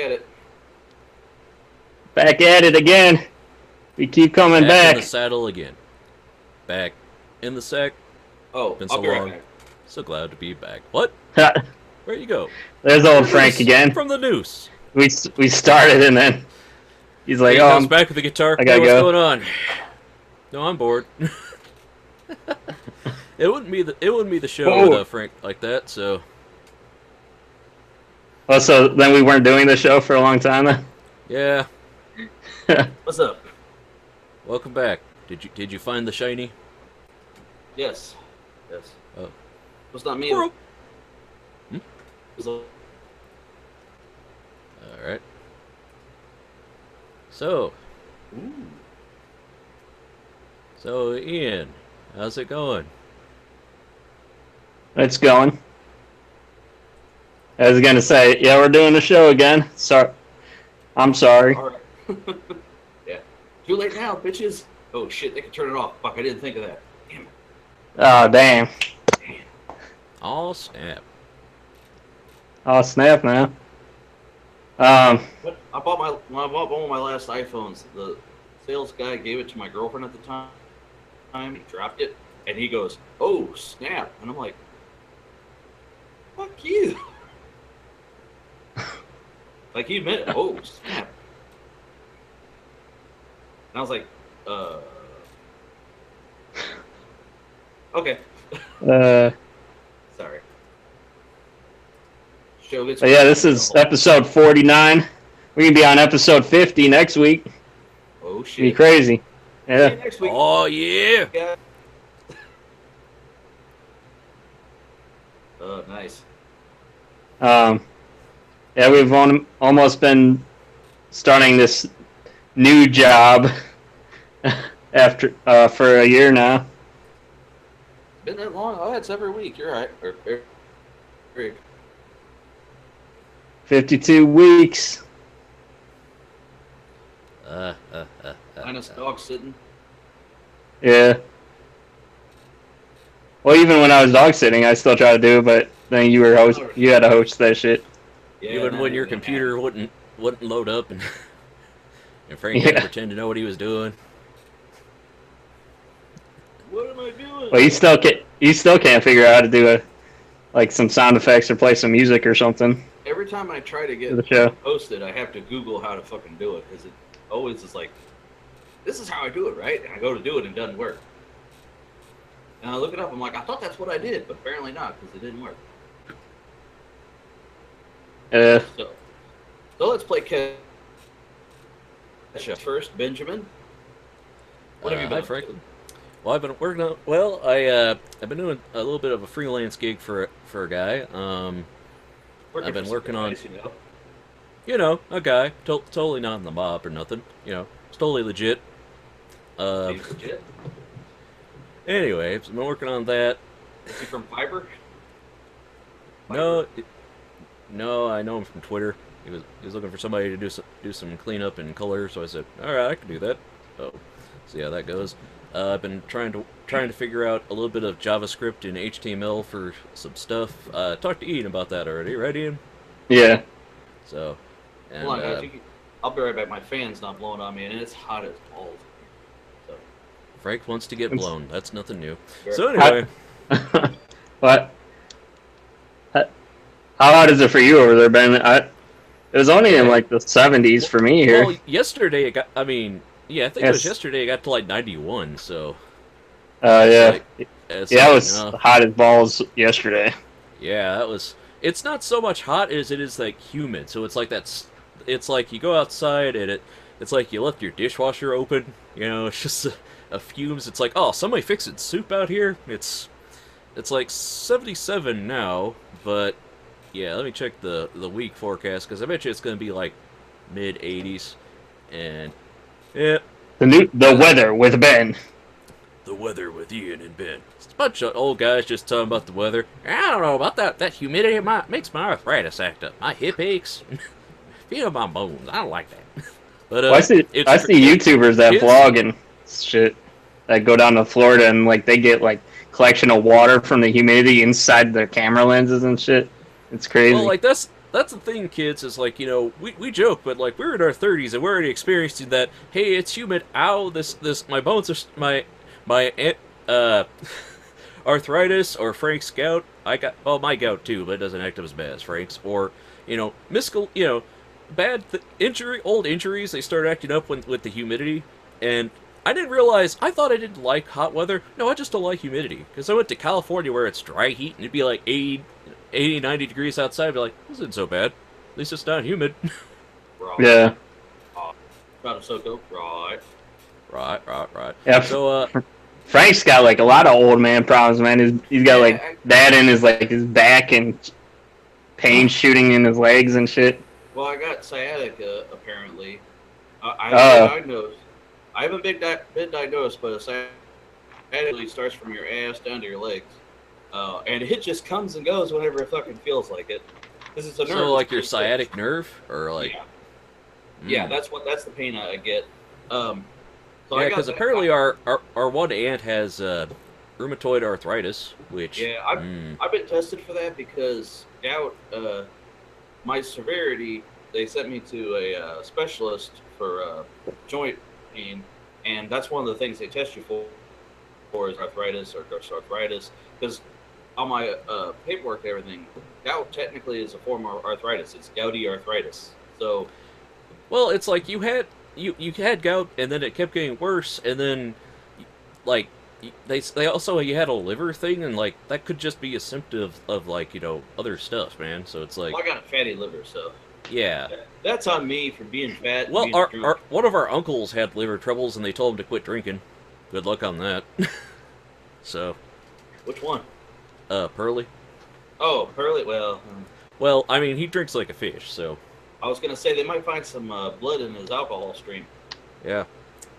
at it. Back at it again. We keep coming Back in the back. saddle again. Back in the sack. Oh, Been I'll so be right long. back. So glad to be back. What? Where'd you go? There's old Frank again. From the noose. We started and then he's like, He "Oh, comes back with the guitar. I gotta What's go." going on? No, I'm bored. It wouldn't be the show without Frank like that. So. Oh, so then we weren't doing the show for a long time then? Yeah. What's up? Welcome back. Did you find the shiny? Yes. Yes. Oh. It's not me. Hmm? It's a- All right. So. Ooh. So Ian, how's it going? It's going. I was gonna say, yeah, we're doing the show again. I'm sorry. All right. Yeah. Too late now, bitches. Oh shit, they can turn it off. Fuck, I didn't think of that. Damn it. Oh, damn. Oh snap! Oh, snap now. When I bought one of my last iPhones, the sales guy gave it to my girlfriend at the time. He dropped it, and he goes, "Oh snap!" And I'm like, "Fuck you!" Like he admitted, "Oh snap!" And I was like, okay, sorry." Show gets. But yeah, this is episode 49. We can be on episode 50 next week. Oh Be shit! crazy. See Yeah. you next week. Oh yeah! Yeah. Nice. Yeah, we've almost been starting this new job after for a year now. Been that long? Oh, it's every week. You're right. Or, every 52 weeks. minus dog sitting. Yeah. Well, even when I was dog sitting, I still try to do it, but then you had to host that shit. Yeah, Even when your computer wouldn't load up and Frank had to pretend to know what he was doing. What am I doing? Well, you still can't figure out how to do some sound effects or play some music or something. Every time I try to get The show. posted, I have to Google how to fucking do it because it always is like, this is how I do it, right? And I go to do it and it doesn't work. And I look it up. I'm like, I thought that's what I did, but apparently not because it didn't work. So let's play catch up first. Benjamin, what have you been Hi, up Frank. to? Well, I've been working on. Well, I've been doing a little bit of a freelance gig for a guy. Working I've been for working some on, guys, a guy, totally not in the mob or nothing. It's totally legit. He's legit. Anyway, I've been working on that. Is he from Fiverr? No, I know him from Twitter. He was looking for somebody to do some cleanup and color, so I said, all right, I can do that. So see how that goes. I've been trying to figure out a little bit of JavaScript and HTML for some stuff. Talked to Ian about that already, right, Ian? Yeah. So, and Hold on, guys. I'll be right back. My fan's not blowing on me, and it's hot as balls. So, Frank wants to get blown. That's nothing new. Sure. So anyway, What? How hot is it for you over there, Ben? It was only in like the 70s for me here. well, yesterday it got. I mean, yeah, I think it was yesterday. It got to like 91. So. Yeah. It was hot as balls yesterday. Yeah, that was. It's not so much hot as it is like humid. So it's like that's. It's like you go outside and it's like you left your dishwasher open. It's just a fumes. It's like, oh, somebody fixing soup out here. It's like 77 now, but yeah, let me check the week forecast because I bet you it's going to be like mid 80s, and yeah. The weather with Ben. The weather with Ian and Ben. It's a bunch of old guys just talking about the weather. I don't know about that. That humidity makes my arthritis act up. My hip aches. Feel my bones. I don't like that. But I see YouTubers that vlog and shit that go down to Florida and like they get like collection of water from the humidity inside their camera lenses and shit. It's crazy. Well, like that's that's the thing, kids. Is like, we joke, but like we're in our 30s and we're already experiencing that. Hey, it's humid. Ow, this my bones are my arthritis or Frank's gout. I got my gout too, but it doesn't act as bad as Frank's. Or old injuries. They start acting up with the humidity, and I didn't realize. I thought I didn't like hot weather. No, I just don't like humidity. Because I went to California where it's dry heat and it'd be like 80, 90 degrees outside. I'd be like, this isn't so bad. At least it's not humid. Right. Yeah. Try to soak up. Right. Right. Yeah. So, Frank's got like a lot of old man problems, man. He's got like that in his back and pain shooting in his legs and shit. Well, I got sciatica apparently. I haven't been diagnosed. I haven't been diagnosed, but sciatica starts from your ass down to your legs, and it just comes and goes whenever it fucking feels like it. Because it's a nerve. So like your sciatic nerve, or like. Yeah. Yeah, that's the pain I get. So yeah, because apparently our one aunt has rheumatoid arthritis, which I've been tested for that because gout. My severity, they sent me to a specialist for joint pain, and that's one of the things they test you for is arthritis or arthritis. Because on my paperwork and everything, gout technically is a form of arthritis. It's gouty arthritis. So, well, it's like you had gout, and then it kept getting worse, and then like they also you had a liver thing, and like that could just be a symptom of like other stuff, man. So it's like, well, I got a fatty liver, so yeah, that's on me for being fat. Well, our one of our uncles had liver troubles, and they told him to quit drinking. Good luck on that. So, which one? Pearly. Oh, Pearly. Well, I mean, he drinks like a fish, so. I was gonna say they might find some blood in his alcohol stream. Yeah.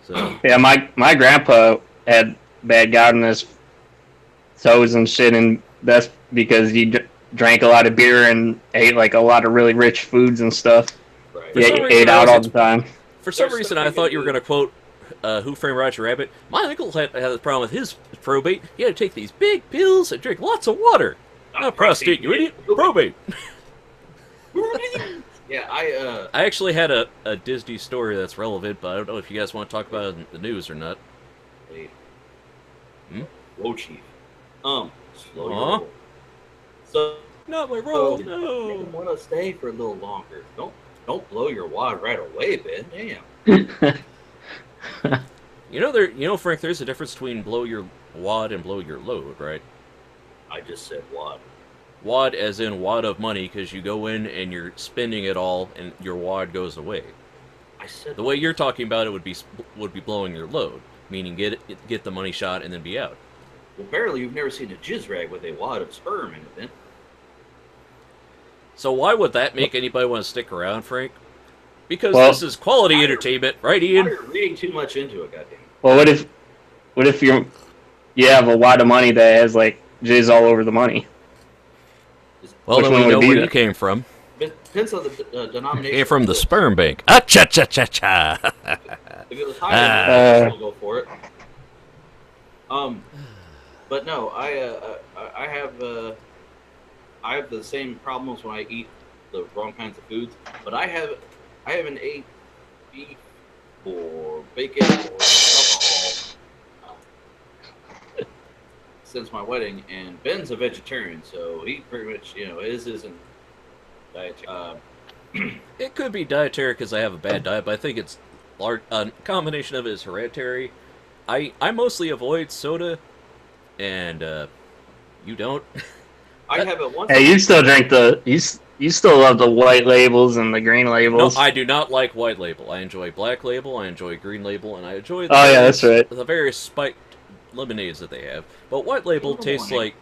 So. Yeah, my grandpa had bad gout in his toes and shit, and that's because he drank a lot of beer and ate like a lot of really rich foods and stuff. Right. Yeah, he ate out all the time. For some reason, I thought you were gonna quote Who Framed Roger Rabbit. My uncle had a problem with his probate. He had to take these big pills and drink lots of water. Not prostate, you idiot. Probate. Yeah, I actually had a Disney story that's relevant, but I don't know if you guys want to talk about it in the news or not. Hey. Hmm? Whoa, Chief. Slow your roll. So, not my roll, no. I want to stay for a little longer. Don't blow your wad right away, Ben. Damn. Frank, there's a difference between blow your wad and blow your load, right? I just said wad. Wad as in wad of money, because you go in and you're spending it all, and your wad goes away. I said the way you're talking about it would be blowing your load, meaning get the money shot and then be out. Well, barely. You've never seen a jizz rag with a wad of sperm in it, then. So why would that make anybody want to stick around, Frank? Because this is quality entertainment, right, Ian? You're reading too much into it, goddamn. Well, what if you have a wad of money that has like jizz all over the money? Well, then we know where you came from. Depends on the denomination. Came from the sperm bank. Ah, cha cha cha cha. If it was higher, I'll go for it. But no, I have the same problems when I eat the wrong kinds of foods. But I haven't ate beef or bacon or alcohol since my wedding, and Ben's a vegetarian, so he pretty much, his isn't dietary. It could be dietary because I have a bad diet, but I think it's a combination of it is hereditary. I mostly avoid soda, and you don't. I have it once. Hey, you still drink you still love the white labels and the green labels. No, I do not like white label. I enjoy black label, I enjoy green label, and I enjoy that's right. The various spiked lemonades that they have. But white label tastes like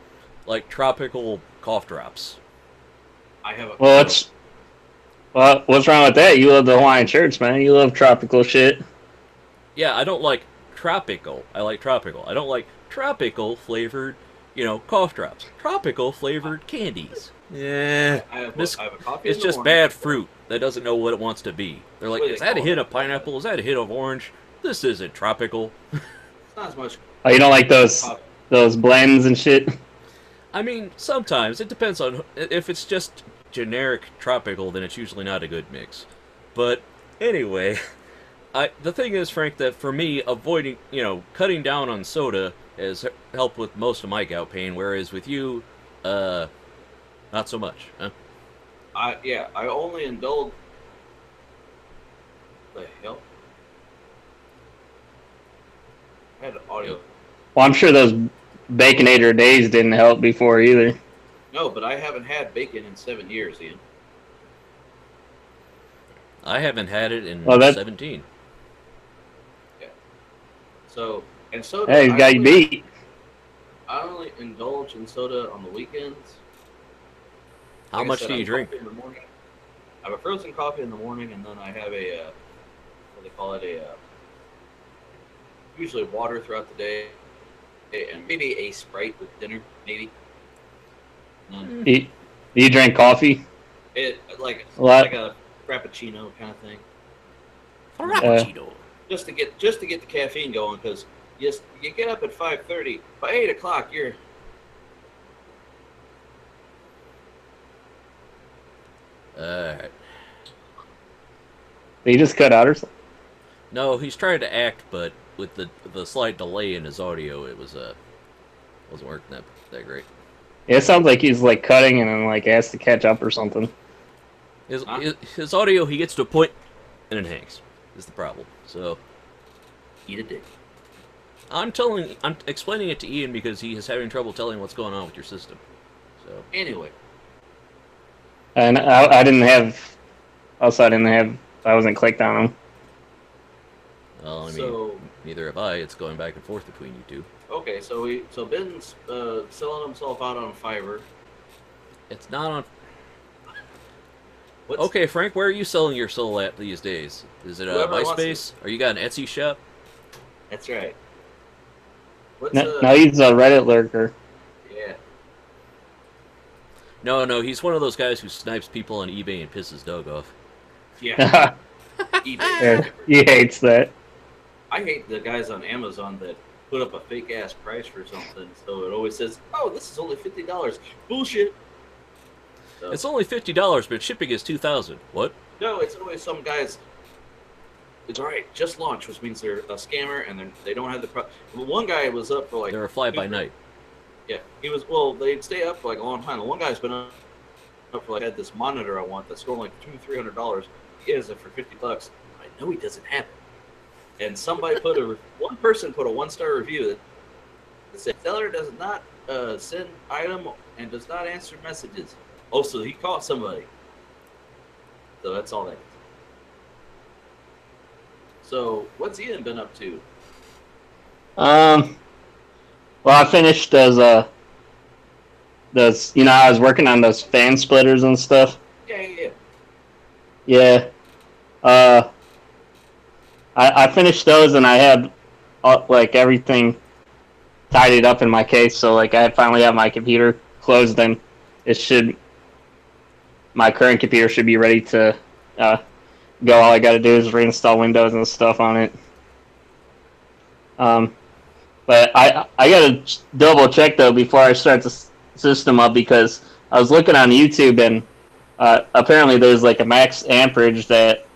tropical cough drops. I have a what's wrong with that? You love the Hawaiian shirts, man. You love tropical shit. Yeah, I don't like tropical. I like tropical. I don't like tropical flavored, cough drops. Tropical flavored candies. Yeah, I have a coffee. It's just bad fruit that doesn't know what it wants to be. They're like, is that a hit of pineapple? Is that a hit of orange? This isn't tropical. It's not as much. Oh, you don't like those blends and shit? I mean, sometimes it depends on if it's just generic tropical, then it's usually not a good mix. But anyway, the thing is, Frank, that for me, avoiding, cutting down on soda has helped with most of my gout pain, whereas with you, not so much. Huh? I only indulge. The hell? I had audio. Well, I'm sure those Baconator days didn't help before either. No, but I haven't had bacon in 7 years, Ian. I haven't had it in 17. Yeah. So, and soda. Hey, he's got you beat. I only indulge in soda on the weekends. How much do you drink? In the morning. I have a frozen coffee in the morning, and then I have a what do they call it? Usually water throughout the day, and maybe a Sprite with dinner, maybe. Do you drink coffee? It like a frappuccino kind of thing. Frappuccino. Just to get the caffeine going, because you get up at 5:30. By 8 o'clock, you're. Alright. Did he just cut out or something? No, he's trying to act, but with the slight delay in his audio, it wasn't working that great. Yeah, it sounds like he's like cutting and then like has to catch up or something. His audio, he gets to a point and it hangs. Is the problem. So Eat a dick. I'm explaining it to Ian because he is having trouble telling what's going on with your system. So anyway. And I didn't have. Also, I wasn't clicked on them. Well, I mean, neither have I. It's going back and forth between you two. Okay, so Ben's selling himself out on Fiverr. It's not on. Okay, Frank, where are you selling your soul at these days? Is it MySpace? Or you got an Etsy shop? That's right. No, he's a Reddit lurker. Yeah. No, he's one of those guys who snipes people on eBay and pisses Doug off. Yeah. eBay. He hates that. I hate the guys on Amazon that put up a fake ass price for something, so it always says, "Oh, this is only $50." Bullshit. So, it's only $50, but shipping is $2,000. What? No, it's always some guys. It's all right, just launched, which means they're a scammer and they don't have the. One guy was up for like. They're a fly by night. Yeah, he was. Well, they'd stay up for like a long time. The one guy's been up for like, I had this monitor I want that's going like $200-300. He has it for $50. I know he doesn't have it. And somebody one person put a 1-star review that said seller does not send item and does not answer messages. Oh, so he caught somebody. So that's all that is. So what's Ian been up to? Well, I finished those I was working on those fan splitters and stuff. Yeah. I finished those and I had like everything tidied up in my case, so like I finally have my computer closed and my current computer should be ready to go. All I got to do is reinstall Windows and stuff on it. But I got to double check though before I start the system up, because I was looking on YouTube and apparently there's like a max amperage that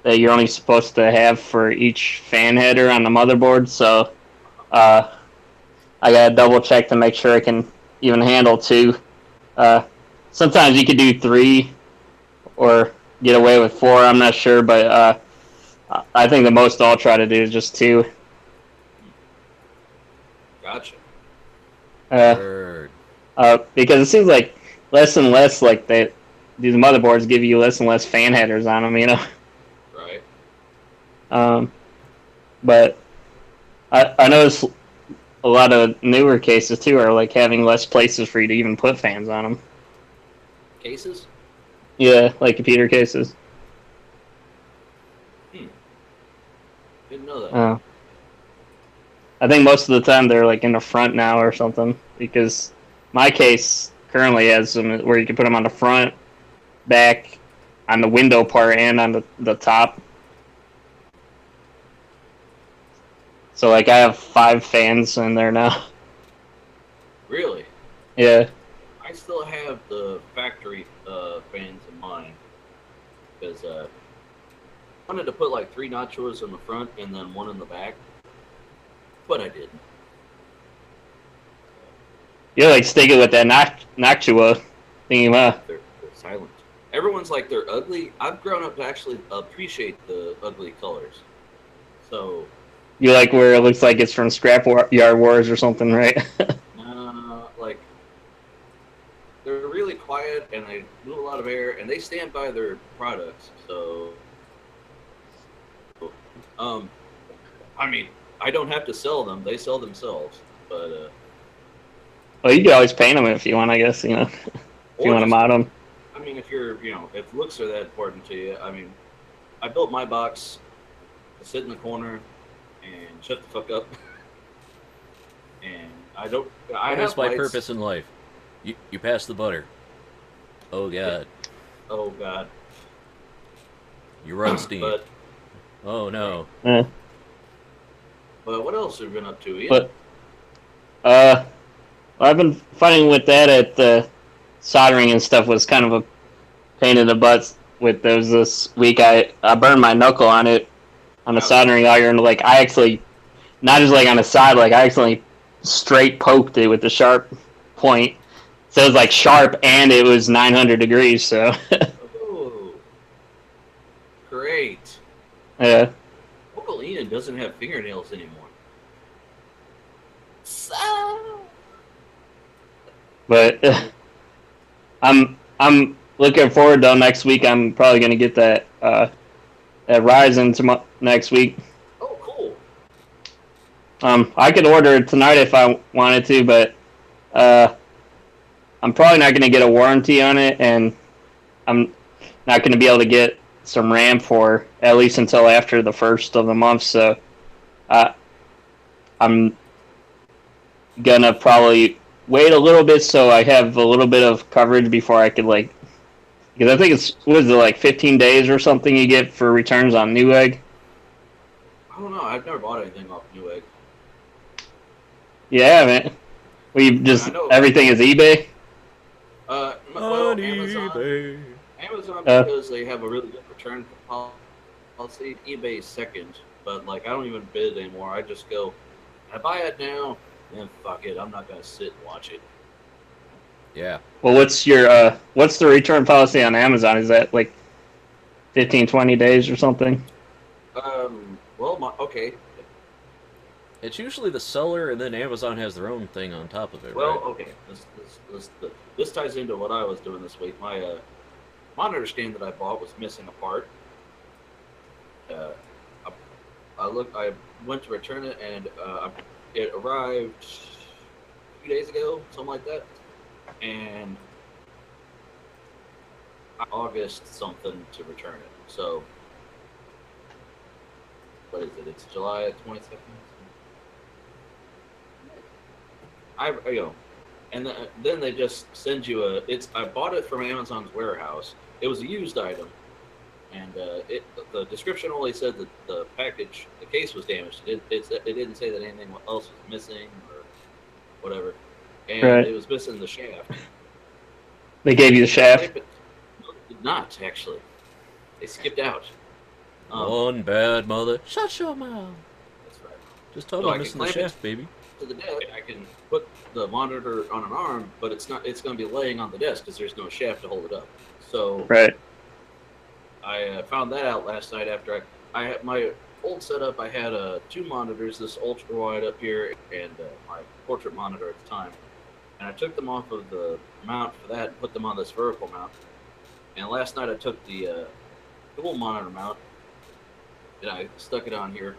you're only supposed to have for each fan header on the motherboard. So I got to double check to make sure I can even handle 2. Sometimes you could do 3 or get away with 4. I'm not sure, but I think the most I'll try to do is just 2. Gotcha. Because it seems like less and less like these motherboards give you less and less fan headers on them, Right. But I noticed a lot of newer cases too are like having less places for you to even put fans on them. Cases? Yeah, like computer cases. Didn't know that. I think most of the time they're like in the front now or something, because my case currently has them where you can put them on the front, back, on the window part, and on the top. So like I have 5 fans in there now. Really? Yeah. I I still have the factory fans in mind because I wanted to put like 3 nachos in the front and then 1 in the back, but I didn't. You're like sticking with that Noctua thingy, huh? They're silent. Everyone's like they're ugly. I've grown up to actually appreciate the ugly colors. So You like where it looks like it's from Scrap Yard Wars or something, right? like they're really quiet and they move a lot of air and they stand by their products. So, I mean, I don't have to sell them; they sell themselves. But Well, you can always paint them if you want, I guess. You know, if you want to mod them. I mean, if you're, if looks are that important to you, I mean, I built my box to sit in the corner and shut the fuck up. And I don't. I What is have my lights. purpose in life? You pass the butter. Oh god. Oh god. You run steam. But no. But what else have you been up to, Ian? But I've been fighting with that at the soldering and stuff was kind of a pain in the butt with those this week. I burned my knuckle on it on a soldering iron. Like I actually, not just like on the side, like I actually straight poked it with the sharp point. So it was like sharp and it was 900 degrees. So Oh, great. yeah. Uncle Ian doesn't have fingernails anymore. So. But I'm looking forward though. Next week I'm probably gonna get that at Ryzen next week. Oh, cool. I could order it tonight if I wanted to, but I'm probably not gonna get a warranty on it, and I'm not gonna be able to get some RAM for at least until after the 1st of the month. So I'm gonna probably wait a little bit so I have a little bit of coverage before I could because I think it's, what is it, like 15 days or something you get for returns on Newegg? I don't know. I've never bought anything off Newegg. Yeah, man. We just, everything is eBay? Well, eBay. Amazon because they have a really good return policy. eBay's second, but like I don't even bid anymore. I just go, I buy it now, and fuck it. I'm not gonna sit and watch it. Yeah. Well, what's the return policy on Amazon? Is that like 15, 20 days or something? Well, okay. It's usually the seller, and then Amazon has their own thing on top of it, Well, right? okay. This ties into what I was doing this week. My monitor stand that I bought was missing a part. I went to return it, and it arrived a few days ago, something like that. And August something to return it. So, what is it? It's July 22nd. And then they just send you I bought it from Amazon's warehouse. It was a used item, and the description only said that the case was damaged. It didn't say that anything else was missing or whatever, and Right. It was missing the shaft. They gave you the shaft? No, they did not actually. They skipped out. One bad mother. Shut your mouth. That's right. Just tell So me I I'm can missing the clamp it shaft, baby. to the desk. I can put the monitor on an arm, but it's not. It's going to be laying on the desk because there's no shaft to hold it up. So Right. I found that out last night after I had my old setup. I had 2 monitors, this ultra wide up here and my portrait monitor at the time, and I took them off of the mount for that and put them on this vertical mount. And last night I took the dual monitor mount and I stuck it on here,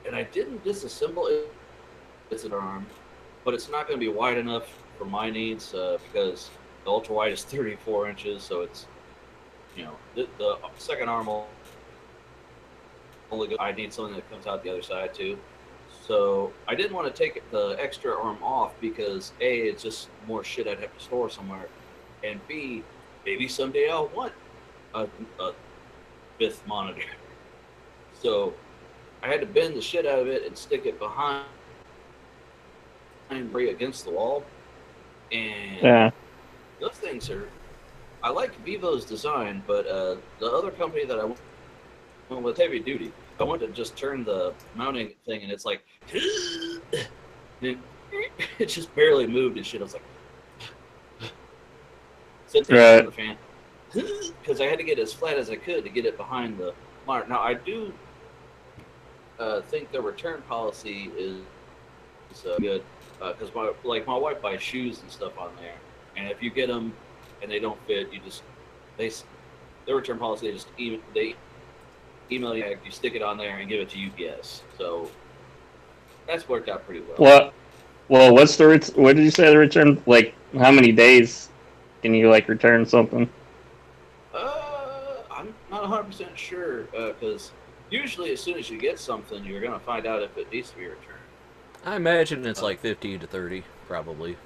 and I didn't disassemble it. It's an arm, but it's not going to be wide enough for my needs because the ultra wide is 34 inches, so it's the second arm will only go. I need something that comes out the other side too. So I didn't want to take the extra arm off because A, it's just more shit I'd have to store somewhere, and B, maybe someday I'll want a 5th monitor. So I had to bend the shit out of it and stick it behind against the wall, and Yeah. those things are. I like Vivo's design, but the other company that I went with, heavy duty, I wanted to just turn the mounting thing, and it's like, it just barely moved and shit. I was like, sit there on the fan, because I had to get it as flat as I could to get it behind the monitor. Now I do think the return policy is good, because my wife buys shoes and stuff on there, and if you get them and they don't fit, their return policy, they email you, you stick it on there and give it to UPS. So that's worked out pretty well. Well, what did you say the return? Like, how many days can you like return something? I'm not 100% sure, because usually as soon as you get something, you're gonna find out if it needs to be returned. I imagine it's like 15 to 30, probably.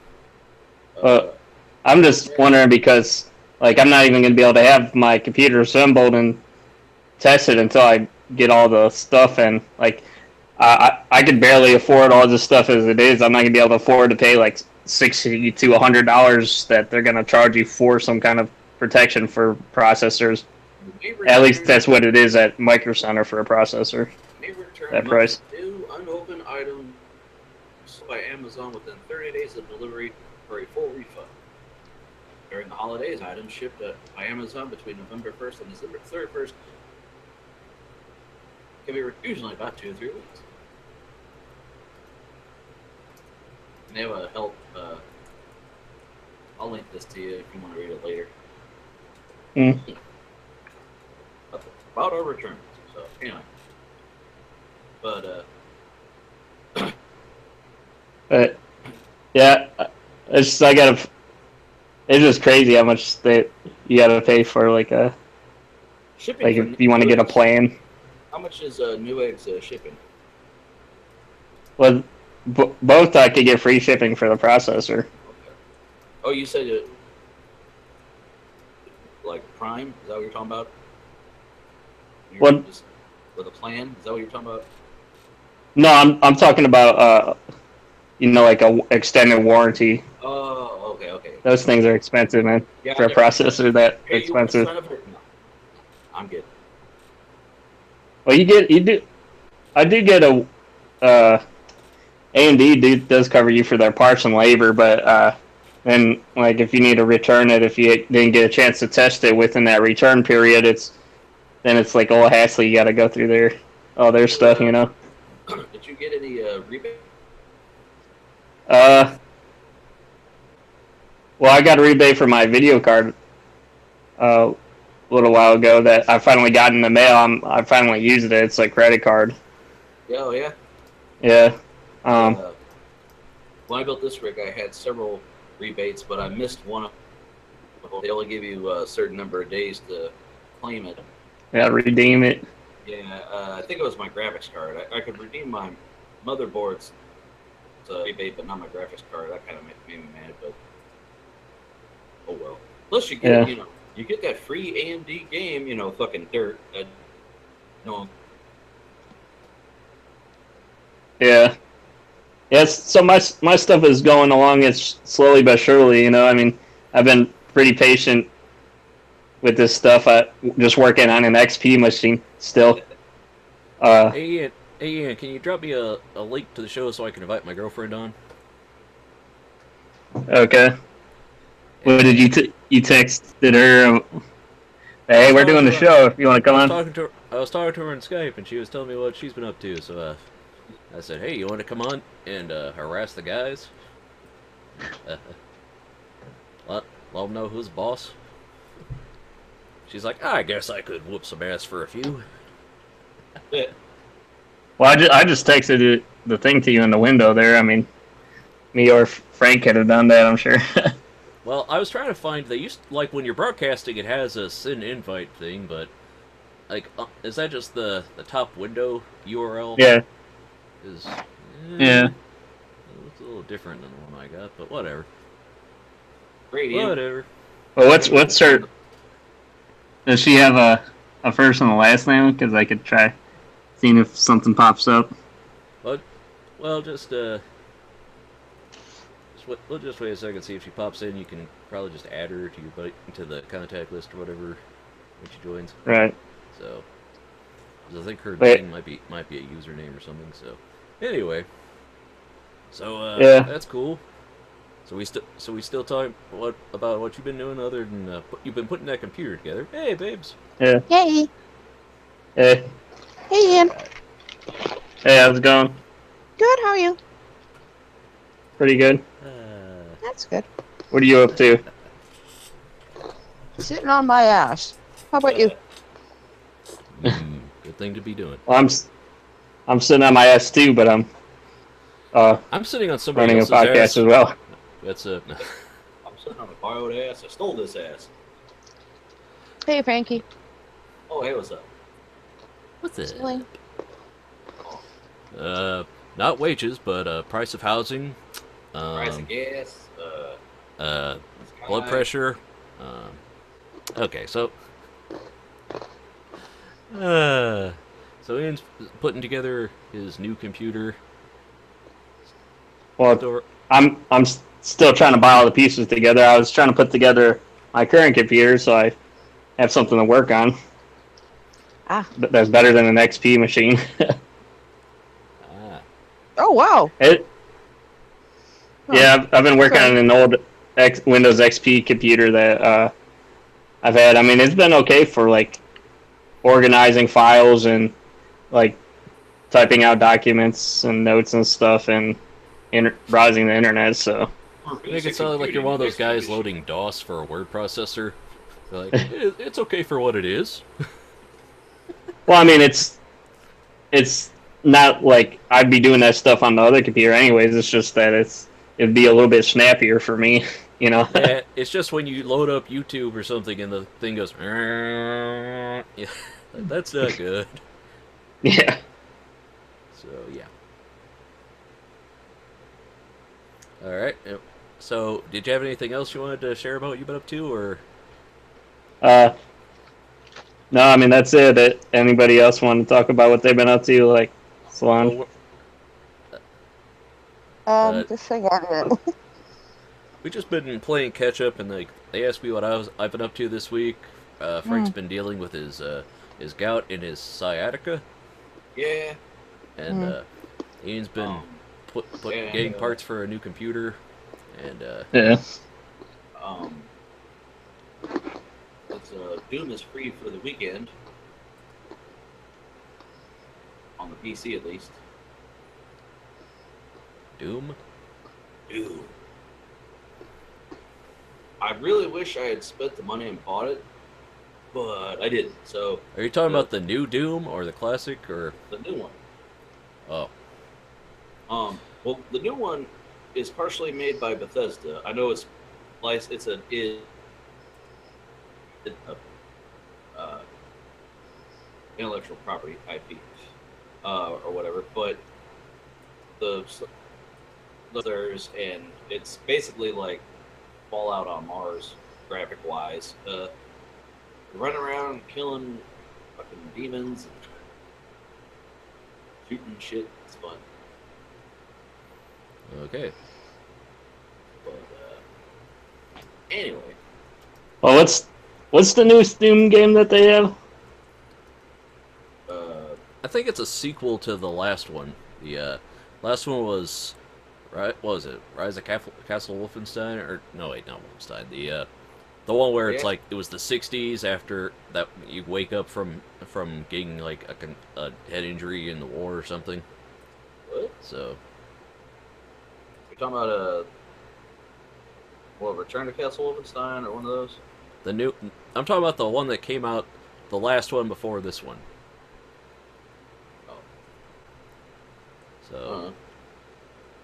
I'm just wondering because, like, I'm not even going to be able to have my computer assembled and tested until I get all the stuff in. Like, I could barely afford all this stuff as it is. I'm not going to be able to afford to pay, like, $60 to $100 that they're going to charge you for some kind of protection for processors. At least that's what it is at Micro Center for a processor. That price. New unopened items by Amazon within 30 days of delivery for a full refund. During the holidays, items shipped by Amazon between November 1st and December 31st can be usually about 2 to 3 weeks. And they have a help. I'll link this to you if you want to read it later. About our returns. So anyway, but yeah, it's just crazy how much you gotta pay for like shipping. Like if you want to get a plan. How much is Newegg's shipping? Well, both I could get free shipping for the processor. Okay. Oh, you said it like Prime? Is that what you're talking about? What? With a plan? Is that what you're talking about? No, I'm talking about like a extended warranty. Oh, okay. Those things are expensive, man. Yeah, for a processor that expensive. No, I'm good. Well, I do get AMD does cover you for their parts and labor, but then like if you need to return it, if you didn't get a chance to test it within that return period, it's like a hassle. You got to go through their stuff, you know. Did you get any rebate? Well, I got a rebate for my video card a little while ago that I finally got in the mail. I finally used it. It's like credit card. Oh yeah. Yeah. When I built this rig, I had several rebates, but I missed one of them. They only give you a certain number of days to claim it. Yeah, redeem it. Yeah, I think it was my graphics card. I could redeem my motherboard's rebate, but not my graphics card. That kind of made me mad, but oh well. Plus, you get you get that free AMD game, fucking dirt. No. Yeah. Yes. So my stuff is going along. It's slowly but surely. I mean, I've been pretty patient with this stuff. I just working on an XP machine still. Hey Ian, can you drop me a link to the show so I can invite my girlfriend on? Okay. What did you texted her? Hey, we're doing the show. If you want to come on. I was talking to her on Skype, and she was telling me what she's been up to. So I said, "Hey, you want to come on and harass the guys? Let them know who's boss." She's like, "I guess I could whoop some ass for a few." Yeah. Well, I just texted the thing to you in the window there. I mean, me or Frank could have done that, I'm sure. Well, I was trying to find. They used like when you're broadcasting, it has a send invite thing, but like, is that just the top window URL? Yeah. Yeah. It's a little different than the one I got, but whatever. Whatever. Well, what's her? Does she have a first and a last name? Because I could try seeing if something pops up. Well, just we'll just wait a second, see if she pops in. You can probably just add her to to the contact list or whatever when she joins. Right. So, 'cause I think her Wait. thing might be a username or something. So, anyway, so Yeah. that's cool. So we still talking about what you've been doing other than you've been putting that computer together. Hey, babes. Yeah. Hey. Hey. Hey, Ian. Hey, how's it going? Good, how are you? Pretty good. That's good. What are you up to? Sitting on my ass. How about you? Good thing to be doing. Well, I'm sitting on my ass too, but I'm I'm sitting on somebody running a else's podcast ass. as well. That's a. I'm sitting on a borrowed ass. I stole this ass. Hey, Frankie. Oh, hey, what's up? What's it? Silly. Not wages, but price of housing. Price of gas. Blood pressure. Okay, so. So Ian's putting together his new computer. Well, I'm still trying to buy all the pieces together. I was trying to put together my current computer so I have something to work on. That's better than an XP machine. Oh, wow. Yeah, I've been working on an old Windows XP computer that I've had. I mean, it's been okay for like organizing files and like typing out documents and notes and stuff and browsing the internet. So make it sound like you're one of those guys loading DOS for a word processor. Like, it's okay for what it is. well, I mean, it's not like I'd be doing that stuff on the other computer anyways. It's just that it'd be a little bit snappier for me, you know. Yeah, it's just when you load up YouTube or something and the thing goes, yeah, that's not good. Yeah. So yeah. All right. So, did you have anything else you wanted to share about what you've been up to, or? No, I mean that's it. Anybody else want to talk about what they've been up to, like Solange? Just hang on a minute. We just been playing catch up, and like they asked me what I've been up to this week. Frank's been dealing with his gout and his sciatica. Yeah. And Ian's been getting parts for a new computer, and yeah. Doom is free for the weekend on the PC at least. Doom. I really wish I had spent the money and bought it, but I didn't. So. Are you talking about the new Doom or the classic or the new one? Oh. Well, the new one is partially made by Bethesda. I know it's intellectual property IP or whatever, but others, and it's basically like Fallout on Mars, graphic wise. Running around killing fucking demons and shooting shit. It's fun. Okay. But anyway. Well, what's the newest Doom game that they have? I think it's a sequel to the last one. The last one was, what was it? Rise of Castle Wolfenstein, or no, wait, not Wolfenstein. The one where it's like it was the '60s after that you wake up from getting like a head injury in the war or something. What? So. You're talking about Return to Castle Wolfenstein or one of those? I'm talking about the one that came out, the last one before this one. Oh. So.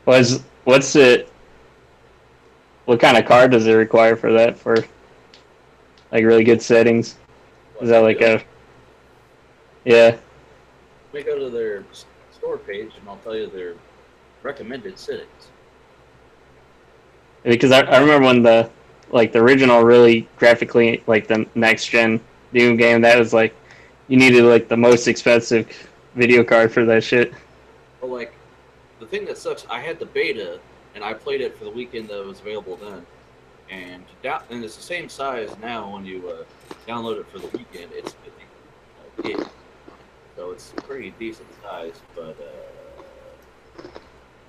What's it? What kind of card does it require for that? For like really good settings? Is that like a? Yeah. Let me go to their store page and I'll tell you their recommended settings. Because I remember when the original really graphically, like the next gen Doom game, that was like you needed like the most expensive video card for that shit. Well, like the thing that sucks, I had the beta and I played it for the weekend that it was available then. And and it's the same size now when you download it for the weekend. It's 50 gig, so it's pretty decent size. But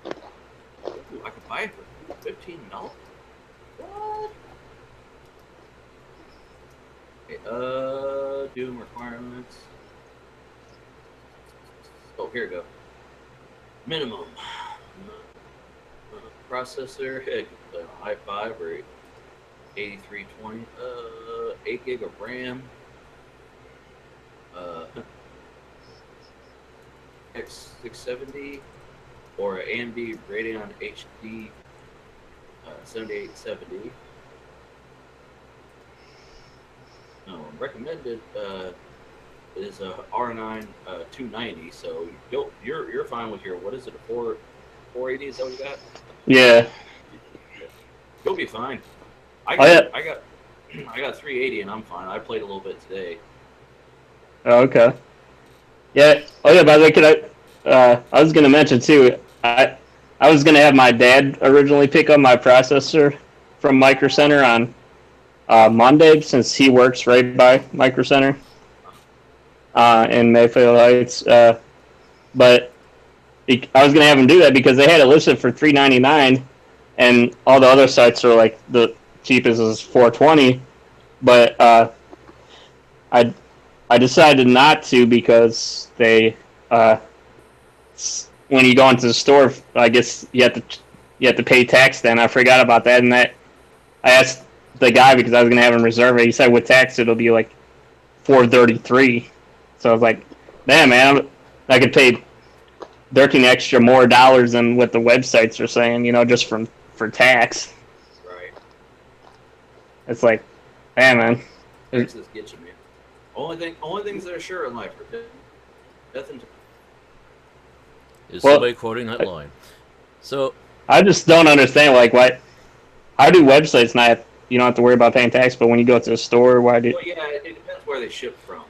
ooh, I could buy it for $15. What? Okay, Doom requirements. Oh, here we go. Minimum processor. It can play on i5 or 8320. 8 gig of RAM. X670 or AMD Radeon HD 7870. No, recommended is a R9 290. So you're fine with your, what is it, a 480? Is that what you got? Yeah. You'll be fine. I got 380 and I'm fine. I played a little bit today. Oh, okay. Yeah. Oh, yeah. By the way, I was gonna mention too. I was gonna have my dad originally pick up my processor from Micro Center on Monday, since he works right by Micro Center in Mayfield Heights. But I was gonna have him do that because they had it listed for $399, and all the other sites are like the cheapest is $420. But I decided not to because they when you go into the store, I guess you have to pay tax. Then I forgot about that, and that I asked the guy because I was gonna have him reserve it. He said with tax it'll be like $433. So I was like, damn man, I could pay 13 extra more dollars than what the websites are saying, just for tax. Right. It's like, damn man. Taxes get you, man. Only things that are sure in life are death and Is somebody quoting that line? So I just don't understand, like, why. How do websites not? You don't have to worry about paying tax, but when you go to the store, why do? Well, yeah, it depends where they ship from.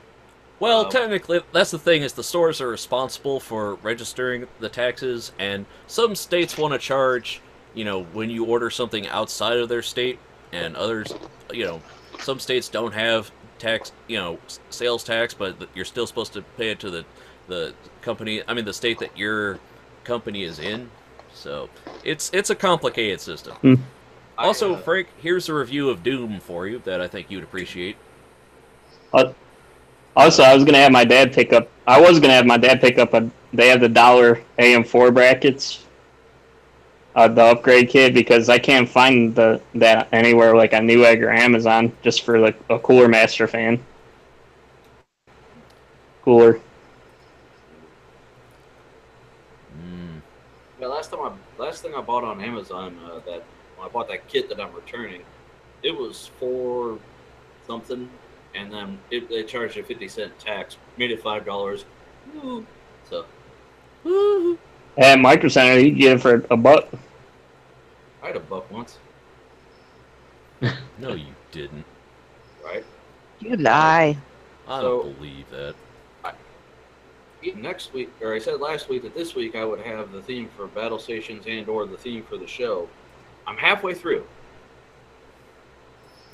Well, technically, that's the thing, is the stores are responsible for registering the taxes, and some states want to charge, when you order something outside of their state, and others, some states don't have tax, sales tax, but you're still supposed to pay it to the company, the state that your company is in. So, it's a complicated system. Also, Frank, here's a review of Doom for you that I think you'd appreciate. Also, I was gonna have my dad pick up. I was gonna have my dad pick up They have the dollar AM4 brackets, the upgrade kit, because I can't find that anywhere like on Newegg or Amazon, just for like a Cooler Master fan. Cooler. Yeah, last thing I bought on Amazon, that when I bought that kit that I'm returning, it was $4 something, and then they charged a 50-cent tax, made it $5. Woo. So. Woo. At Micro Center, you can get it for $1. I had $1 once. No, you didn't. Right? You lie. I don't believe that. Next week, or I said last week that this week I would have the theme for Battle Stations and/or the theme for the show. I'm halfway through.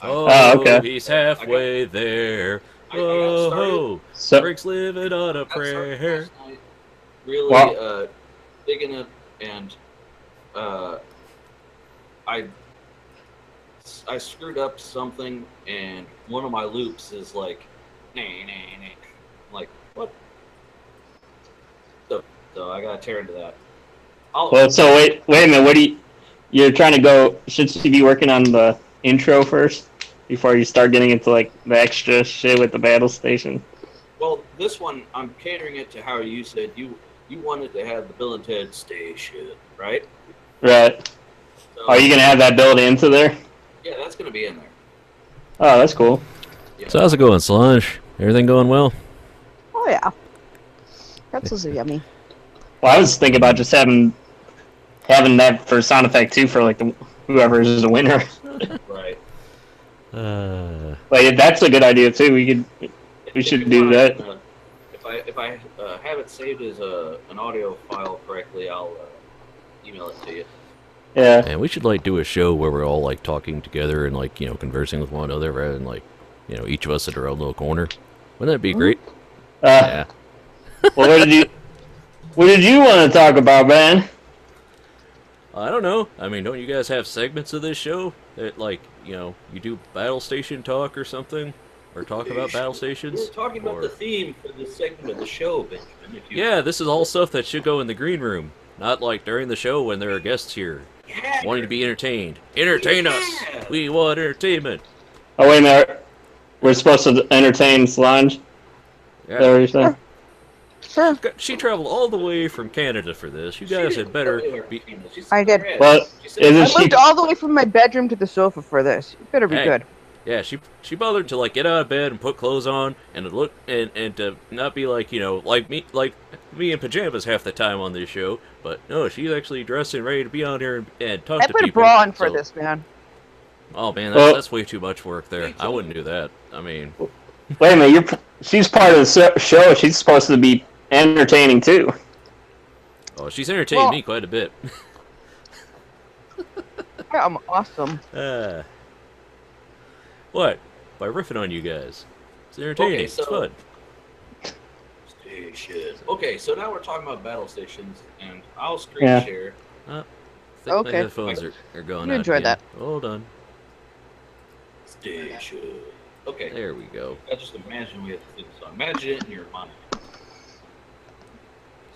Oh, okay. He's halfway there. Oh, Frank's living on a prayer. Last night, really digging it, and I screwed up something, and one of my loops is like, nah. I'm like, what? So I gotta tear into that. So wait a minute. You're trying to go? Should you be working on the intro first before you start getting into like the extra shit with the battle station? Well, this one I'm catering it to how you said you wanted to have the Bill and Ted station, right? Right. So, are you gonna have that built into there? Yeah, that's gonna be in there. Oh, that's cool. Yeah. So how's it going, Solange? Everything going well? Oh yeah. Pretzels are yummy. Well, I was thinking about just having that for sound effect too, for like whoever is the winner. Right. Like that's a good idea too. We should do that. If I have it saved as an audio file correctly, I'll email it to you. Yeah. And we should like do a show where we're all like talking together and like conversing with one another rather than like each of us at our own little corner. Wouldn't that be great? Yeah. Well, what did you want to talk about, man? I don't know. I mean, don't you guys have segments of this show that like you do battle station talk or something, or talk about battle stations? We're talking about the theme for this segment of the show, Benjamin. Yeah, this is all stuff that should go in the green room, not like during the show when there are guests here. Yeah. Wanting to be entertained. Entertain us! We want entertainment! Oh, wait a minute. We're supposed to entertain Solange? Yeah. Is that what you're saying? Sure. She traveled all the way from Canada for this. You guys had better be... I did. Well, I moved all the way from my bedroom to the sofa for this. You better be Hey. good. Yeah, she bothered to like get out of bed and put clothes on and to look and to not be like like me in pajamas half the time on this show, but no, she's actually dressed and ready to be on here and talk I to put a people. bra on for so- this, man. Oh man, Well- that's way too much work there. I wouldn't do that. I mean, Wait a minute. She's part of the show. She's supposed to be entertaining, too. oh, she's entertained Well- me quite a bit. Yeah, I'm awesome. What? By riffing on you guys. It's entertaining. Okay, It's so- fun. Station. Okay, so now we're talking about battle stations, and I'll screen Yeah. share. I think Okay. my headphones are going You out enjoyed again. that. Hold on. Station. Okay. There we go. I just imagine we have to think so. Imagine it in your mind.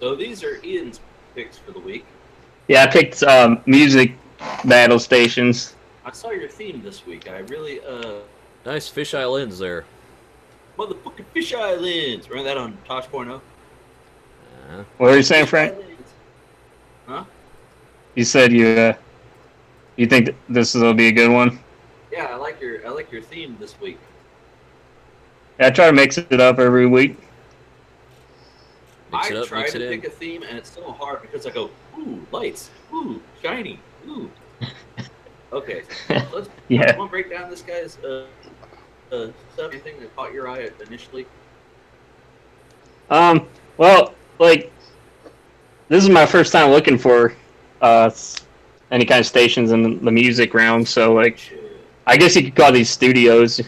So these are Ian's picks for the week. Yeah, I picked music battle stations. I saw your theme this week. I really, Nice fisheye lens there. motherfucking Fish Islands. Remember that on Tosh.0? What were you saying, Frank? Huh? You said you think this will be a good one? Yeah, I like your theme this week. Yeah, I try to mix it up every week. Mix it I up, try mix to it pick in. a theme, and it's so hard because I go, ooh, lights, ooh, shiny, ooh. Okay, so let's Yeah. want to break down this guy's stuff. Anything that caught your eye initially? Well, like, this is my first time looking for any kind of stations in the music realm, so, like, I guess you could call these studios,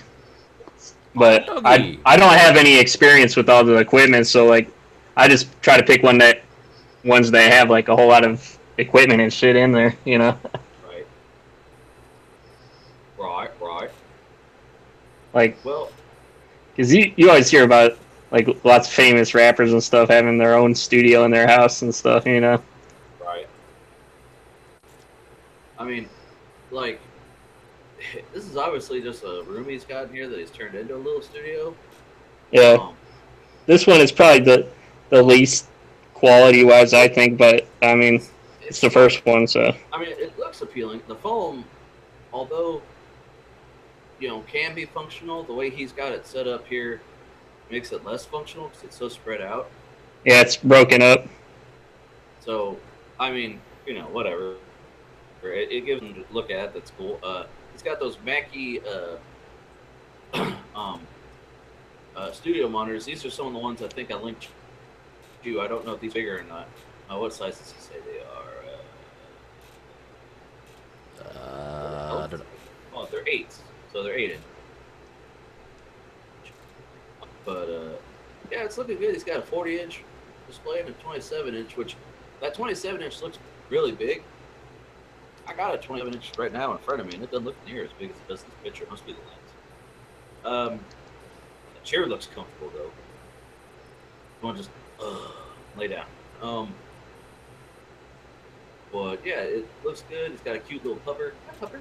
but Doggy. I don't have any experience with all the equipment, so, like, I just try to pick ones that have, like, a whole lot of equipment and shit in there, you know? Right. Like, Well, because you always hear about, like, lots of famous rappers and stuff having their own studio in their house and stuff, you know? right. I mean, like, this is obviously just a room he's got in here that he's turned into a little studio. Yeah. Um, This one is probably the least quality-wise, I think, but, I mean, it's the first one, so... I mean, it looks appealing. The foam, although, can be functional, the way he's got it set up here makes it less functional because it's so spread out. Yeah, it's broken up. So, I mean, whatever. It gives him to look at. That's cool. He's got those Mackie studio monitors. These are some of the ones I think I linked to you. I don't know if these are bigger or not. What size does he say they are? I don't know. Oh, they're 8s. So they're 8 inch. But, yeah, it's looking good. He's got a 40-inch display and a 27-inch, which that 27-inch looks really big. I got a 27-inch right now in front of me, and it doesn't look near as big as it does in this picture. It must be the lens. The chair looks comfortable, though. You want to just lay down. But, yeah, it looks good. It's got a cute little pupper. Hi, pupper.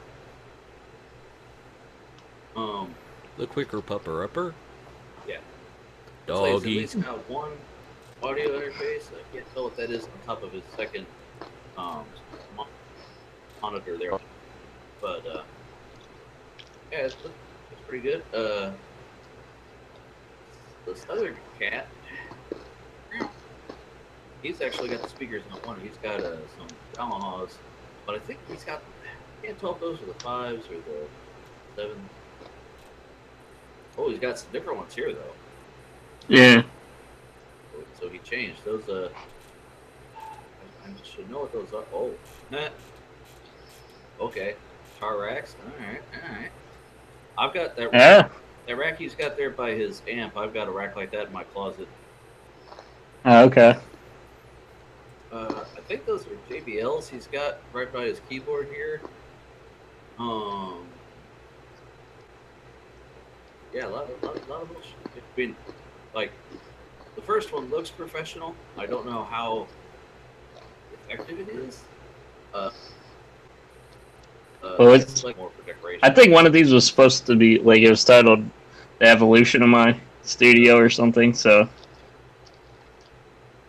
The quicker pupper upper. Yeah. So he's at Doggy. least got one audio interface. I can't tell what that is on top of his second monitor there. But yeah, it's pretty good. This other cat, he's actually got the speakers on one. He's got some Yamahas, but I think he's got. I can't tell if those are the 5s or the 7s. Oh, he's got some different ones here though. Yeah. So he changed those. I should know what those are. Oh, nah. okay. Guitar racks. All right, all right. I've got that rack. Yeah. That rack he's got there by his amp. I've got a rack like that in my closet. Oh, okay. I think those are JBLs he's got right by his keyboard here. Yeah, a lot of bullshit. I mean, like, the first one looks professional. I don't know how effective it is. Well, it's like more for decoration. I think one of these was supposed to be like it was titled "The Evolution of My Studio" or something. So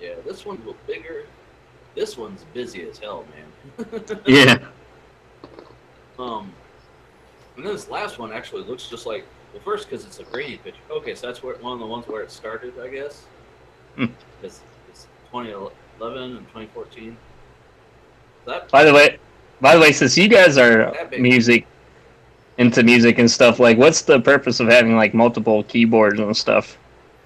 Yeah, this one's a little bigger. This one's busy as hell, man. yeah. And this last one actually looks just like, well, first because it's a grainy picture. Okay, so that's where one of the ones where it started, I guess. It's 2011 and 2014. That, By the way, since you guys are into music and stuff, like, what's the purpose of having like multiple keyboards and stuff?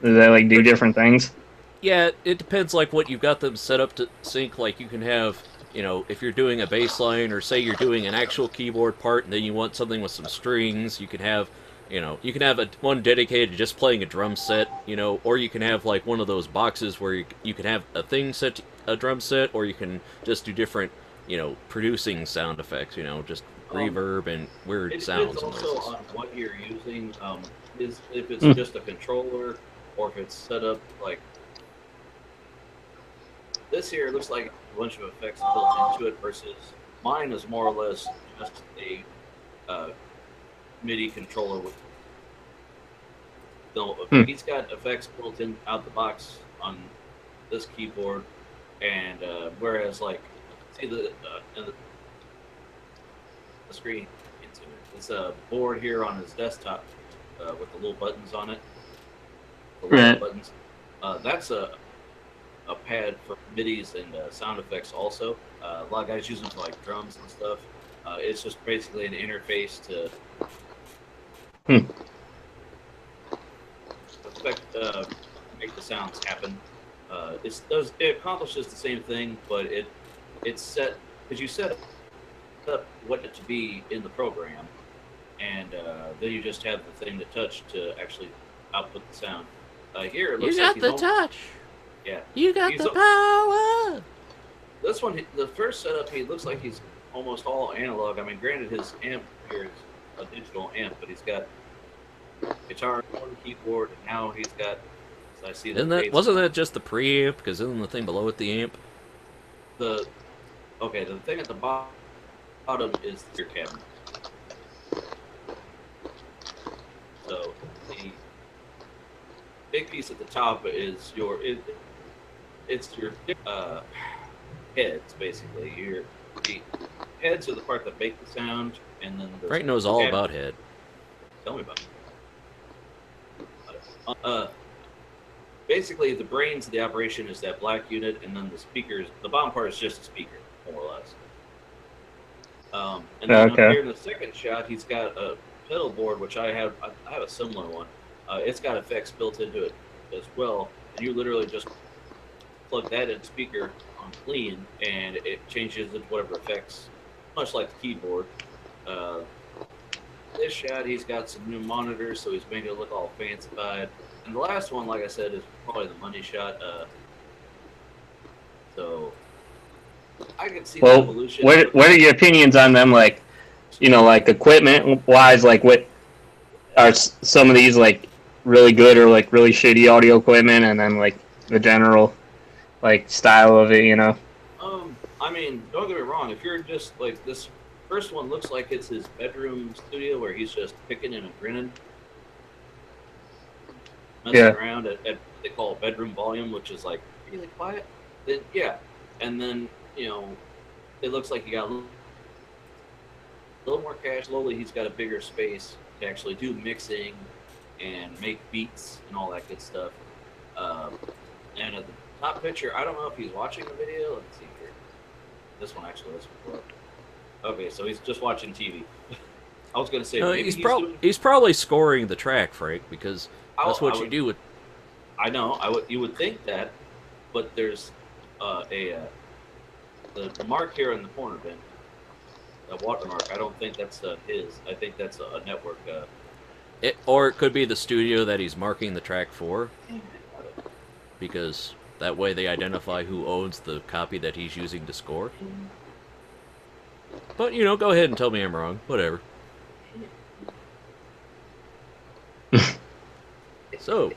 Do they like do different things? Yeah, it depends like what you've got them set up to sync. Like you can have, you know, if you're doing a bass line or say you're doing an actual keyboard part and then you want something with some strings, you can have, you know, you can have one dedicated to just playing a drum set, you know, or you can have like one of those boxes where you can have a thing set to a drum set, or you can just do different, you know, producing sound effects, you know, just reverb and weird sounds. It depends also on what you're using. Is if it's just a controller or if it's set up like this here. It looks like a bunch of effects built into it versus mine is more or less just a MIDI controller with. No, he's got effects built in out the box on this keyboard, and whereas like see the screen, it's a board here on his desktop with the little buttons on it. The little buttons. That's a pad for MIDIs and sound effects also. A lot of guys use them for like drums and stuff. It's just basically an interface to affect, make the sounds happen. It accomplishes the same thing, but it's set because you set up what it to be in the program, and then you just have the thing to touch to actually output the sound. Here it looks you like got the touch. Yeah, you got the power. This one, the first setup, he looks like he's almost all analog. I mean, granted, his amp here is a digital amp, but he's got guitar, one keyboard, and now he's got. I see that. Wasn't that just the preamp? Because isn't the thing below it the amp? The thing at the bottom is your cabinet. So the big piece at the top is it's your heads basically. The heads are the part that make the sound, and then Frank knows all about head. Tell me about it. Basically, the brains of the operation is that black unit, and then the speakers. The bottom part is just a speaker, more or less. And then here in the second shot, he's got a pedal board, which I have a similar one. It's got effects built into it as well, and you literally just plug that in speaker on clean, and it changes into whatever effects, much like the keyboard. This shot, he's got some new monitors, so he's making it look all fancified. And the last one, like I said, is probably the money shot. So I can see the evolution. What are your opinions on them? Like, you know, like equipment wise, like what are some of these like really good or like really shitty audio equipment, and then like the general like style of it, you know? I mean, don't get me wrong. If you're just like this first one looks like it's his bedroom studio where he's just picking and grinning. Messing around at they call it bedroom volume, which is like really quiet. Then and then it looks like he got a little more cash. Slowly, he's got a bigger space to actually do mixing and make beats and all that good stuff. And at the top picture, I don't know if he's watching the video. Let's see here. This one actually is before. Okay, so he's just watching TV. I was gonna say he's probably scoring the track, Frank, because that's what you do with. I know. You would think that, but there's the mark here in the corner bin. that watermark. I don't think that's his. I think that's a network. Or it could be the studio that he's marking the track for, because that way they identify who owns the copy that he's using to score. But, you know, go ahead and tell me I'm wrong. Whatever. So,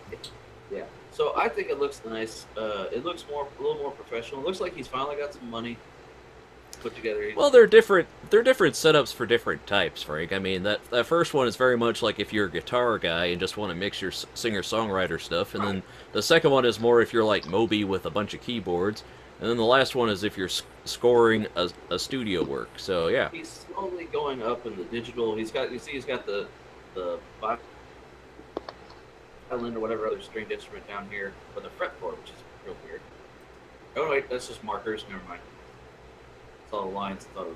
yeah. So I think it looks nice. It looks a little more professional. It looks like he's finally got some money put together. well, they're different. They're different setups for different types, Frank. I mean, that first one is very much like if you're a guitar guy and just want to mix your singer-songwriter stuff, and then the second one is more if you're like Moby with a bunch of keyboards, and then the last one is if you're scoring a studio work. So yeah, He's slowly going up in the digital. He's got the violin or whatever other stringed instrument down here with a fretboard, which is real weird. Oh wait, that's just markers. Never mind. It's all lines. It's all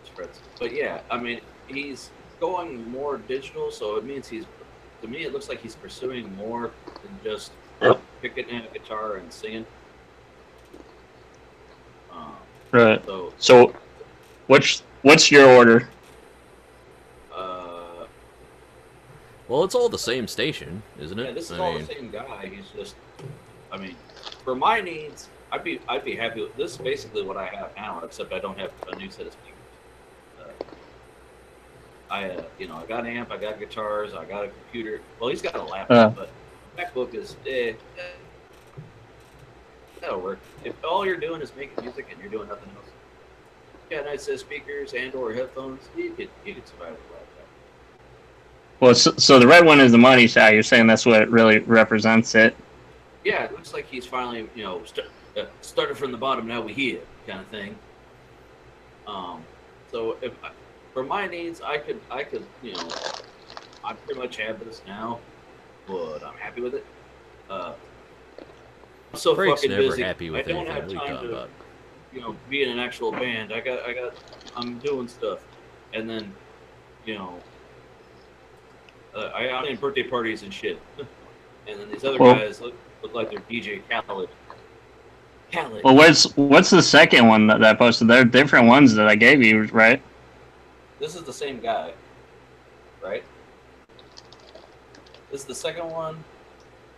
spreads. But yeah, I mean, he's going more digital, so it means to me, it looks like he's pursuing more than just picking in a guitar and singing. Right. So what's your order? well, it's all the same station, isn't it? Yeah, this is all the same guy. He's just, I mean, for my needs, I'd be happy with this. Is basically what I have now, except I don't have a new set of speakers. I got an amp, I got guitars, I got a computer. Well, he's got a laptop, but MacBook is that'll work. If all you're doing is making music and you're doing nothing else, you got a nice set of speakers and/or headphones, you could survive with a laptop. Well, so the red one is the money shot. You're saying that's what really represents it. Yeah, it looks like he's finally, started from the bottom, now we here, kind of thing. So if for my needs, I could, I pretty much have this now, but I'm happy with it. I'm so Frank's fucking never busy. happy with I don't anything have we time talk to, about. be in an actual band. I'm doing stuff, and then, I'm in birthday parties and shit. And then these other guys look like they're DJ Khaled. Well, what's the second one that I posted? There are different ones that I gave you, right? This is the same guy, right? This is the second one,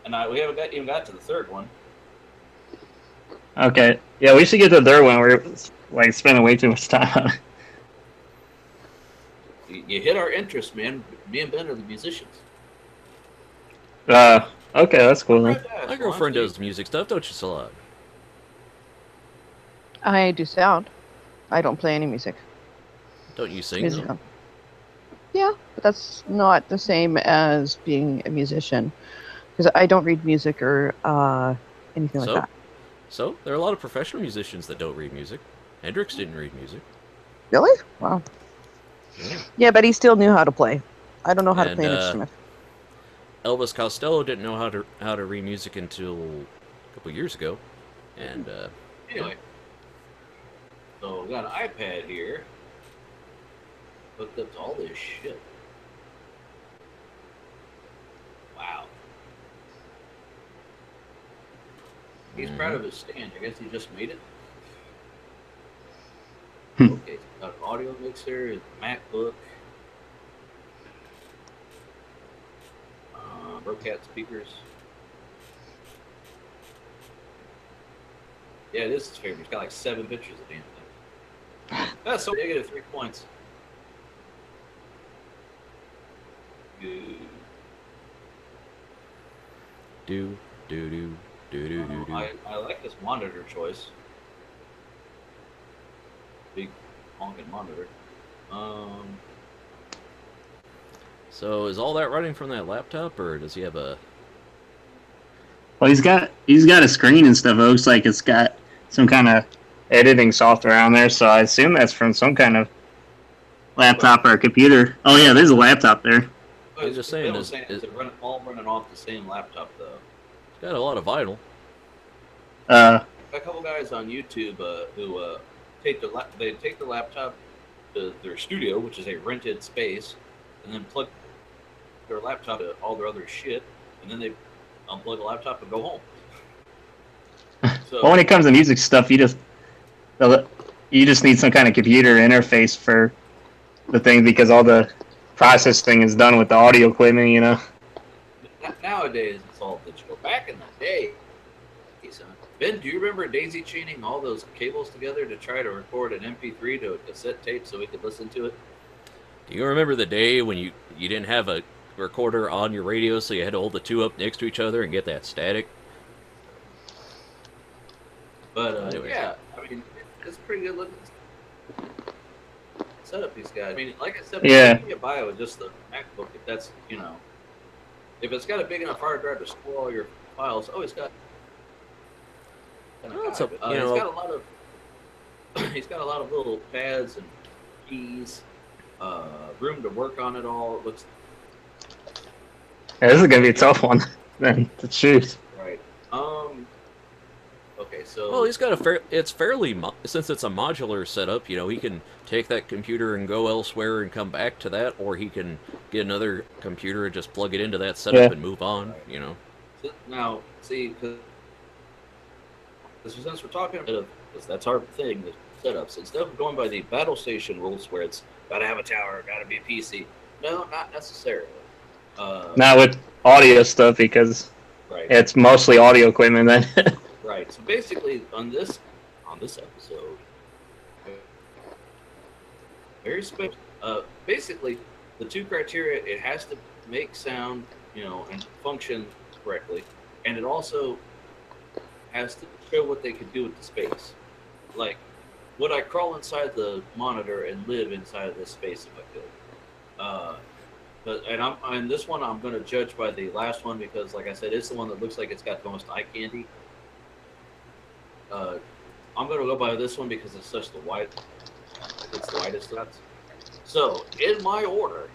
and we haven't even got to the third one. Okay, yeah, we should get to the third one. We're like spending way too much time on it. You hit our interest, man. Me and Ben are the musicians. Okay, that's cool then. My girlfriend does music stuff, don't you, Solange? I do sound. I don't play any music. Don't you sing? Music. Though? Yeah, but that's not the same as being a musician. Because I don't read music or anything like that. So, there are a lot of professional musicians that don't read music. Hendrix didn't read music. Really? Wow. Yeah, but he still knew how to play. I don't know how to play an instrument. Elvis Costello didn't know how to read music until a couple years ago. And, anyway. So, we got an iPad here. Hooked up to all this shit. Wow. He's proud of his stand. I guess he just made it. Okay, so got an audio mixer, a MacBook, Brocat speakers. Yeah, it is his favorite. He's got like 7 pictures of the damn thing. That's so negative 3 points. Good. do. I like this monitor choice. Big honking monitor. So is all that running from that laptop, or does he have a? Well, he's got a screen and stuff. It looks like it's got some kind of editing software on there, so I assume that's from some kind of laptop or computer. Oh yeah, there's a laptop there. I was just saying, it's all running off the same laptop though. It's got a lot of vinyl. A couple guys on YouTube who take the laptop to their studio, which is a rented space, and then plug their laptop to all their other shit, and then they unplug the laptop and go home. So, well, when it comes to music stuff, you just need some kind of computer interface for the thing because all the processing is done with the audio equipment, you know. Nowadays, it's all digital. Back in the day, Ben, do you remember daisy chaining all those cables together to try to record an MP3 to a cassette tape so we could listen to it? Do you remember the day when you didn't have a recorder on your radio, so you had to hold the two up next to each other and get that static? But Anyways. yeah, I mean, it's pretty good looking setup. These guys. I mean, like I said, Yeah. you can buy it with just the MacBook if that's if it's got a big enough hard drive to store all your files. Oh, it's got. Well, it's he's got a lot of. He's got a lot of little pads and keys. Room to work on it all. It looks Yeah, this is gonna be a tough one then to choose. right. Okay, so Well, he's got it's fairly since it's a modular setup. He can take that computer and go elsewhere and come back to that, or he can get another computer and just plug it into that setup Yeah. and move on. now see, because since we're talking about because that's our thing, the setups. Instead of going by the battle station rules, where it's gotta have a tower, gotta be a PC. No, not necessarily. Not with audio stuff because Right. it's mostly audio equipment then. Right. So basically, on this episode, very special. Basically, the two criteria: it has to make sound, and function correctly, and it also has to show what they could do with the space. Like, would I crawl inside the monitor and live inside of this space if I could? And this one I'm going to judge by the last one because, like I said, it's the one that looks like it's got the most eye candy. I'm going to go by this one because it's such the it's the widest dots. So, in my order,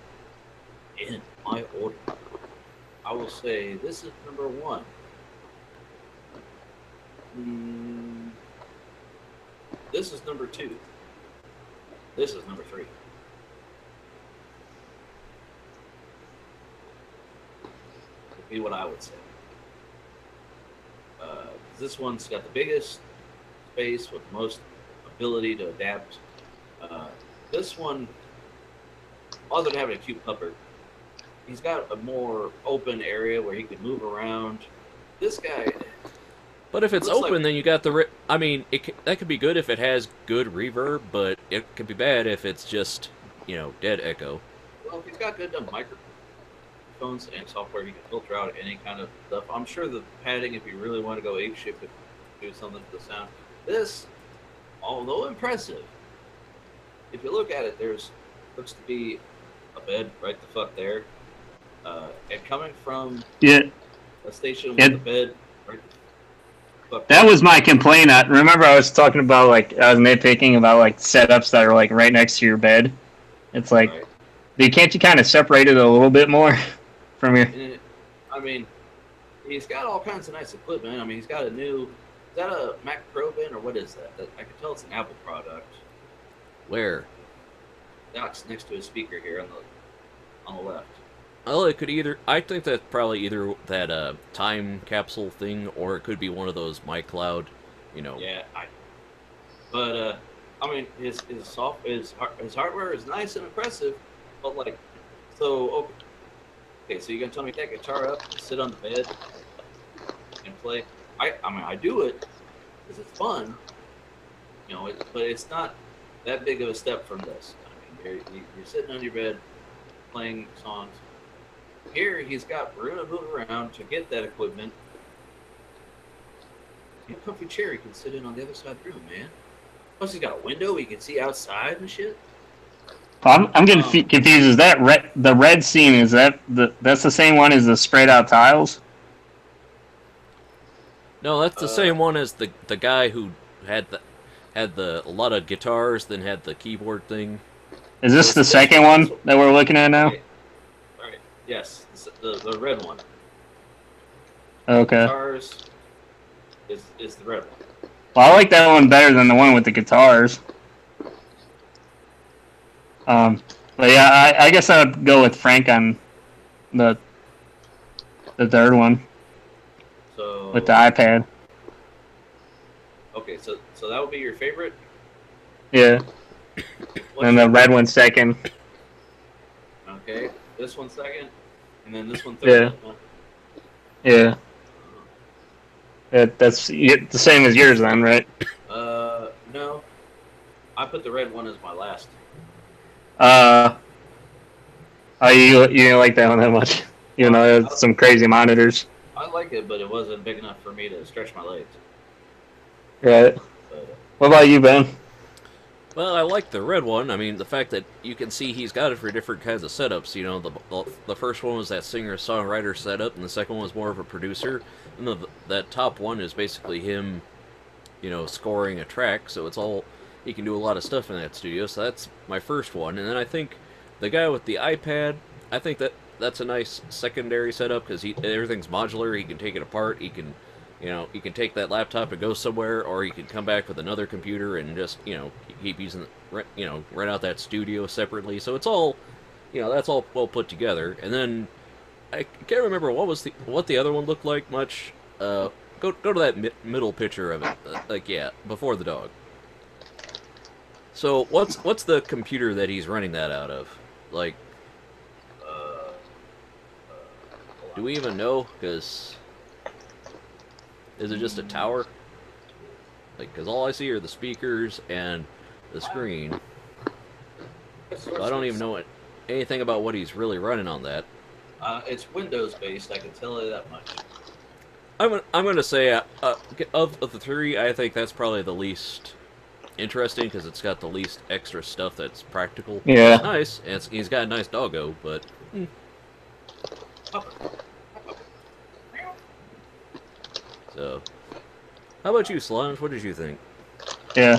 I will say this is number 1. This is number 2. This is number 3. Would be what I would say. This one's got the biggest space with the most ability to adapt. This one, other than having a cute cupboard, he's got a more open area where he can move around. This guy. But if it's Looks open, like- then you got that could be good if it has good reverb, but it could be bad if it's just, dead echo. Well, if he's got good microphones and software, he can filter out any kind of stuff. I'm sure the padding, if you really want to go apeshit, could do something to the sound. This, although impressive, if you look at it, looks to be a bed right the fuck there. And coming from Yeah, a station with Yeah. a bed right the fuck that was my complaint. Remember I was talking about I was nitpicking about setups that are right next to your bed. It's like, right. can't you kind of separate it a little bit more from your? I mean, he's got all kinds of nice equipment. I mean, he's got is that a Mac Pro bin or what is that? I can tell it's an Apple product. Where? That's next to his speaker here on the left. Well, it could I think that's probably either that time capsule thing, or it could be one of those MyCloud, Yeah, but I mean, his hardware is nice and impressive, but so so you're gonna tell me take a guitar up, sit on the bed, and play? I mean, I do it because it's fun, but it's not that big of a step from this. I mean, you're sitting on your bed playing songs. Here, he's got room to move around to get that equipment. In a comfy chair, he can sit in on the other side of the room, man. Plus, he's got a window he can see outside and shit. I'm getting confused. Is that the red scene? Is that's the same one as the spread out tiles? No, that's the same one as the guy who had a lot of guitars, then had the keyboard thing. Is this the second one that we're looking at now? Right. Yes, the red one. Okay. Guitars is the red one. Well, I like that one better than the one with the guitars. But yeah, I guess I would go with Frank on the third one with the iPad. Okay, so that would be your favorite. Yeah. And the red one second. Okay, this one second, and then this one third. Yeah. That's the same as yours then, right? No. I put the red one as my last. Oh, you didn't like that one that much, even though it has some crazy monitors. I like it, but it wasn't big enough for me to stretch my legs. Right. What about you, Ben? Well, I like the red one. I mean, the fact that you can see he's got it for different kinds of setups. You know, the first one was that singer-songwriter setup, and the second one was more of a producer. And that top one is basically him, you know, scoring a track. So it's all, he can do a lot of stuff in that studio. So that's my first one. And then I think the guy with the iPad, I think that's a nice secondary setup because everything's modular. He can take it apart. He can, you know, he can take that laptop and go somewhere, or he can come back with another computer and just, you know, keep using, you know, rent out that studio separately. So it's all, you know, that's all well put together. And then I can't remember what the other one looked like much. Go to that middle picture of it, like yeah, before the dog. So what's the computer that he's running that out of? Like, do we even know? Because is it just a tower? Like, because all I see are the speakers and the screen. So I don't even know anything about what he's really running on that. It's Windows based. I can tell you that much. I'm gonna say of the three, I think that's probably the least interesting because it's got the least extra stuff that's practical. Yeah. It's nice. And he's got a nice doggo, but. So, how about you, Solange? What did you think? Yeah.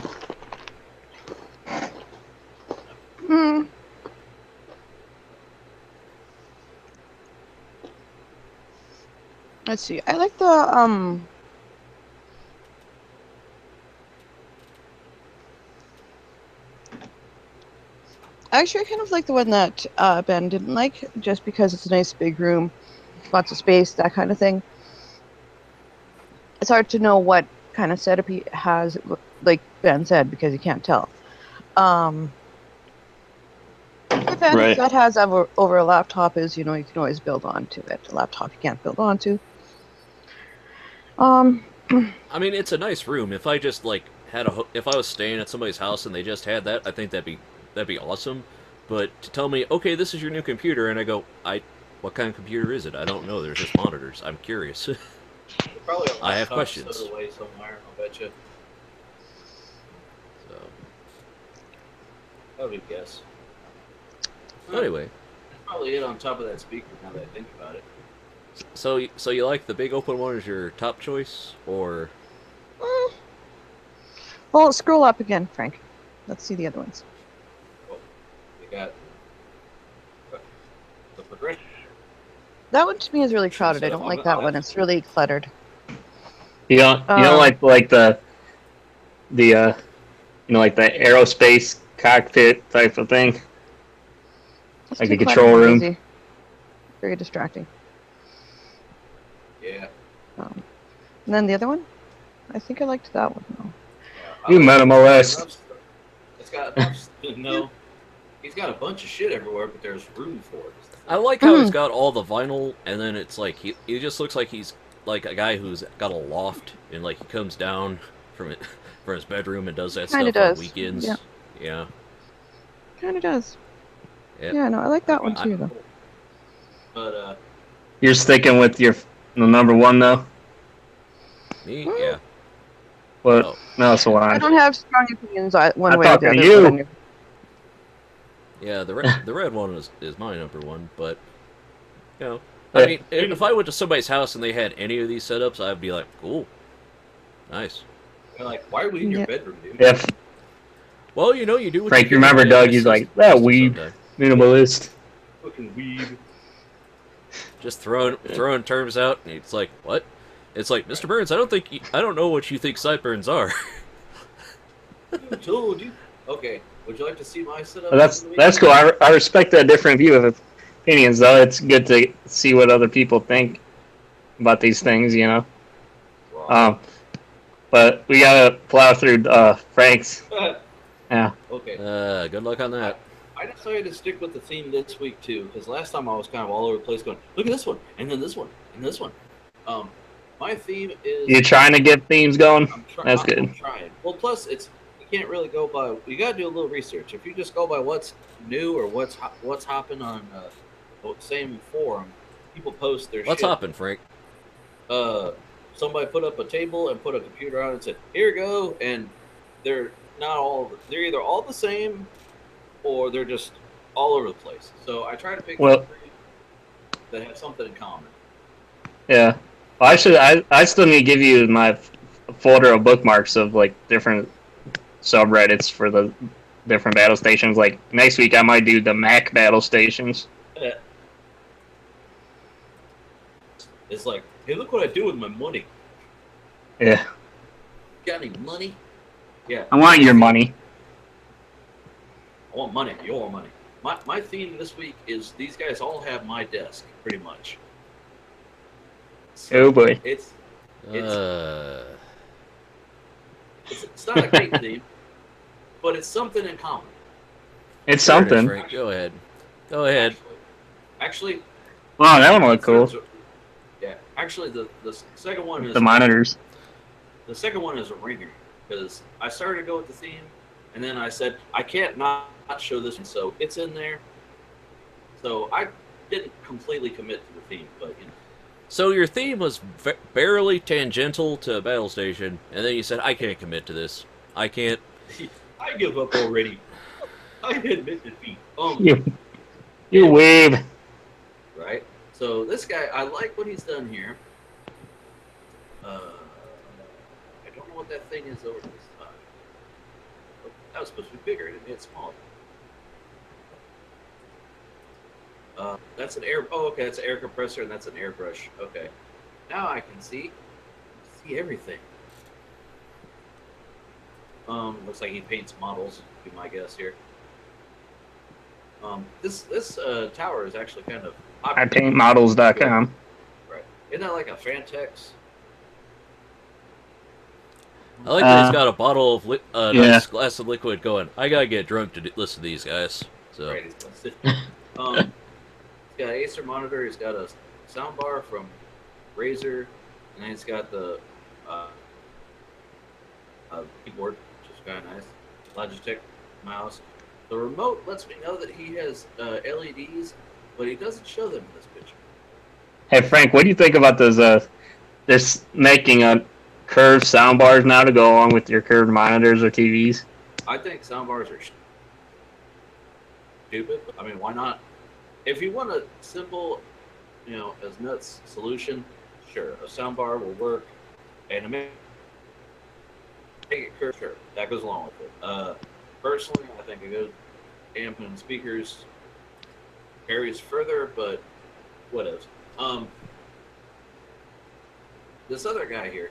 Let's see. I like the Actually, I kind of like the one that Ben didn't like, just because it's a nice big room, lots of space, that kind of thing. It's hard to know what kind of setup he has, like Ben said, because you can't tell. The advantage that has over a laptop is, you know, you can always build onto it. A laptop you can't build onto. I mean, it's a nice room. If I just like if I was staying at somebody's house and they just had that, I think that'd be awesome. But to tell me, okay, this is your new computer, and I go, what kind of computer is it? I don't know. There's just monitors. I'm curious. I have questions. Away somewhere, I'll bet you. So, I would guess. anyway, That's probably it on top of that speaker. Now that I think about it. so you like the big open one as your top choice, or? Well, scroll up again, Frank. Let's see the other ones. Well, you got the progression. That one to me is really crowded. I don't like that one. It's really cluttered. You don't like the you know, like the aerospace cockpit type of thing, It's like too a control room. crazy. Very distracting. Yeah. And then the other one, I think I liked that one though. You minimalist. It's got enough, no. He's got a bunch of shit everywhere, but there's room for it. I like how he's got all the vinyl, and then it's like he just looks like he's like a guy who's got a loft, and like he comes down from his bedroom and does that Kinda stuff on does. weekends. Yeah. Kind of does. Yep. Yeah, no, I like that one too though. But You're sticking with the number one though. Me, yeah. What? Oh. No, Solange. I don't have strong opinions one I'm way or the talking other. to you. but anyway. Yeah, the red one is my number one, but you know, I mean, if I went to somebody's house and they had any of these setups, I'd be like, cool, nice. you're like, why are we in your bedroom, dude? If Well, you know, you do. What Frank, you you do remember to Doug? nice He's like, system that weeb, sometime. minimalist. Fucking weed. Just throwing terms out, and it's like, what? It's like, Mr. Burns, I don't know what you think sideburns are. I told you. Okay. Would you like to see my setup? Well, that's cool. I respect that different view of opinions, though. It's good to see what other people think about these things, you know. But we gotta plow through Frank's, Yeah. Okay. Good luck on that. I decided to stick with the theme this week too, because last time I was kind of all over the place going, look at this one, and then this one, and this one. My theme is You trying to get themes going? That's good. I'm trying. Well, plus you can't really go by. You got to do a little research. If you just go by what's new or what's hopping on the same forum, people post their What's shit. hopping, Frank? Somebody put up a table and put a computer on it and said, "Here you go," and they're not all. They're either all the same, or they're just all over the place. So I try to pick three that have something in common. Yeah. Well, I still need to give you my folder of bookmarks of like different subreddits for the different battle stations. Like next week, I might do the Mac battle stations. It's like, hey, look what I do with my money. Yeah. Got any money? Yeah. I want your money. I want money. Your money. My theme this week is these guys all have my desk, pretty much. So Oh boy. It's not a great theme, but it's something in common. It's something. Frank. Go ahead. Go ahead. Actually. Wow, that one looked cool. Yeah. Actually, the second one is the monitors. The second one is a ringer because I started to go with the theme, and then I said I can't not show this one, so it's in there. So I didn't completely commit to the theme, but you know. So your theme was barely tangential to Battle Station, and then you said, I can't commit to this. I can't. I give up already. I admit defeat. You weeb. Right? So this guy, I like what he's done here. I don't know what that thing is over this side. Oh, that was supposed to be bigger. It made it smaller. That's an air. Oh, okay. That's an air compressor, and that's an airbrush. Okay. Now I can see everything. Looks like he paints models. Would be my guess here. This tower is actually kind of. I paintmodels.com. Right. Isn't that like a Fantex? I like that he's got a bottle of nice glass of liquid going. I gotta get drunk to listen to these guys. So. Right. He's got an Acer monitor. He's got a soundbar from Razer, and then he's got the keyboard, which is kind of nice. Logitech mouse. The remote lets me know that he has LEDs, but he doesn't show them in this picture. Hey Frank, what do you think about those? This making a curved soundbars now to go along with your curved monitors or TVs. I think soundbars are stupid. I mean, why not? If you want a simple, as nuts solution, sure, a soundbar will work, and to make it curved, sure, that goes along with it. Personally, I think a good amp and speakers carries further, but whatever. This other guy here,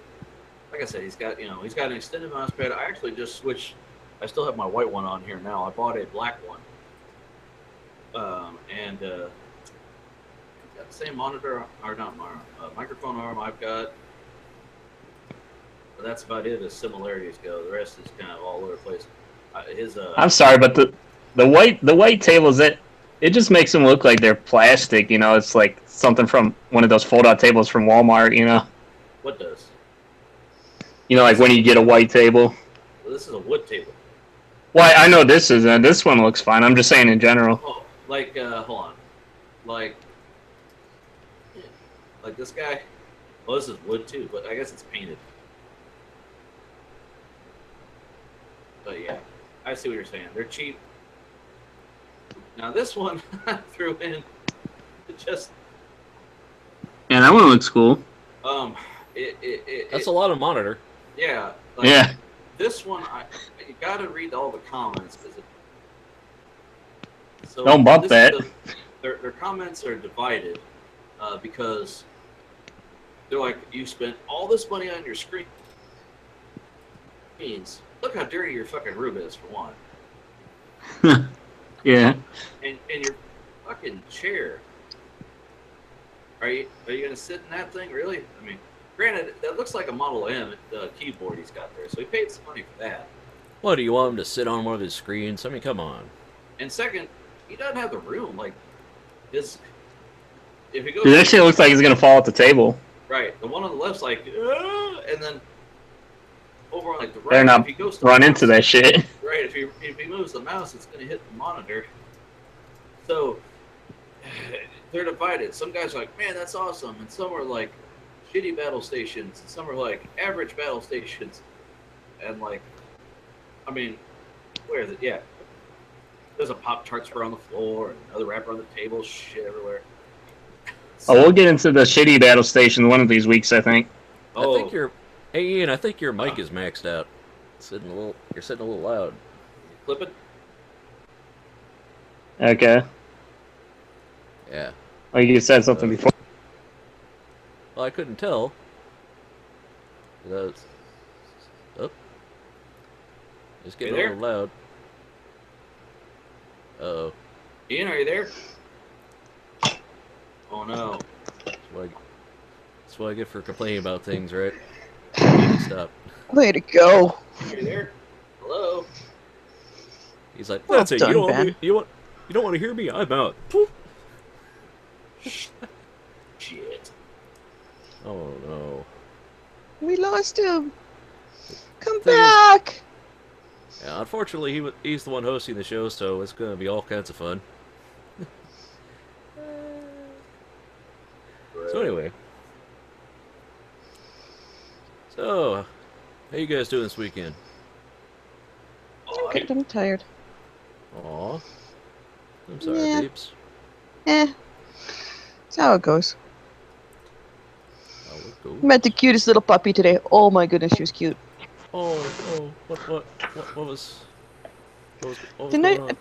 like I said, he's got an extended mouse pad. I actually just switched. I still have my white one on here now. I bought a black one. And got the same monitor, or not microphone arm I've got. But that's about it as similarities go. The rest is kind of all over the place. I'm sorry, but the white tables, it just makes them look like they're plastic. It's like something from one of those fold-out tables from Walmart. What does? Like when you get a white table. Well, this is a wood table. Well, I know this is, and this one looks fine. I'm just saying in general. Oh, hold on. Like this guy. Well, this is wood too, but I guess it's painted. But yeah, I see what you're saying. They're cheap. Now this one I threw in just. Yeah, that one looks cool. That's a lot of monitor. Yeah. Yeah. This one, you got to read all the comments so don't bump that. Their comments are divided because they're like, you spent all this money on your screens. Look how dirty your fucking room is, for one. Yeah. And your fucking chair. Are you gonna sit in that thing, really? I mean, granted, that looks like a Model M keyboard he's got there, so he paid some money for that. What do you want him to sit on one of his screens? I mean, come on. And second, he doesn't have the room. Like his, if he goes, Dude, that shit looks like he's gonna fall at the table. right, the one on the left's like, and then over on like the right, Better not if he goes to run the into mouse, that shit. right, if he moves the mouse, it's gonna hit the monitor. So they're divided. Some guys are like, man, that's awesome, and some are like shitty battle stations, and some are like average battle stations, and like, I mean, where is it? Yeah, there's a Pop-Tart spur on the floor, and another wrapper on the table, shit everywhere. Oh, we'll get into the shitty battle station one of these weeks, I think. Oh, I think your hey Ian, I think your mic is maxed out. You're sitting a little loud. flip it. Okay. Yeah. Like you said something before. Well, I couldn't tell. That's oh. It's getting a You there? little loud. Uh-oh. Ian, are you there? Oh no. That's what I get for complaining about things, right? Stop. Way to go. Are you there? Hello. He's like, Well that's it. done, You don't want Ben. me, you don't want to hear me? I'm out. Shit. Oh no. We lost him. Come Thing is- back. Yeah, unfortunately, he's the one hosting the show, so it's gonna be all kinds of fun. So anyway, how you guys doing this weekend? Oh, Good, I'm tired. Aw, I'm sorry, Yeah. babes. That's how it goes. Oh, it goes. Met the cutest little puppy today. Oh my goodness, she was cute. Oh, what was Didn't going I? on?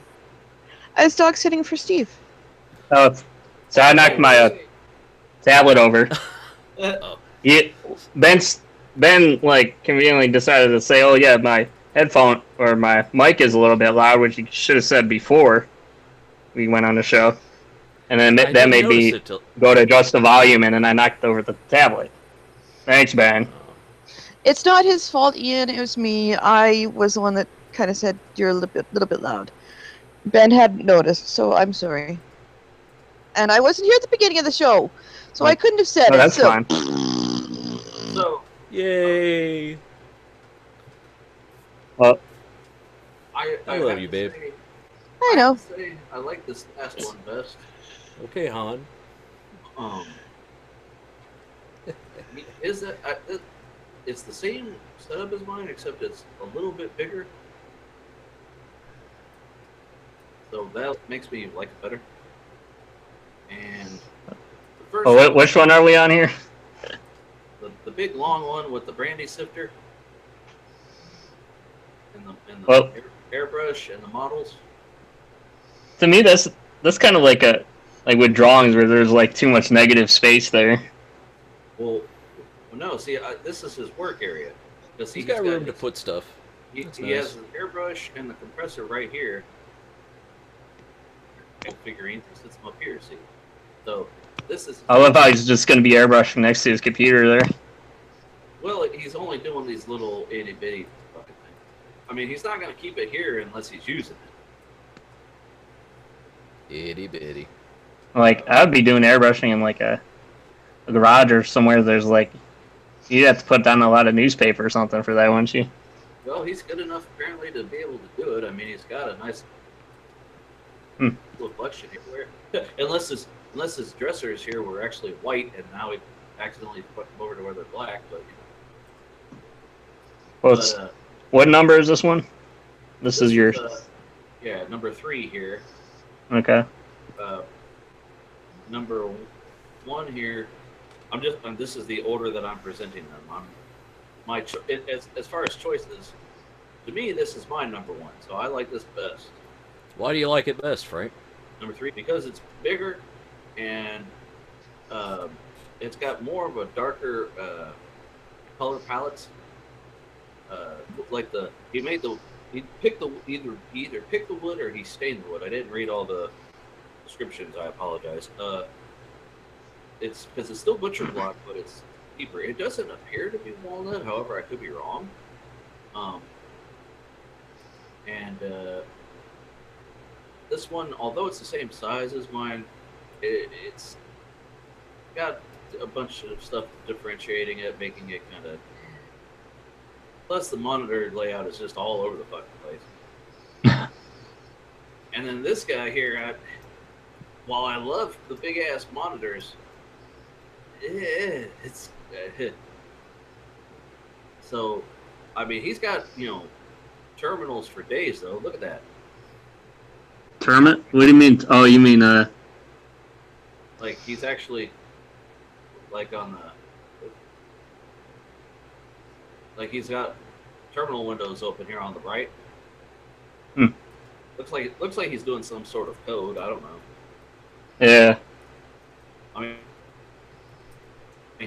I was dog sitting for Steve. Oh, so I knocked my tablet over. Oh, Ben like conveniently decided to say, "Oh yeah, my headphone or my mic is a little bit loud," which he should have said before we went on the show. And then I that didn't made notice me it till. go to adjust the volume, and then I knocked over the tablet. Thanks, Ben. Oh. It's not his fault, Ian. It was me. I was the one that kind of said you're a little bit loud. Ben hadn't noticed, so I'm sorry. And I wasn't here at the beginning of the show, so I couldn't have said Oh, it. that's So fine. So Yay! Well, I love have you, to babe. say- I know. have to say, I like this last one best. Okay, Han. Is that it's the same setup as mine, except it's a little bit bigger. So that makes me like it better. And the first which one are we on here? the big long one with the brandy sifter and the Well- airbrush and the models. To me, that's kind of like with drawings where there's like too much negative space there. Well, no. See, this is his work area because He's got room to put stuff. He That's has nice. an airbrush and the compressor right here. And figurines, he sits them up here. See, so this is. I love how he's just going to be airbrushing next to his computer there. Well, he's only doing these little itty bitty fucking things. I mean, he's not going to keep it here unless he's using it. Itty bitty. Like, I would be doing airbrushing in like a garage or somewhere. There's like, you'd have to put down a lot of newspaper or something for that, wouldn't you? Well, he's good enough apparently to be able to do it. I mean, he's got a nice little collection everywhere. unless his dressers here were actually white, and now he accidentally put them over to where they're black. But Well, but, what number is this one? This is your. Yeah, number 3 here. Okay. Number 1 here. This is the order that I'm presenting them. As far as choices, to me, this is my number 1. So I like this best. Why do you like it best, Frank? Number 3 because it's bigger and it's got more of a darker color palettes. Like he picked the either picked the wood or he stained the wood. I didn't read all the descriptions. I apologize. It's because it's still butcher block, but it's deeper. It doesn't appear to be walnut. However, I could be wrong. And this one, although it's the same size as mine, it's got a bunch of stuff differentiating it, making it kind of. Plus, the monitor layout is just all over the fucking place. And then this guy here, while I love the big ass monitors, it's so. I mean, he's got terminals for days though. Look at that. Terminal? What do you mean? Oh, you mean Like he's actually like on the. Like he's got terminal windows open here on the right. Hmm. Looks like he's doing some sort of code. I don't know. Yeah. I mean,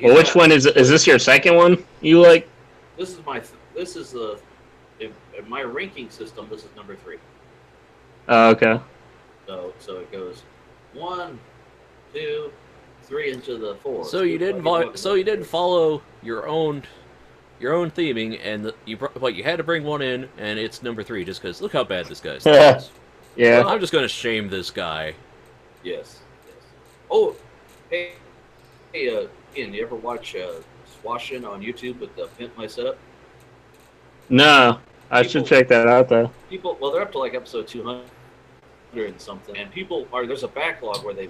Well, which one is this your second one you like? This is the in my ranking system. This is number 3. Oh, okay. So it goes 1, 2, 3 into the 4. So you didn't follow your own theming, and but you had to bring one in, and it's number 3 just because look how bad this guy's. Yeah. I'm just gonna shame this guy. Yes. Oh, hey, Ian, you ever watch Swashing on YouTube with the Pimp My Setup? No, I should check that out though. Well, they're up to like episode 200 and something, and there's a backlog where they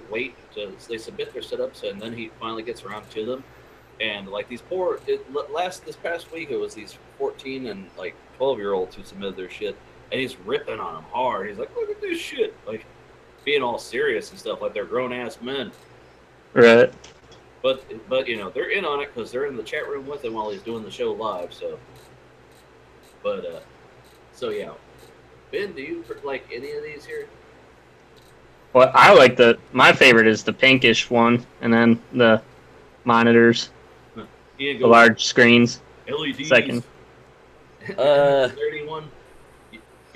they submit their setups, and then he finally gets around to them. And like these this past week, it was these 14 and like 12-year-olds who submitted their shit, and he's ripping on them hard. He's like, "Look at this shit!" Like being all serious and stuff, like they're grown ass men. Right. But they're in on it because they're in the chat room with him while he's doing the show live. So, so yeah, Ben, do you like any of these here? Well, I like my favorite is the pinkish one, and then the monitors, the large screens. LEDs. Second. 31.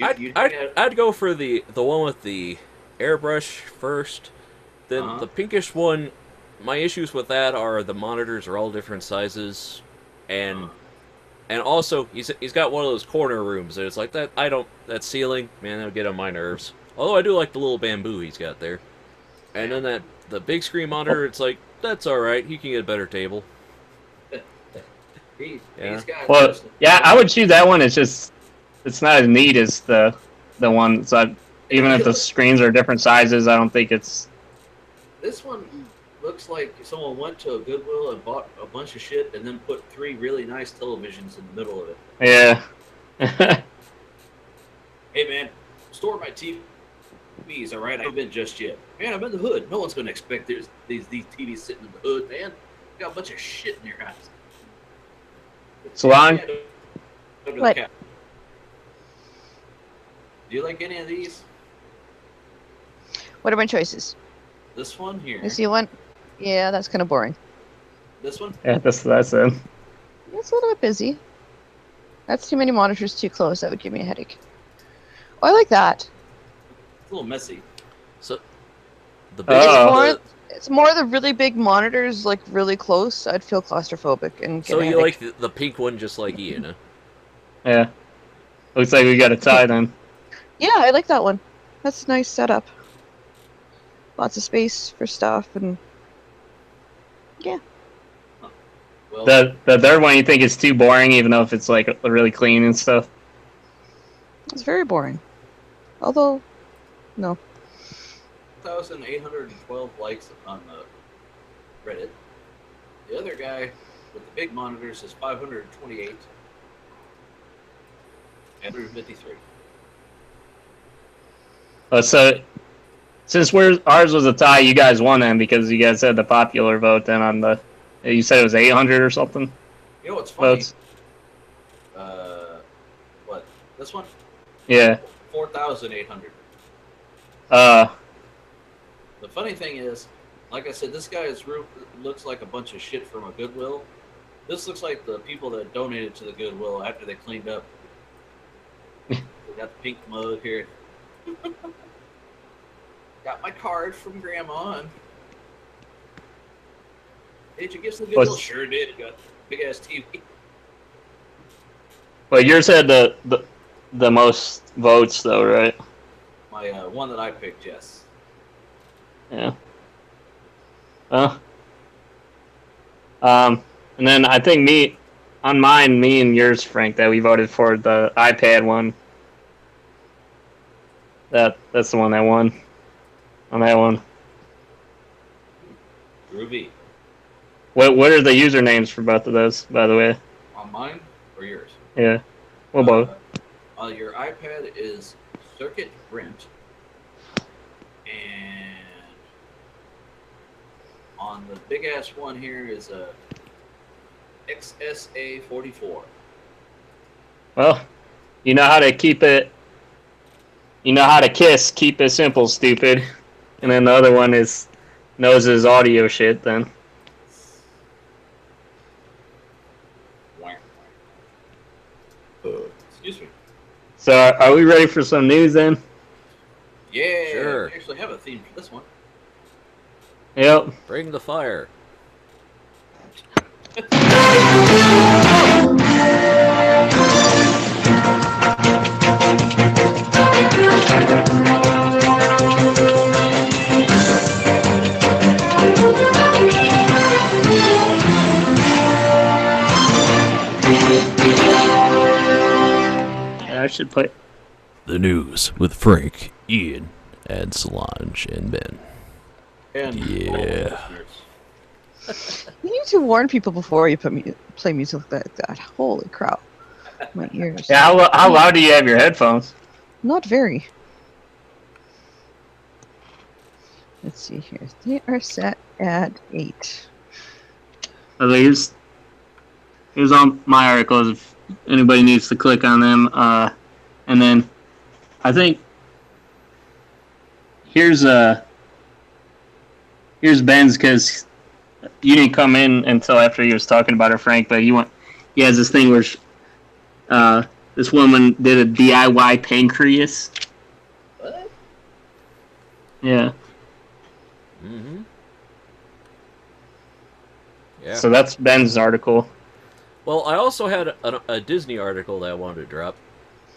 I'd go for the one with the airbrush first. Then the pinkish one. My issues with that are the monitors are all different sizes, and also he's got one of those corner rooms, and it's like that. That ceiling, man, that'll get on my nerves. Although I do like the little bamboo he's got there, and then the big screen monitor, it's like that's all right. He can get a better table. He's got I would choose that one. It's not as neat as the one. So even if the screens are different sizes, I don't think it's. This one looks like someone went to a Goodwill and bought a bunch of shit and then put 3 really nice televisions in the middle of it. Yeah. Hey man, store my TVs, all right? I haven't been just yet. Man, I'm in the hood. No one's going to expect these TVs sitting in the hood, man. You got a bunch of shit in your house. Solange? What? Do you like any of these? What are my choices? This one here. You see one? Yeah, that's kind of boring. This one? Yeah, that's it. It's a little bit busy. That's too many monitors too close. That would give me a headache. Oh, I like that. It's a little messy. So the big It's more the really big monitors, like really close. I'd feel claustrophobic and get So a you headache. like the pink one just like Ian, huh? Yeah. Looks like we got a tie then. Yeah, I like that one. That's a nice setup. Lots of space for stuff and yeah. Well, The third one you think is too boring, even though if it's like really clean and stuff. It's very boring. Although, no. 1,812 likes on the Reddit. The other guy with the big monitors is 528 and 153. So since ours was a tie, you guys won then because you guys had the popular vote then on the. You said it was 800 or something. You know what's funny? Votes. What? This one? Yeah. 4,800. The funny thing is, like I said, this guy's room looks like a bunch of shit from a Goodwill. This looks like the people that donated to the Goodwill after they cleaned up. We got the pink mug here. Got my card from Grandma. And did you give us the Goodwill? Sure did. Got big ass TV. But yours had the the most votes, though, right? My one that I picked, yes. Yeah. Well, and then I think me and yours, Frank, that we voted for the iPad one. That's the one that won on that one. Groovy. What are the usernames for both of those, by the way? On mine or yours? Yeah. Well, both. Your iPad is Circuit Brent, and on the big ass one here is a XSA44. Well, you know how to keep it. You know how to kiss. Keep it simple, stupid. And then the other one knows his audio shit. Then. Excuse me. So, are we ready for some news then? Yeah, Sure. we actually have a theme for this one. Yep. Bring the fire. I should play. The news with Frank, Ian, and Solange and Ben. And Yeah. You need to warn people before you play music like that. Holy crap. My ears. Yeah, how loud do you have your headphones? Not very. Let's see here. They are set at 8. So here's all my articles if anybody needs to click on them. And then I think here's Ben's, because you didn't come in until after he was talking about it, Frank. But he has this thing where this woman did a DIY pancreas. What? Yeah. Mm-hmm. Yeah. So that's Ben's article. Well, I also had a Disney article that I wanted to drop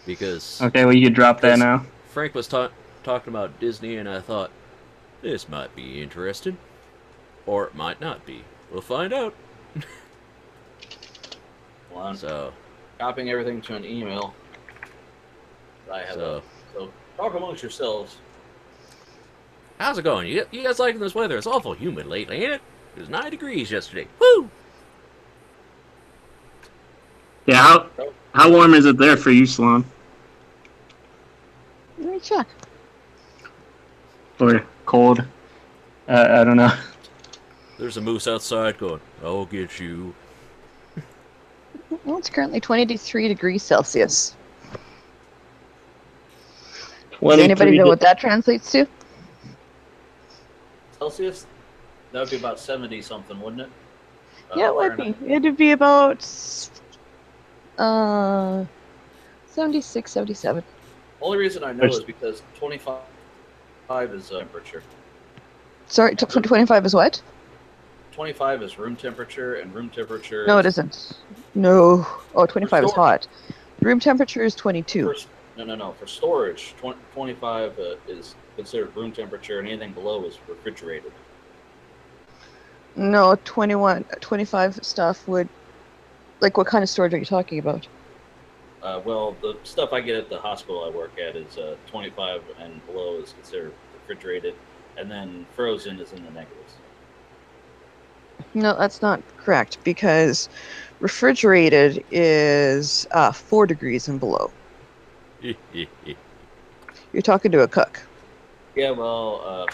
because Okay, well you can drop that now. Frank was talking about Disney, and I thought this might be interesting, or it might not be. We'll find out. Well, I'm So, copying everything to an email. I have so so talk amongst yourselves. how's it going? You guys liking this weather? It's awful humid lately, ain't it? It was 9 degrees yesterday. Woo! Yeah, how warm is it there for you, Sloan? Let me check. Or cold? I don't know. There's a moose outside going, I'll get you. Well, it's currently 23 degrees Celsius. Does anybody know what that translates to? Celsius? That would be about 70 something, wouldn't it? Yeah, it would be. Fahrenheit. It'd be about 76, 77. Only reason I know is because 25 is temperature. Sorry, 25 is what? 25 is room temperature, and room temperature. No, it isn't. No. Oh, 25 is storage. hot. Room temperature is 22. No. For storage, 25 is considered room temperature, and anything below is refrigerated. No, 25 stuff would... Like, what kind of storage are you talking about? Well, the stuff I get at the hospital I work at is 25 and below is considered refrigerated, and then frozen is in the negatives. No, that's not correct, because refrigerated is 4 degrees and below. You're talking to a cook. Yeah, well,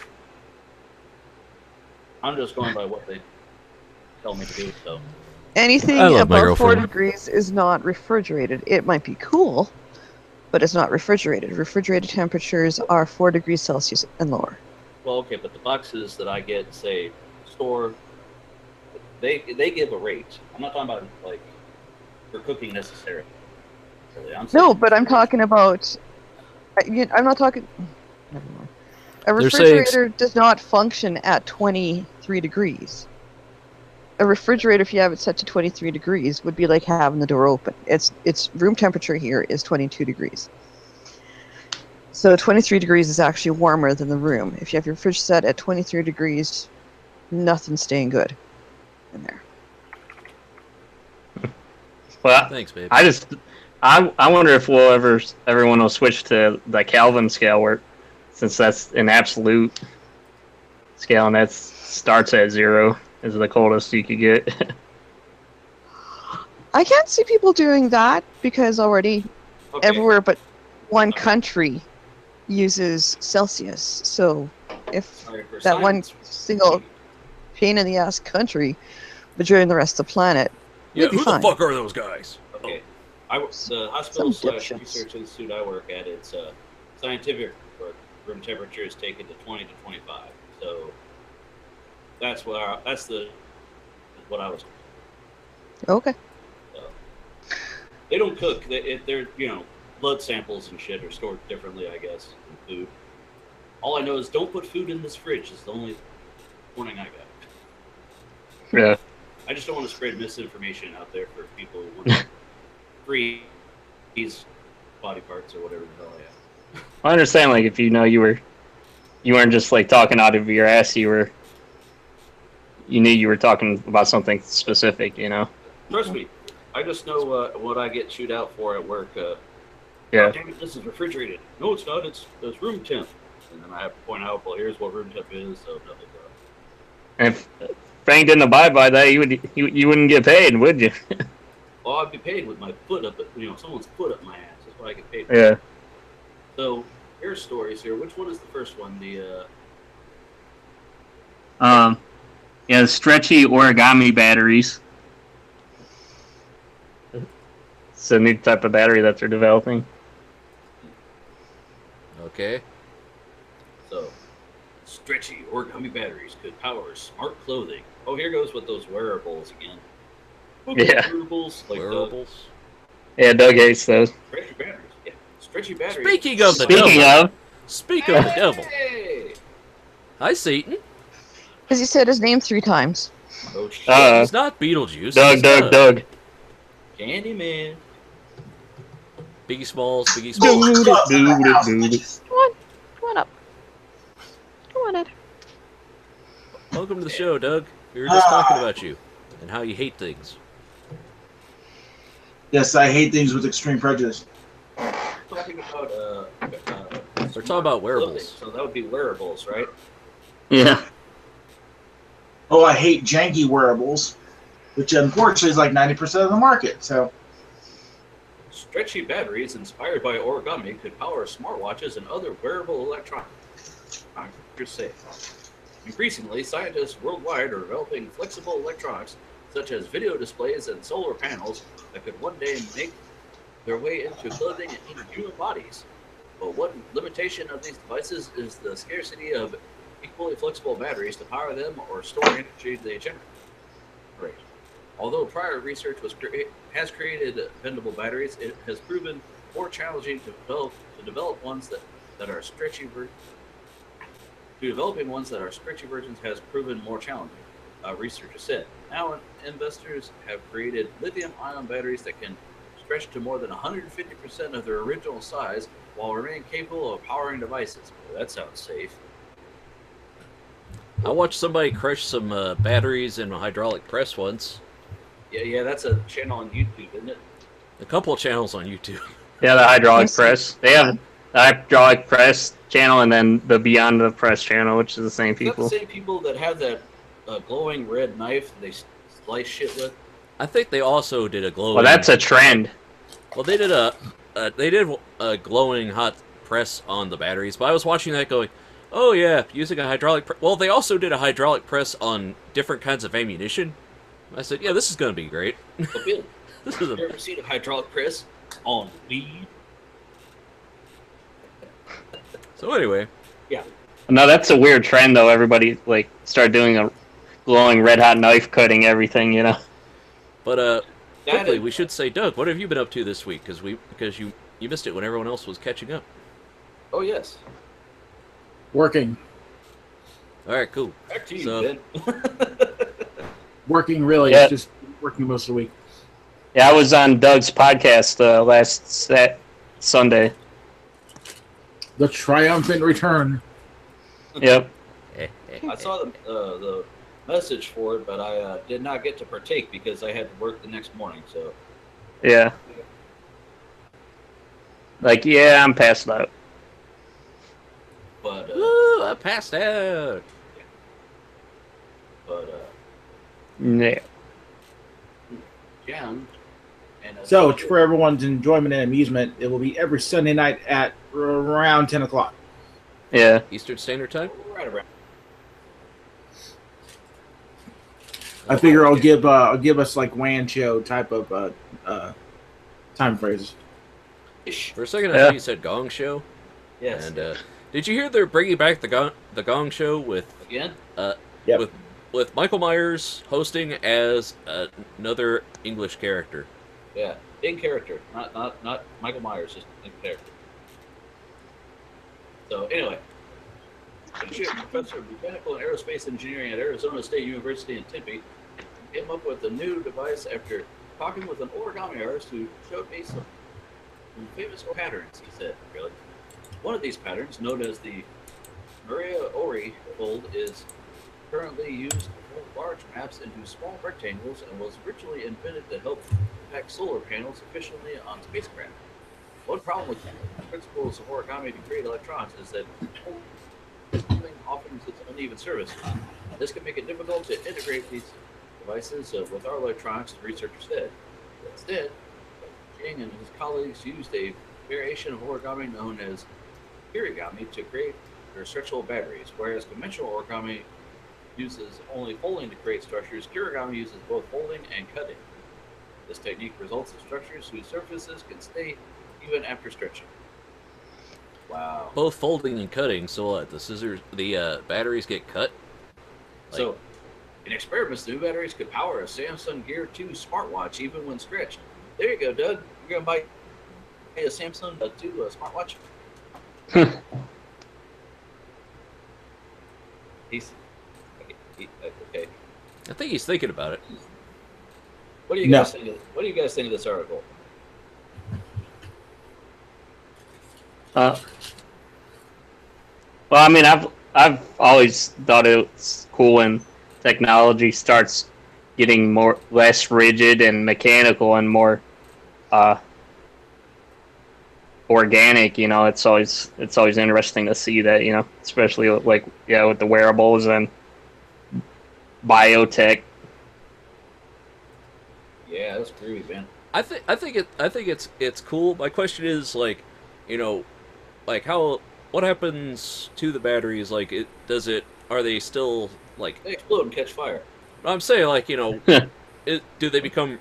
I'm just going by what they tell me to do, so. Anything I love my above 4 girlfriend. degrees is not refrigerated. It might be cool, but it's not refrigerated. Refrigerated temperatures are 4 degrees Celsius and lower. Well, okay, but the boxes that I get, say, store, they give a rate. I'm not talking about, like, for cooking necessarily. Really. I'm saying No, but I'm talking about... I'm not talking... Never mind. A They're saying- refrigerator does not function at 23 degrees. a refrigerator, if you have it set to 23 degrees, would be like having the door open. It's room temperature here is 22 degrees. So 23 degrees is actually warmer than the room. If you have your fridge set at 23 degrees, nothing's staying good in there. Well, Thanks, babe. I wonder if everyone will switch to the Kelvin scale, where since that's an absolute scale and that starts at 0 is the coldest you could get. I can't see people doing that because already Okay. everywhere but one country uses Celsius. So if Sorry for that one science. single pain in the ass country, but during the rest of the planet, Yeah, we'd be who fine. the fuck are those guys? Okay. The hospital Some / dipshits. research institute I work at, it's scientific work. Room temperature is taken to 20 to 25. So that's what I was. Okay. They don't cook. They're blood samples and shit are stored differently, I guess, than food. All I know is don't put food in this fridge. Is the only warning I got. Yeah. I just don't want to spread misinformation out there for people who want to freeze body parts or whatever the hell I have. I understand, like, if you weren't just like talking out of your ass, you knew you were talking about something specific, you know. Trust me, I just know what I get chewed out for at work. Yeah. "Oh, damn it, this is refrigerated. No, it's not. It's room temp. And then I have to point out, well, here's what room temp is. So blah, blah, blah. And if Frank didn't abide by that, you wouldn't get paid, would you? Well, I'd be paid with my foot up, someone's foot up my ass. That's what I get paid for. Yeah. So here's stories here. Which one is the first one? Yeah, stretchy origami batteries. It's a new type of battery that they're developing. Okay. So, stretchy origami batteries could power smart clothing. Oh, here goes with those wearables again. Okay, Yeah. wearables like Wearables. Yeah, Doug hates those. stretchy batteries. Yeah, stretchy batteries. Speaking of the Speaking devil. of, Speak of the devil. Hey! Hi, Satan. Because he said his name 3 times. Oh shit! He's not Beetlejuice. Doug, he's Doug. Candyman. Biggie Smalls, Biggie Doo, Smalls. doo, Doo-doo-doo-doo. Come on up. Come on, Ed. Welcome to the show, Doug. We were just talking about you and how you hate things. Yes, I hate things with extreme prejudice. Talking about We're talking about wearables. So that would be wearables, right? Yeah. Oh, I hate janky wearables, which unfortunately is like 90% of the market. So, Stretchy batteries inspired by origami could power smartwatches and other wearable electronics. Just say. Increasingly, scientists worldwide are developing flexible electronics such as video displays and solar panels that could one day make their way into clothing and even human bodies. But one limitation of these devices is the scarcity of equally flexible batteries to power them or store energy they generate. Although prior research has created bendable batteries, it has proven more challenging to develop ones that are stretchy. Developing ones that are stretchy versions has proven more challenging. Researchers said. Now, investors have created lithium-ion batteries that can stretch to more than 150% of their original size while remaining capable of powering devices. Well, that sounds safe. I watched somebody crush some batteries in a hydraulic press once. Yeah, that's a channel on YouTube, isn't it? A couple of channels on YouTube. Yeah, the hydraulic press. They have the hydraulic press channel and then the Beyond the Press channel, which is the same Is that people. the same people that have that glowing red knife they slice shit with? I think they also did a glowing. Well, that's a trend. Well, they did a glowing hot press on the batteries, but I was watching that going, oh yeah, using a hydraulic press. Well, they also did a hydraulic press on different kinds of ammunition. I said, yeah, this is going to be great. But Bill, This is have you ever seen a hydraulic press on weed? So anyway, No, that's a weird trend though. Everybody like start doing a glowing red hot knife cutting everything, you know. but quickly, is- we should say, Doug, what have you been up to this week? Because you missed it when everyone else was catching up. Oh, yes. working. All right, cool. Back to you, So- Ben. Working really, Yeah. it's just working most of the week. Yeah, I was on Doug's podcast last Sunday. The triumphant return. Yep. I saw the message for it, but I did not get to partake because I had to work the next morning. So Yeah. Like, yeah, I'm passed out. but Ooh, I passed out. Yeah. Jen and So, for everyone's enjoyment and amusement, it will be every Sunday night at around 10 o'clock. Yeah. Eastern Standard Time? right around. I figure I'll give us like WAN show type of time phrases. For a second, I Yeah. thought you said Gong Show. Yes. And did you hear they're bringing back the Gong Show with Again? Yep. with Michael Myers hosting as another English character? Yeah. In character, not Michael Myers, just in character. So anyway, associate professor of mechanical and aerospace engineering at Arizona State University in Tempe came up with a new device after talking with an origami artist who showed me some famous patterns. He said, "Really, one of these patterns, known as the Maria Ori fold, is currently used to fold large maps into small rectangles and was originally invented to help pack solar panels efficiently on spacecraft. One problem with the principles of origami to create electrons is that folding often uses uneven surface. This can make it difficult to integrate these devices with our electronics, the researcher said. Instead, Jing and his colleagues used a variation of origami known as kirigami to create their stretchable batteries, whereas conventional origami uses only folding to create structures. Kirigami uses both folding and cutting. This technique results in structures whose surfaces can stay even after stretching." Wow. Both folding and cutting. So what? The batteries get cut. So, in experiments, the new batteries could power a Samsung Gear 2 smartwatch even when stretched. There you go, Doug. You're going to buy a Samsung 2 smartwatch? Okay. I think he's thinking about it. What do you guys think? What do you guys think of this article? Well, I mean, I've always thought it's cool when technology starts getting less rigid and mechanical and more organic. You know, it's always interesting to see that. You know, especially with the wearables and biotech. Yeah, that's groovy, man. I think it's cool. My question is what happens to the batteries? Are they still They explode and catch fire. I'm saying do they become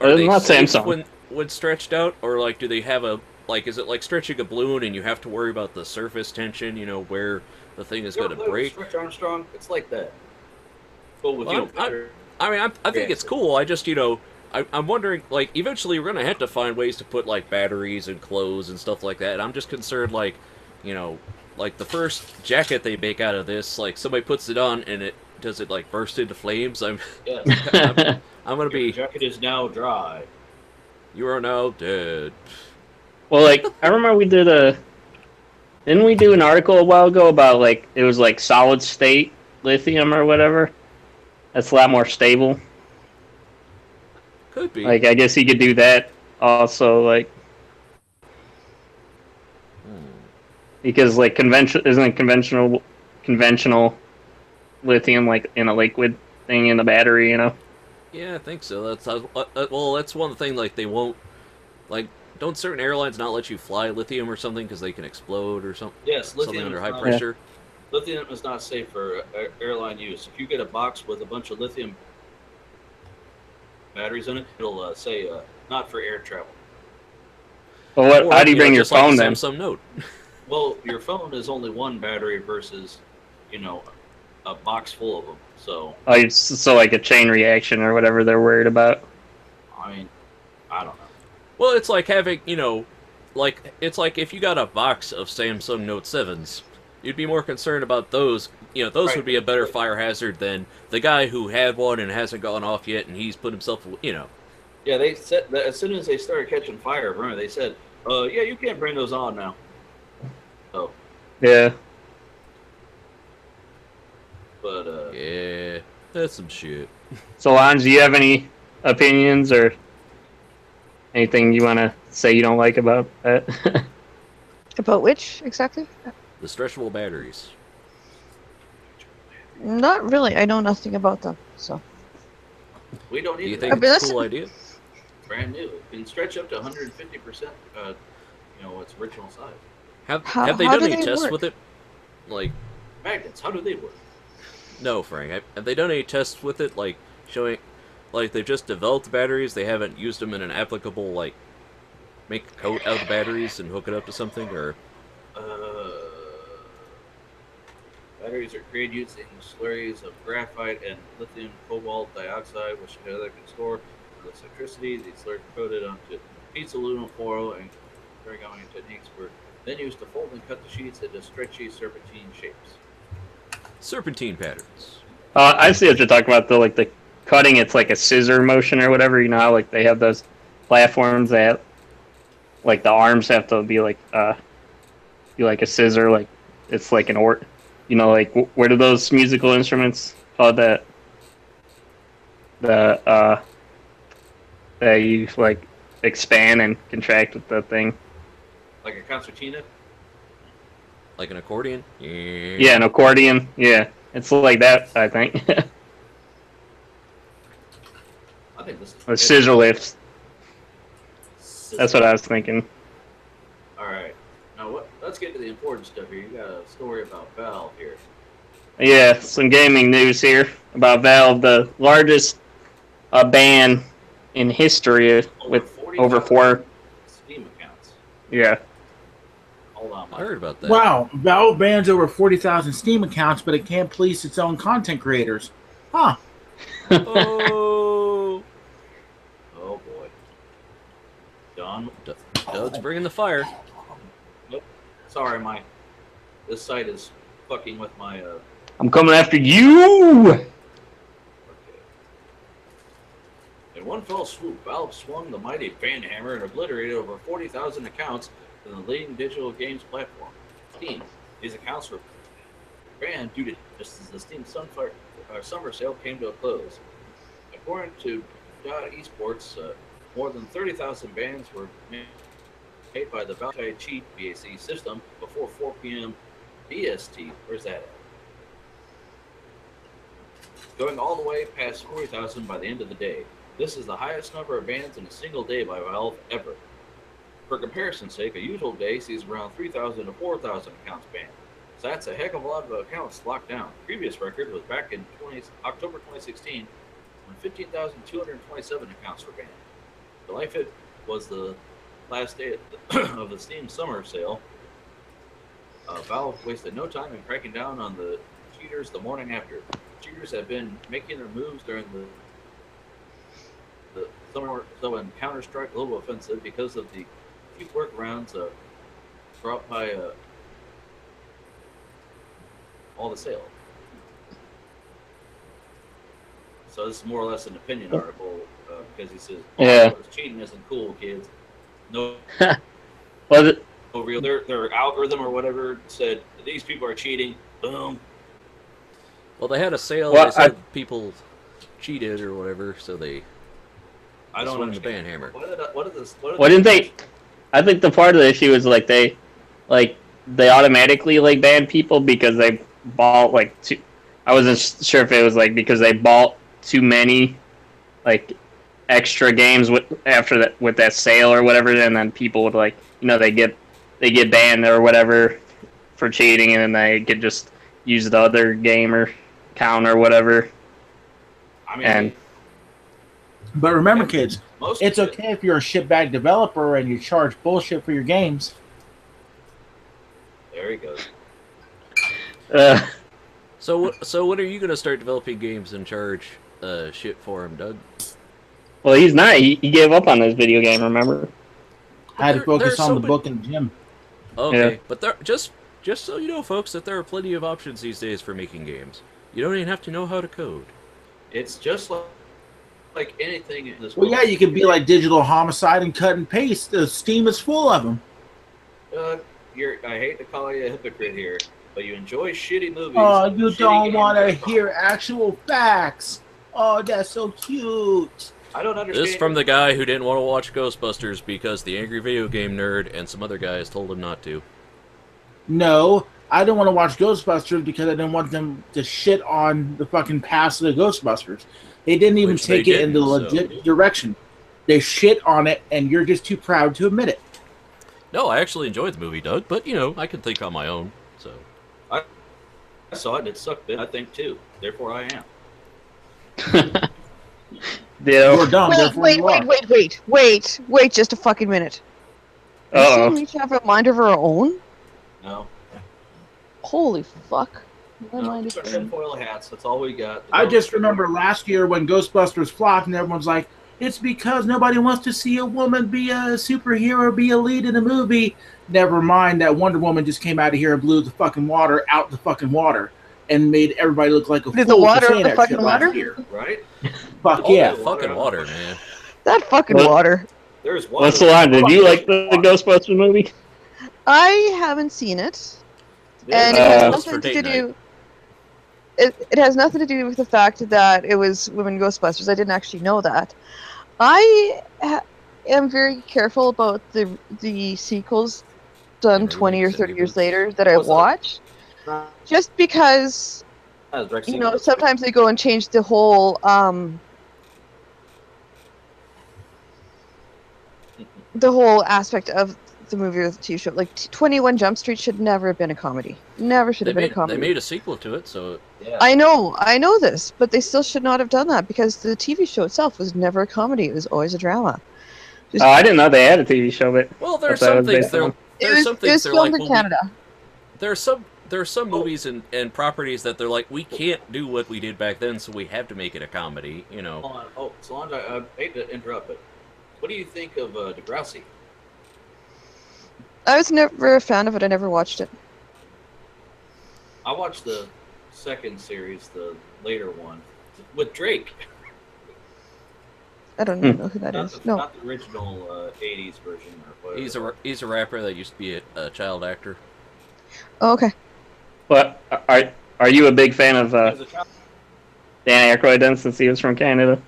Are they not safe Samsung when stretched out, or do they have is it like stretching a balloon and you have to worry about the surface tension, where the thing is going to break? Stretch Armstrong, it's like that. But with I think it's cool. I just I'm wondering, eventually we're gonna have to find ways to put batteries and clothes and stuff like that. And I'm just concerned, the first jacket they make out of this, somebody puts it on and does it burst into flames? I'm gonna be. Your jacket is now dry. You are now dead. Well, I remember didn't we do an article a while ago about it was solid state lithium or whatever? That's a lot more stable. Could be. I guess he could do that also, because conventional lithium in a liquid thing in the battery, Yeah, I think so. That's one of the things. They won't don't certain airlines not let you fly lithium or something because they can explode or something? Yes, lithium something under high pressure. Lithium is not safe for airline use. If you get a box with a bunch of lithium batteries in it, it'll say not for air travel. Well, how do you bring your phone then? Samsung Note. Well, your phone is only one battery versus, a box full of them. So. It's a chain reaction or whatever they're worried about. I mean, I don't know. Well, it's like having, it's like if you got a box of Samsung Note 7s, you'd be more concerned about those those Right. would be a better fire hazard than the guy who had one and hasn't gone off yet, and he's put himself, Yeah, they said that as soon as they started catching fire, remember they said, yeah, you can't bring those on now. So, Yeah. but yeah, that's some shit. Solange, do you have any opinions or anything you want to say you don't like about that? About which exactly? The stretchable batteries. Not really. I know nothing about them. So we don't Do you need think that. it's a cool idea? Brand new. It can stretch up to 150%. Its original size. Have they how done do any they tests work? with it? Like, Magnets. How do they work? no, Frank. Have they done any tests with it? Like, showing, like, they've just developed the batteries. They haven't used them in an applicable, like, make a coat out of the batteries and hook it up to something, or Batteries are created using slurries of graphite and lithium cobalt dioxide, which together can store electricity. These slurries are coated onto sheets of aluminum foil, and origami techniques were then used to fold and cut the sheets into stretchy serpentine shapes. serpentine patterns. I see what you're talking about, though. Like the cutting, it's like a scissor motion or whatever. You know how like they have those platforms that, like the arms have to be like a scissor. Like it's like an like where do those musical instruments called that? That you like expand and contract with the thing. Like a concertina? Like an accordion? Yeah, an accordion. Yeah, it's like that, I think. I think this is Or scissor lifts. That's what I was thinking. Alright. Now let's get to the important stuff here. You got a story about Valve here. Yeah, some gaming news here about Valve, the largest ban in history with over 4. Steam accounts. Yeah. Hold on, I Mike. heard about that. Wow, Valve bans over 40,000 Steam accounts, but it can't police its own content creators. Huh. Oh, Oh boy. Done. Doug's bringing the fire. Sorry, Mike. This site is fucking with my I'm coming after you! Okay. In one fell swoop, Valve swung the mighty fan hammer and obliterated over 40,000 accounts in the leading digital games platform, Steam. These accounts were banned due to just as the Steam summer sale came to a close. According to Esports, more than 30,000 bans were made by the Valve cheat BAC system before 4 p.m. BST. Where's that at? Going all the way past 40,000 by the end of the day. This is the highest number of bans in a single day by Valve ever. For comparison's sake, a usual day sees around 3,000 to 4,000 accounts banned. So that's a heck of a lot of accounts locked down. The previous record was back in October 2016 when 15,227 accounts were banned. July 5th was the last day of the Steam summer sale. Valve wasted no time in cracking down on the cheaters the morning after. Cheaters have been making their moves during the summer, so in Counter-Strike Global Offensive because of the few workarounds brought by all the sale. So this is more or less an opinion article because he says, Yeah. cheating isn't cool, kids. No, Was it? no real. Their algorithm or whatever said these people are cheating. Boom. Well, they had a sale. Well, They said people cheated or whatever, so they I don't swung the understand. ban hammer. What is this? What didn't they? I think the part of the issue is like they automatically like ban people because they bought like too. I wasn't sure if it was like because they bought too many like extra games with that sale or whatever, and then people would like they get banned or whatever for cheating, and then they could just use the other game or account or whatever. I mean, And But remember, kids, most it's of it- okay if you're a shitbag developer and you charge bullshit for your games. There he goes. So when are you gonna start developing games and charge shit for them, Doug? well, he's not. He gave up on this video game. Remember? I had to There- focus there's on so the many- book and the gym. Okay, Yeah. but just just so you know, folks, that there are plenty of options these days for making games. You don't even have to know how to code. It's just like anything in this Well, world. yeah, you could be like Digital Homicide and cut and paste. The Steam is full of them. I hate to call you a hypocrite here, but you enjoy shitty movies. Oh, you shitty don't games want to and- hear actual facts. Oh, that's so cute. I don't understand. This from the guy who didn't want to watch Ghostbusters because the angry video game nerd and some other guys told him not to. No, I don't want to watch Ghostbusters because I didn't want them to shit on the fucking past of the Ghostbusters. They didn't even Which they take it in the didn't, legit direction. They shit on it, and you're just too proud to admit it. No, I actually enjoyed the movie, Doug, but, you know, I can think on my own, so... I saw it and it sucked. I think too. Therefore, I am. Yeah. You're dumb, therefore Wait, you are. wait, just a fucking minute. Uh-oh. Does she each have a mind of her own? No. Holy fuck. My No, mind is it's our blown. tinfoil hats. That's all we got. I just remember last year when Ghostbusters flopped, and everyone's like, it's because nobody wants to see a woman be a superhero, be a lead in a movie. Never mind that Wonder Woman just came out of here and blew the fucking water out the fucking water and made everybody look like a Did fool the water for out saying the that fucking shit last water? year. Right? Fuck Oh, yeah. that fucking water, man. That fucking What? water. There's water. Well, Solange, did you like the Ghostbusters movie? I haven't seen it. Yeah, And it it has was nothing for to date do. It has nothing to do with the fact that it was women Ghostbusters. I didn't actually know that. I am very careful about the sequels done And 20 or remakes and 30 years reboots. later that I What's that? watch, just because sometimes they go and change the whole aspect of the movie or the TV show. Like 21 Jump Street should never have been a comedy. Never should have been a They comedy. made a sequel to it, so... Yeah. I know this, but they still should not have done that because the TV show itself was never a comedy. It was always a drama. Oh, I didn't know they had a TV show, but Well, there are That's what I some was things based there. on. There are some It things was they're filmed like. in Well, Canada. there are some movies and properties that they're like, we can't do what we did back then, so we have to make it a comedy. You know. Hold on. Oh, Solange, I hate to interrupt, but what do you think of Degrassi? I was never a fan of it. I never watched it. I watched the second series, the later one, with Drake. I don't even know who that Not is. the, No. not the original 80s version or whatever. He's a rapper that used to be a child actor. Oh, okay. but are you a big fan of He was a child- Dan Aykroyd then, since he was from Canada?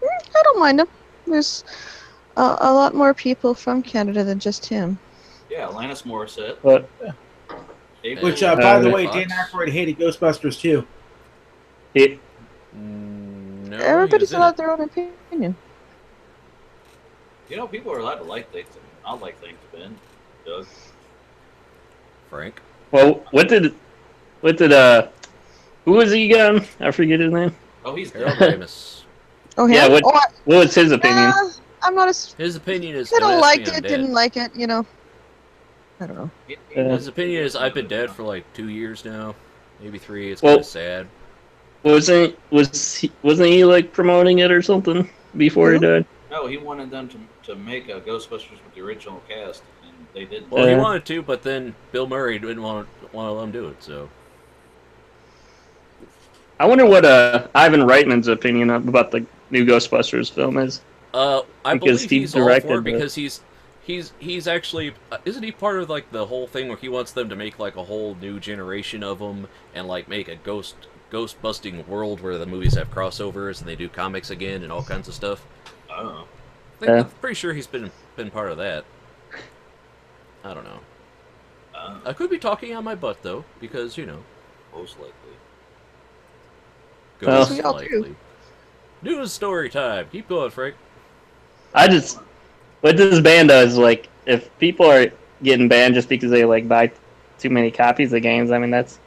I don't mind him. There's a lot more people from Canada than just him. Yeah, Alanis Morissette. But Dave Which, Grohl. by the Uh, way, Fox. Dan Aykroyd hated Ghostbusters too. it, No, Everybody's he was in allowed it. their own opinion. You know, people are allowed to like things. I like things, Ben. Doug. Frank. well, what did who was he again? I forget his name. Oh, he's Harold dead. Ramis. Oh, Yeah, him? what- Oh, What was his opinion? I'm not as. His opinion is. I "Don't don't ask like me, I'm it. dead." Didn't like it. You know. I don't know. His opinion is, I've been dead for like 2 years now, maybe 3. It's Well- kind of sad. Wasn't he like promoting it or something before he Who? died? No, he wanted them to make a Ghostbusters with the original cast, and they didn't. Well, he Yeah. wanted to, but then Bill Murray didn't want to let him do it. So I wonder what Ivan Reitman's opinion about the new Ghostbusters film is. I Because believe he he's all for directed it because he's actually isn't he part of like the whole thing where he wants them to make like a whole new generation of them and like make a ghost busting world where the movies have crossovers and they do comics again and all kinds of stuff. I don't know. Yeah. I'm pretty sure he's been part of that. I don't know. I could be talking on my butt though, because you know, Most likely. Well- ghost We all do. likely. News story time. Keep going, Frank. What this ban does, like, if people are getting banned just because they like buy too many copies of games, I mean that's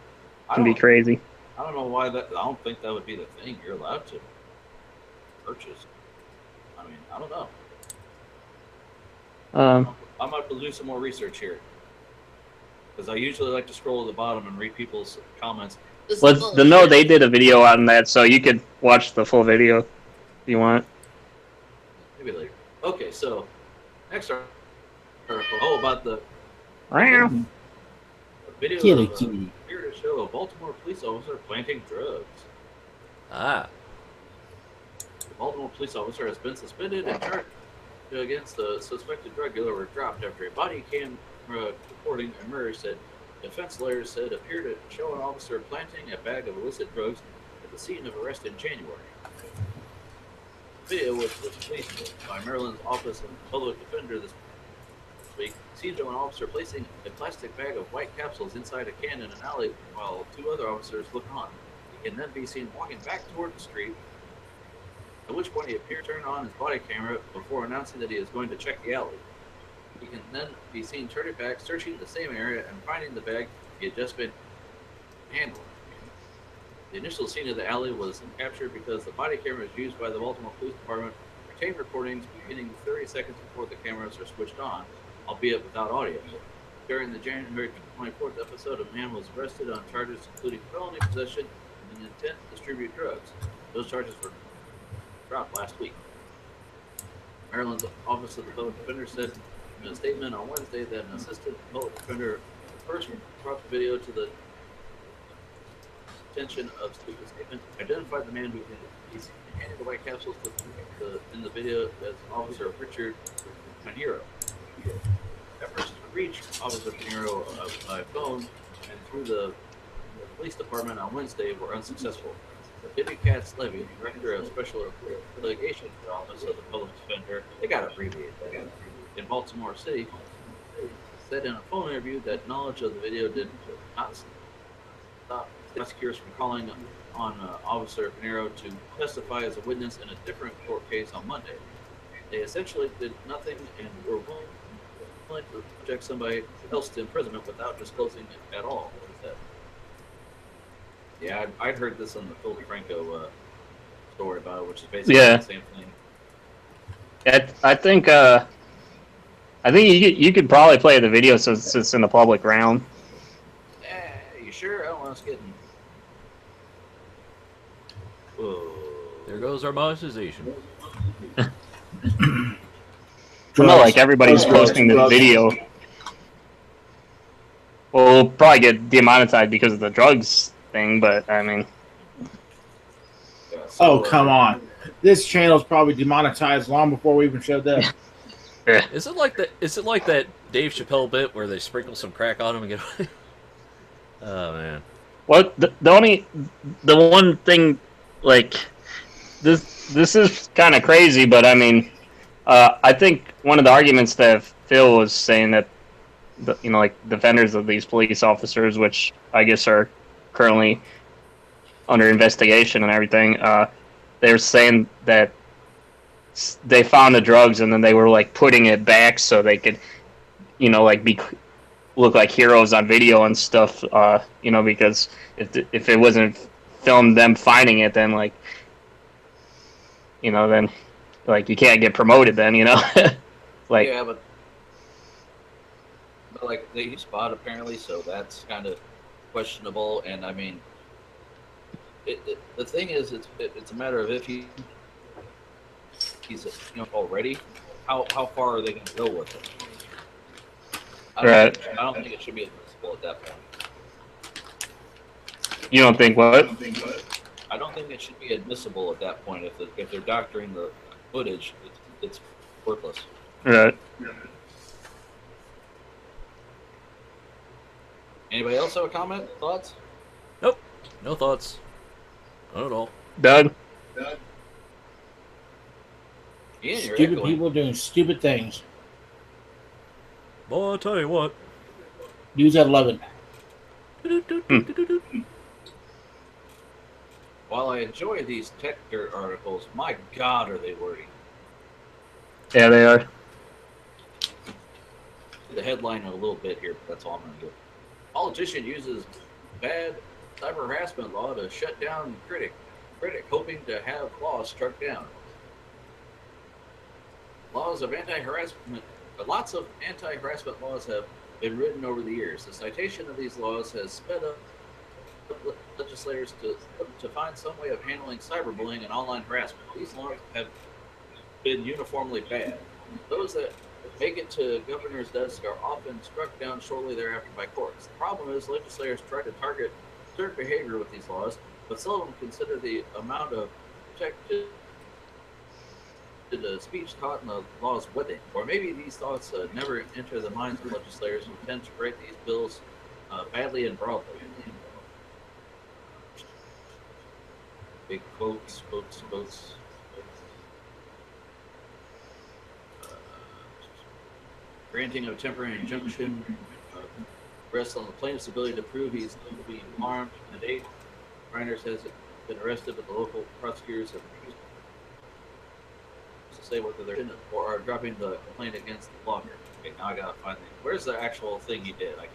I can be don't, crazy. I don't know why that. I don't think that would be the thing. You're allowed to purchase. I mean, I don't know. I might have to do some more research here because I usually like to scroll to the bottom and read people's comments. They did a video on that, so you could watch the full video if you want. Maybe later. Okay, so next article. Oh, about the Video Kitty, of, kitty. here to show a Baltimore police officer planting drugs. Ah. The Baltimore police officer has been suspended and charged against the suspected drug dealer were dropped after a body camera recording emerged that defense lawyers said appeared to show an officer planting a bag of illicit drugs at the scene of arrest in January. The video, which was released by Maryland's Office of Public Defender this week, seems to an officer placing a plastic bag of white capsules inside a can in an alley while two other officers look on. He can then be seen walking back toward the street, at which point he appeared to turn on his body camera before announcing that he is going to check the alley. He can then be seen turning back, searching the same area, and finding the bag he had just been handling. The initial scene of the alley was captured because the body cameras used by the Baltimore Police Department retained recordings beginning 30 seconds before the cameras are switched on, albeit without audio. During the January 24th episode, a man was arrested on charges including felony possession and an intent to distribute drugs. Those charges were dropped last week. Maryland's Office of the Public Defender said in a statement on Wednesday that an assistant public defender first brought the video to the attention of the statement, identified the man who handed the white capsules in the video as Officer Richard Pinheiro. Efforts to reach Officer Pinheiro by phone and through the police department on Wednesday were unsuccessful. Debbie Katz-Levy, Director of Special Litigation for the Office of the Public Defender, they got to abbreviate that, in Baltimore City, said in a phone interview that knowledge of the video did not stop prosecutors from calling on Officer Pinheiro to testify as a witness in a different court case on Monday. They essentially did nothing and were willing to subject somebody else to imprisonment without disclosing it at all. Yeah, I'd heard this on the Phil DeFranco story about it, which is basically the same thing. I think you could probably play the video since it's in the public realm. You sure? I don't want us getting. Whoa. There goes our monetization. Not like everybody's posting this video. Well, we'll probably get demonetized because of the drugs thing, but I mean. Yeah, so, Oh, come on. This channel's probably demonetized long before we even showed up. Is it like that Dave Chappelle bit where they sprinkle some crack on him and get away? Oh man. Well, the one thing, like, this is kind of crazy, but I mean, I think one of the arguments that Phil was saying that, like defenders of these police officers, which I guess are currently under investigation and everything, they were saying that they found the drugs and then they were like putting it back so they could, like look like heroes on video and stuff, because if it wasn't filmed them finding it, then like, then like you can't get promoted then, like. Yeah, but like they use spot apparently, so that's kind of questionable. And I mean, the thing is, it's a matter of if he's already, how far are they going to go with it? I don't think it should be admissible at that point. You don't think what? I don't think it should be admissible at that point. If they're doctoring the footage, it's worthless. Right. Anybody else have a comment? Thoughts? Nope. No thoughts. Not at all. Doug? Ian, you're Stupid echoing. people doing stupid things. Well, I'll tell you what. News at 11. While I enjoy these tech dirt articles, my God, are they wordy? Yeah, they are. The headline a little bit here, but that's all I'm going to do. Politician uses bad cyber harassment law to shut down critic hoping to have law struck down. Lots of anti-harassment laws have been written over the years. The citation of these laws has sped up legislators to find some way of handling cyberbullying and online harassment. These laws have been uniformly bad. Those that make it to governor's desk are often struck down shortly thereafter by courts. The problem is legislators try to target certain behavior with these laws, but seldom consider the amount of protected speech taught in the laws with it. Or maybe these thoughts never enter the minds of legislators who tend to write these bills badly and broadly. Big quotes, quotes, quotes. Granting of temporary injunction rests on the plaintiff's ability to prove he's being harmed. To date, Reinders has been arrested, but the local prosecutors have refused to say whether they're in or are dropping the complaint against the blogger. Okay, now I gotta find it. Where's the actual thing he did? I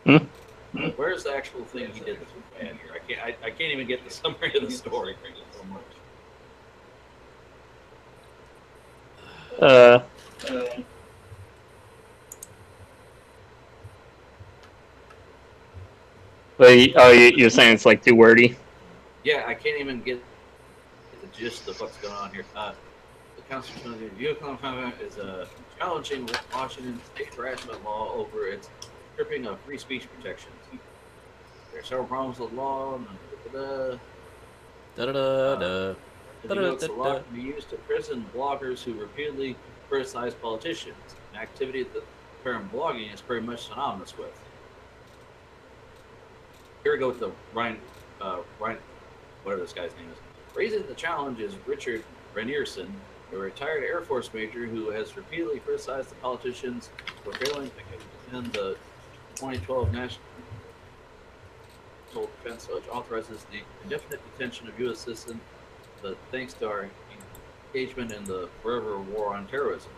can't. Where's the actual thing he did that's bad here? I can't even get the summary of the story. So much. You're saying it's like too wordy? Yeah, I can't even get the gist of what's going on here. The Constitutional Review is challenging Washington state harassment law over its stripping of free speech protections. There are several problems with law. The law can be used to prison bloggers who repeatedly criticize politicians, an activity that the term blogging is very much synonymous with. Here we go with the Ryan, whatever this guy's name is. Raising the challenge is Richard Renierson, a retired Air Force major who has repeatedly criticized the politicians for failing to end the 2012 National Defense, which authorizes the indefinite detention of U.S. citizens, but thanks to our engagement in the forever war on terrorism.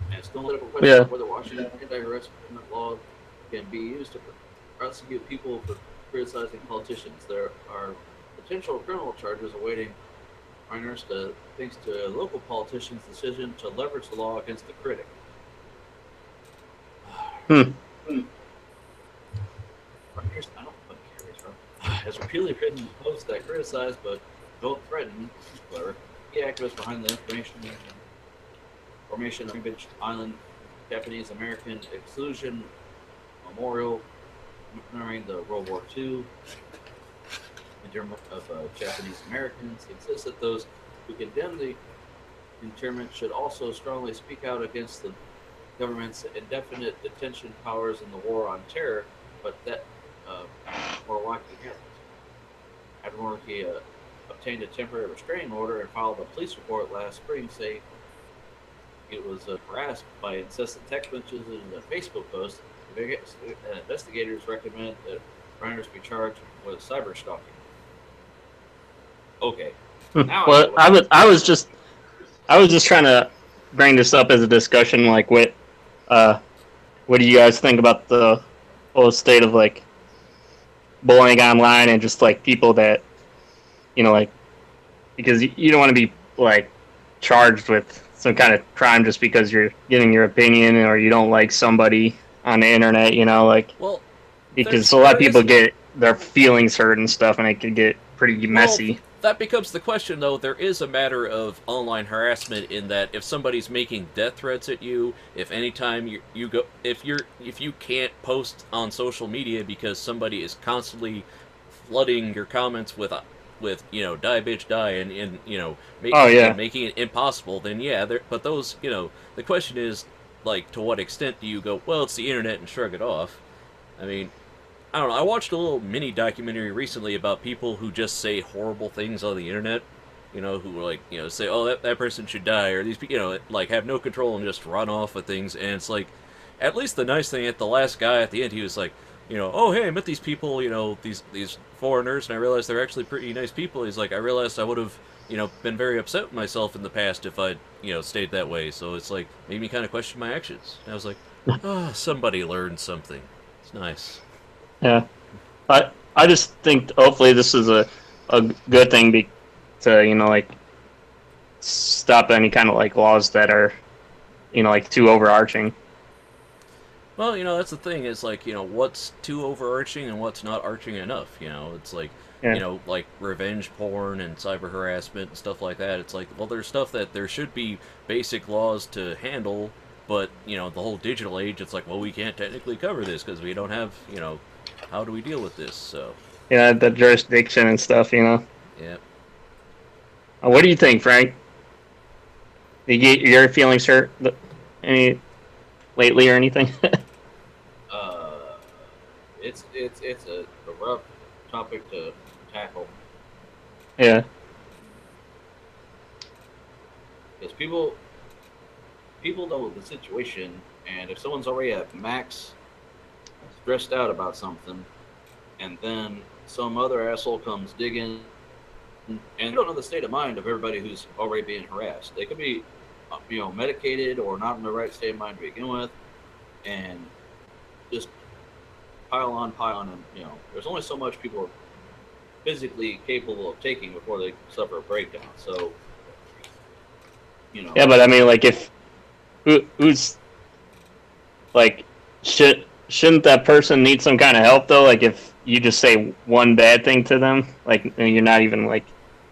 And it's still a political question whether Washington anti-harassment law can be used to prosecute people for criticizing politicians. There are potential criminal charges awaiting minors thanks to a local politician's decision to leverage the law against the critic. I don't fucking care, has repeatedly written posts that criticize but don't threaten. Clever. The activist behind the formation of Beach Island Japanese American Exclusion Memorial commemorating the World War II internment of Japanese Americans. Insists that those who condemn the internment should also strongly speak out against the government's indefinite detention powers in the war on terror, but that Moriwaki hasn't. After Moriwaki obtained a temporary restraining order and filed a police report last spring saying it was harassed by incessant text messages and a Facebook post, investigators recommend that Reinders be charged with cyber stalking. Okay. Now Well, I was just trying to bring this up as a discussion, like what do you guys think about the whole state of like bullying online and just like people that, you know, like, because you don't want to be like charged with some kind of crime just because you're giving your opinion or you don't like somebody on the internet, you know, like, well, because a lot of people get their feelings hurt and stuff, and it can get pretty messy. Well, that becomes the question, though. There is a matter of online harassment in that if somebody's making death threats at you, if anytime you go, if you can't post on social media because somebody is constantly flooding your comments with you know, die bitch die and you know, making it impossible, then yeah, but those, you know, the question is, like, to what extent do you go, well, it's the internet, and shrug it off? I mean, I don't know. I watched a little mini documentary recently about people who just say horrible things on the internet. You know, who like, you know, say, oh, that person should die, or these people, you know, like, have no control and just run off with things. And it's like, at least the nice thing, at the last guy at the end, he was like, you know, oh, hey, I met these people, you know, these foreigners, and I realized they're actually pretty nice people. He's like, I realized I would have, you know, been very upset with myself in the past if I'd, you know, stayed that way. So it's like, made me kind of question my actions. And I was like, oh, somebody learned something. It's nice. Yeah, I just think hopefully this is a good thing to, you know, like, stop any kind of like laws that are, you know, like, too overarching. Well, you know, that's the thing, is like, you know, what's too overarching and what's not arching enough, you know? It's like, Yeah. you know, like revenge porn and cyber harassment and stuff like that. It's like, well, there's stuff that there should be basic laws to handle, but you know, the whole digital age, it's like, well, we can't technically cover this because we don't have, you know, how do we deal with this? So Yeah, the jurisdiction and stuff, you know. yeah. What do you think, Frank? You get your feelings hurt any lately or anything? Uh, it's a rough topic to tackle Yeah. because people know the situation, and if someone's already at max stressed out about something, and then some other asshole comes digging, and you don't know the state of mind of everybody who's already being harassed. They could be, medicated or not in the right state of mind to begin with, and just pile on, and there's only so much people are physically capable of taking before they suffer a breakdown. So, Yeah, but I mean, like, if who's like, shouldn't that person need some kind of help though? Like, if you just say one bad thing to them, like, and you're not even like,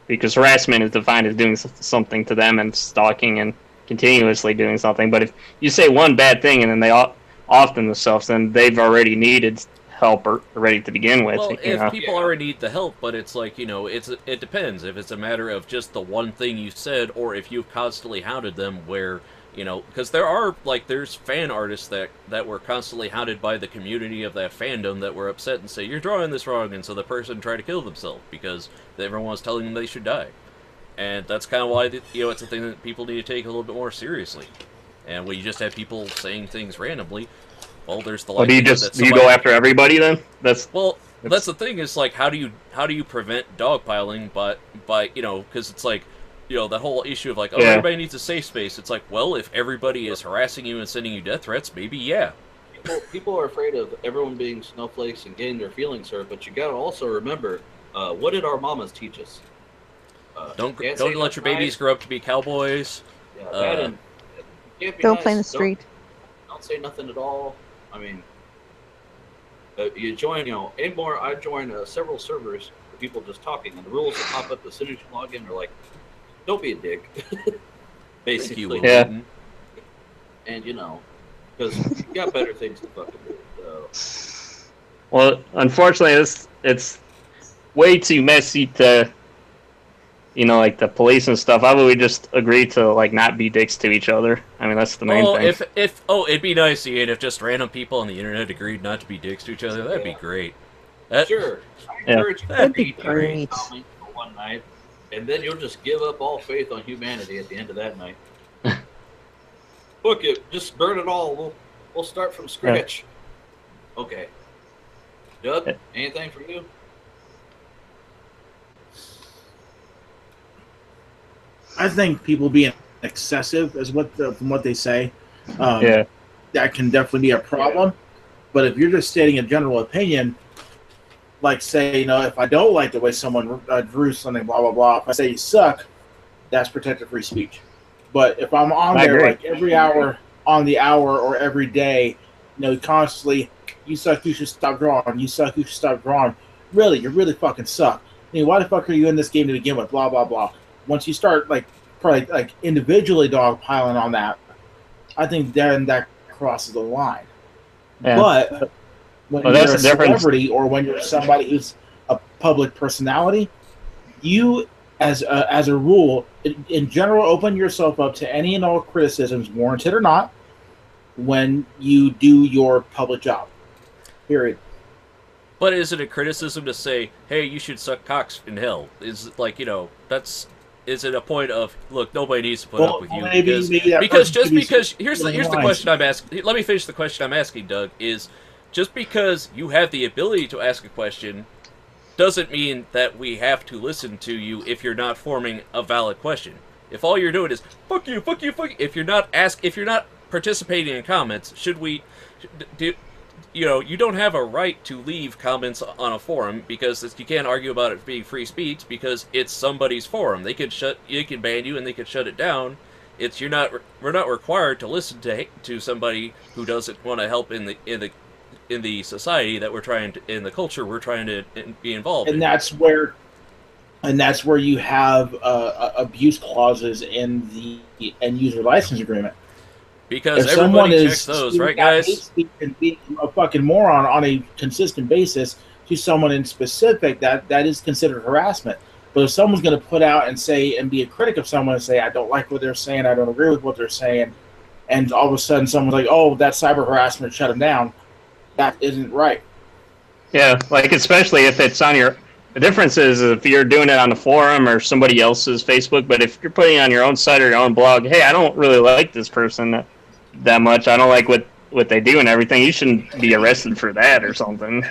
because harassment is defined as doing something to them and stalking and continuously doing something. But if you say one bad thing and then they off themselves, then they've already needed help already to begin with. Well, you know? if people already need the help, but it's like, it depends. If it's a matter of just the one thing you said, or if you've constantly hounded them where, because there's fan artists that were constantly hounded by the community of that fandom that were upset and say, you're drawing this wrong, and so the person tried to kill themselves because everyone was telling them they should die. And that's kind of why, it's a thing that people need to take a little bit more seriously. And when you just have people saying things randomly, well, there's the do you go after everybody then? That's the thing is, like, how do you prevent dogpiling by because it's like, that whole issue of like, oh, everybody needs a safe space. It's like, well, if everybody is harassing you and sending you death threats, maybe yeah. People are afraid of everyone being snowflakes and getting their feelings hurt, but you gotta also remember, what did our mamas teach us? Don't let your babies grow up to be cowboys. Yeah, don't play in the street. Don't say nothing at all. I mean, you join, anymore. I joined several servers with people just talking, and the rules that pop up as soon as you log in are like, don't be a dick. Basically. Yeah. And, because you got better things to fucking do. So. Well, unfortunately, it's way too messy to, like the police and stuff. How about we just agree to, like, not be dicks to each other? I mean, that's the main thing. It'd be nice, Ian, if just random people on the internet agreed not to be dicks to each other. That'd be great. Sure. I encourage you that'd be great. For one night, and then you'll just give up all faith on humanity at the end of that night. Fuck it, just burn it all. We'll start from scratch. Yeah. Okay. Doug, anything from you? I think people being excessive is from what they say. That can definitely be a problem. But if you're just stating a general opinion, like say, if I don't like the way someone drew something, blah blah blah. If I say you suck, that's protected free speech. But if I'm on there like every hour on the hour or every day, constantly, you suck, you should stop drawing. You suck, you should stop drawing. Really, you really fucking suck. I mean, why the fuck are you in this game to begin with? Blah blah blah. Once you start probably individually dogpiling on that, I think then that crosses the line. Yeah. But when you're a celebrity or when you're somebody who's a public personality, you, as a rule, in general, open yourself up to any and all criticisms, warranted or not, when you do your public job. Period. But is it a criticism to say, hey, you should suck cocks in hell? Is it like, is it a point of, look, nobody needs to put up with you? Because here's the question I'm asking. Let me finish the question I'm asking, Doug, is just because you have the ability to ask a question doesn't mean that we have to listen to you if you're not forming a valid question. If all you're doing is, fuck you, fuck you, fuck you, if you're not participating in comments, you don't have a right to leave comments on a forum because you can't argue about it being free speech because it's somebody's forum. They can ban you and they can shut it down. We're not required to listen to somebody who doesn't want to help in in the society that we're trying to, in the culture we're trying to be involved in. And that's where you have abuse clauses in the end user license agreement. Because if everybody checks those, right, guys? And being a fucking moron on a consistent basis to someone in specific, that is considered harassment. But if someone's going to put out and say and be a critic of someone and say, I don't like what they're saying, I don't agree with what they're saying, and all of a sudden someone's like, oh, that's cyber harassment, shut them down, that isn't right. Yeah, like especially if it's on your. The difference is if you're doing it on the forum or somebody else's Facebook, but if you're putting it on your own site or your own blog, hey, I don't really like this person that much. I don't like what they do and everything. You shouldn't be arrested for that or something.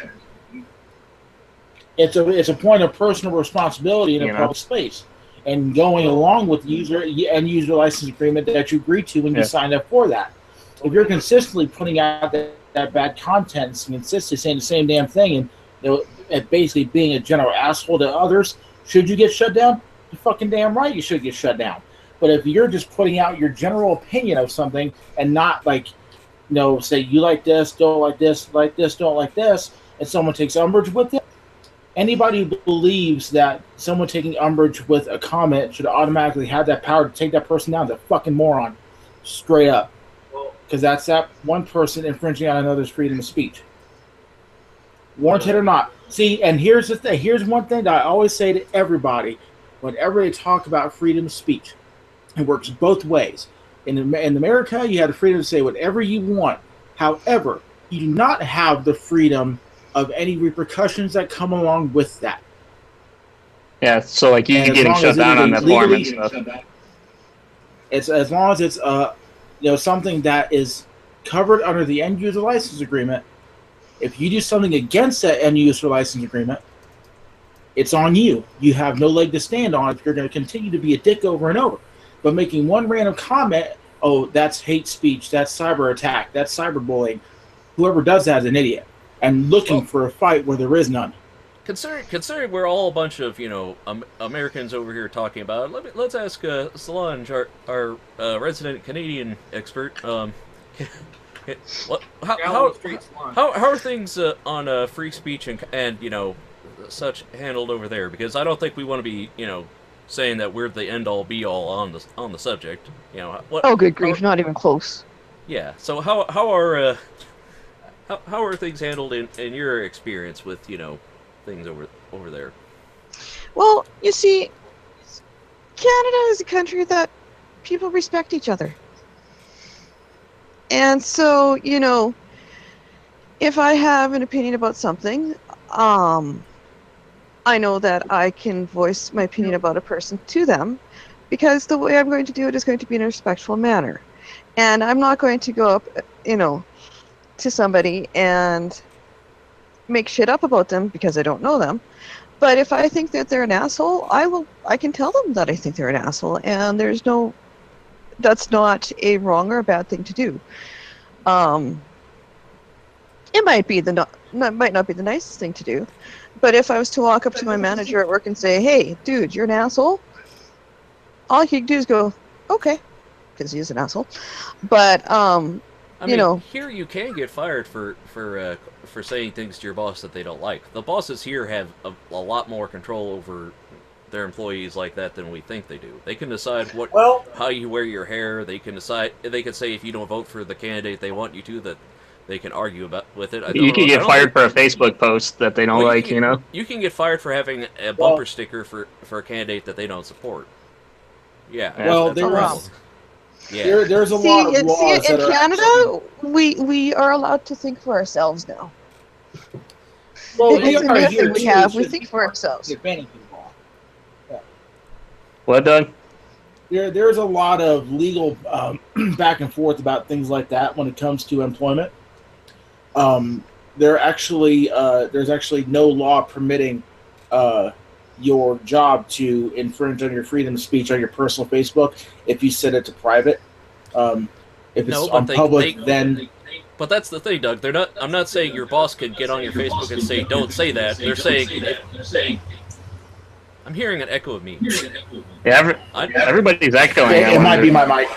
It's a point of personal responsibility in a public space, and going along with user license agreement that you agreed to when you signed up for that. If you're consistently putting out that bad content and consistently saying the same damn thing, and basically being a general asshole to others, should you get shut down? You're fucking damn right you should get shut down. But if you're just putting out your general opinion of something and not say you like this, don't like this, don't like this, and someone takes umbrage with it, anybody who believes that someone taking umbrage with a comment should automatically have that power to take that person down is a fucking moron. Straight up. Because that's that one person infringing on another's freedom of speech. Warranted or not. See, and here's the thing. Here's one thing that I always say to everybody whenever they talk about freedom of speech. It works both ways. In America, you have the freedom to say whatever you want. However, you do not have the freedom of any repercussions that come along with that. Yeah, so like you getting shut down on that forum and stuff. It's as long as it's something that is covered under the end user license agreement. If you do something against that end user license agreement, it's on you. You have no leg to stand on if you're going to continue to be a dick over and over. But making one random comment, oh, that's hate speech, that's cyber attack, that's cyberbullying, whoever does that is an idiot. And looking for a fight where there is none. Considering we're all a bunch of Americans over here talking about it, let's ask Solange, our resident Canadian expert. How are things on free speech and such handled over there? Because I don't think we want to be saying that we're the end all be all on the subject. Good grief, not even close. Yeah. So how are things handled in your experience with things over there? Well, you see, Canada is a country that people respect each other. And so, if I have an opinion about something, I know that I can voice my opinion about a person to them, because the way I'm going to do it is going to be in a respectful manner. And I'm not going to go up, to somebody and make shit up about them because I don't know them. But if I think that they're an asshole, I can tell them that I think they're an asshole, and that's not a wrong or a bad thing to do. It might not be the nicest thing to do, but if I was to walk up to my manager at work and say, "Hey, dude, you're an asshole," all he can do is go, "Okay," because he is an asshole. But here you can get fired for saying things to your boss that they don't like. The bosses here have a lot more control over their employees like that than we think they do. They can decide how you wear your hair. They can say if you don't vote for the candidate they want you to, that they can argue with it. You can get fired for a Facebook post that they don't like. You can get fired for having a bumper sticker for a candidate that they don't support. Yeah. Well, there's a lot of laws in Canada, we are allowed to think for ourselves now. Well, we think for ourselves. What, Doug? There's a lot of legal back and forth about things like that when it comes to employment. There's actually no law permitting your job to infringe on your freedom of speech on your personal Facebook if you set it to private. If it's on public, then. But that's the thing, Doug. I'm not saying your boss can get on your Facebook and say, "Don't say that." They're saying. I'm hearing an echo of me. Yeah, everybody's echoing. It might be my mic.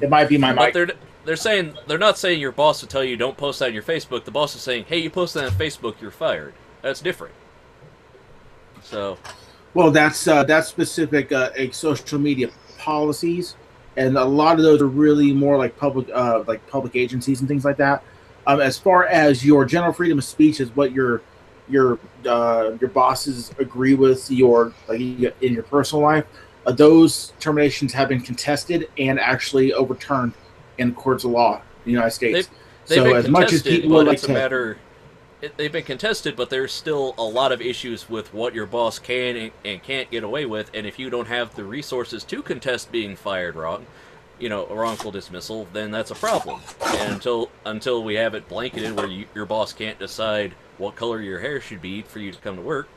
It might be my mic. they're not saying your boss will tell you don't post that on your Facebook. The boss is saying, hey, you post that on Facebook, you're fired. That's different. So, Well, that's specific social media policies, and a lot of those are really more like public agencies and things like that. As far as your general freedom of speech is what your bosses agree with your like in your personal life. Those terminations have been contested and actually overturned in courts of law in the United States. they've So been as much as contested, people would but like it's a to, matter. They've been contested, but there's still a lot of issues with what your boss can and can't get away with. And if you don't have the resources to contest being fired wrong, a wrongful dismissal, then that's a problem. And until we have it blanketed where your boss can't decide what color your hair should be for you to come to work.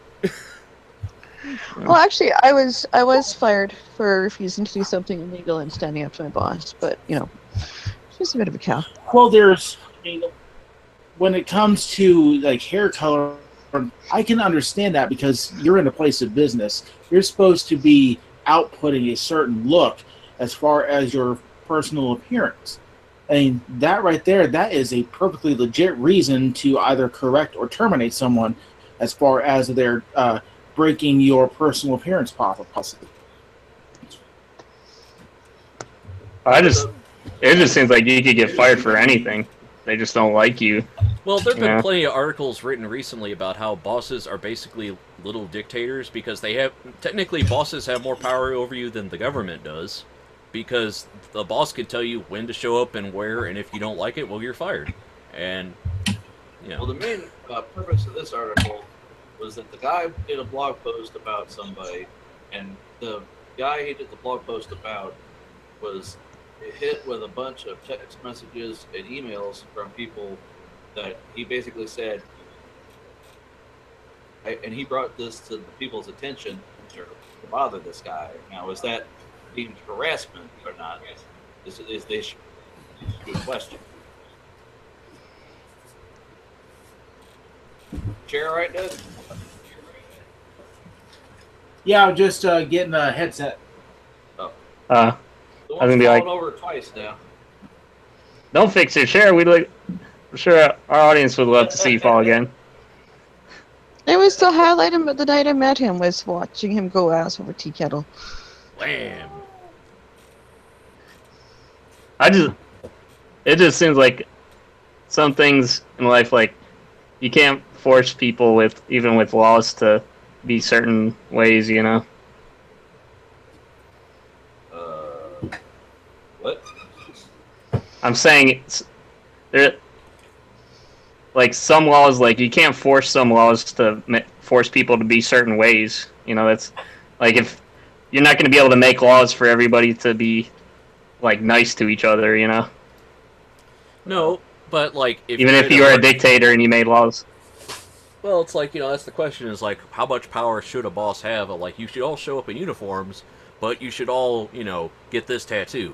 Well, actually, I was fired for refusing to do something illegal and standing up to my boss, but she's a bit of a cow. well, when it comes to like hair color, I can understand that because you're in a place of business. You're supposed to be outputting a certain look as far as your personal appearance. I mean, that right there, that is a perfectly legit reason to either correct or terminate someone as far as their breaking your personal appearance policy. It just seems like you could get fired for anything. They just don't like you. Well, there have been plenty of articles written recently about how bosses are basically little dictators because technically bosses have more power over you than the government does, because the boss can tell you when to show up and where, and if you don't like it, well, you're fired. And Well, the main purpose of this article was that the guy did a blog post about somebody, and the guy he did the blog post about was hit with a bunch of text messages and emails from people that he basically said, and he brought this to the people's attention to bother this guy. Now, is that deemed harassment or not? Is the issue? Good question. Chair right there? Yeah, I'm just getting a headset. Oh. I was gonna be like, over twice now. don't fix your chair. I'm sure our audience would love to see you fall again. It was the highlight of the night I met him was watching him go ass over tea kettle. wham! It just seems like some things in life, like you can't force people even with laws to be certain ways, What? I'm saying like some laws, like you can't force some laws to force people to be certain ways. That's like if you're not going to be able to make laws for everybody to be like nice to each other, No, but like even if you were a dictator and you made laws. Well, it's like, that's the question is like, how much power should a boss have? Like, you should all show up in uniforms, but you should all, get this tattoo.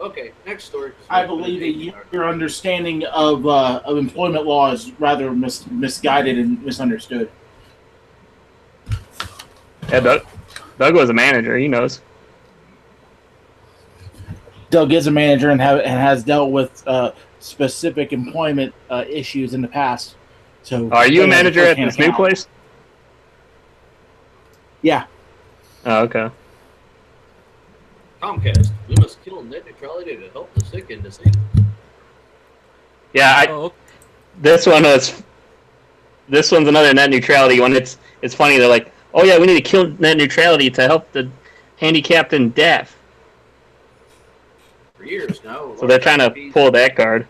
Okay, next story. I believe that your understanding of employment law is rather misguided and misunderstood. Yeah, Doug was a manager. He knows. Doug is a manager and has dealt with specific employment issues in the past. So, are you a manager at this new place? Yeah. Oh, okay. Comcast, we must kill net neutrality to help the sick and disabled. Yeah, this one's another net neutrality one. It's funny. They're like, oh yeah, we need to kill net neutrality to help the handicapped and deaf. For years now. So they're trying to pull that card.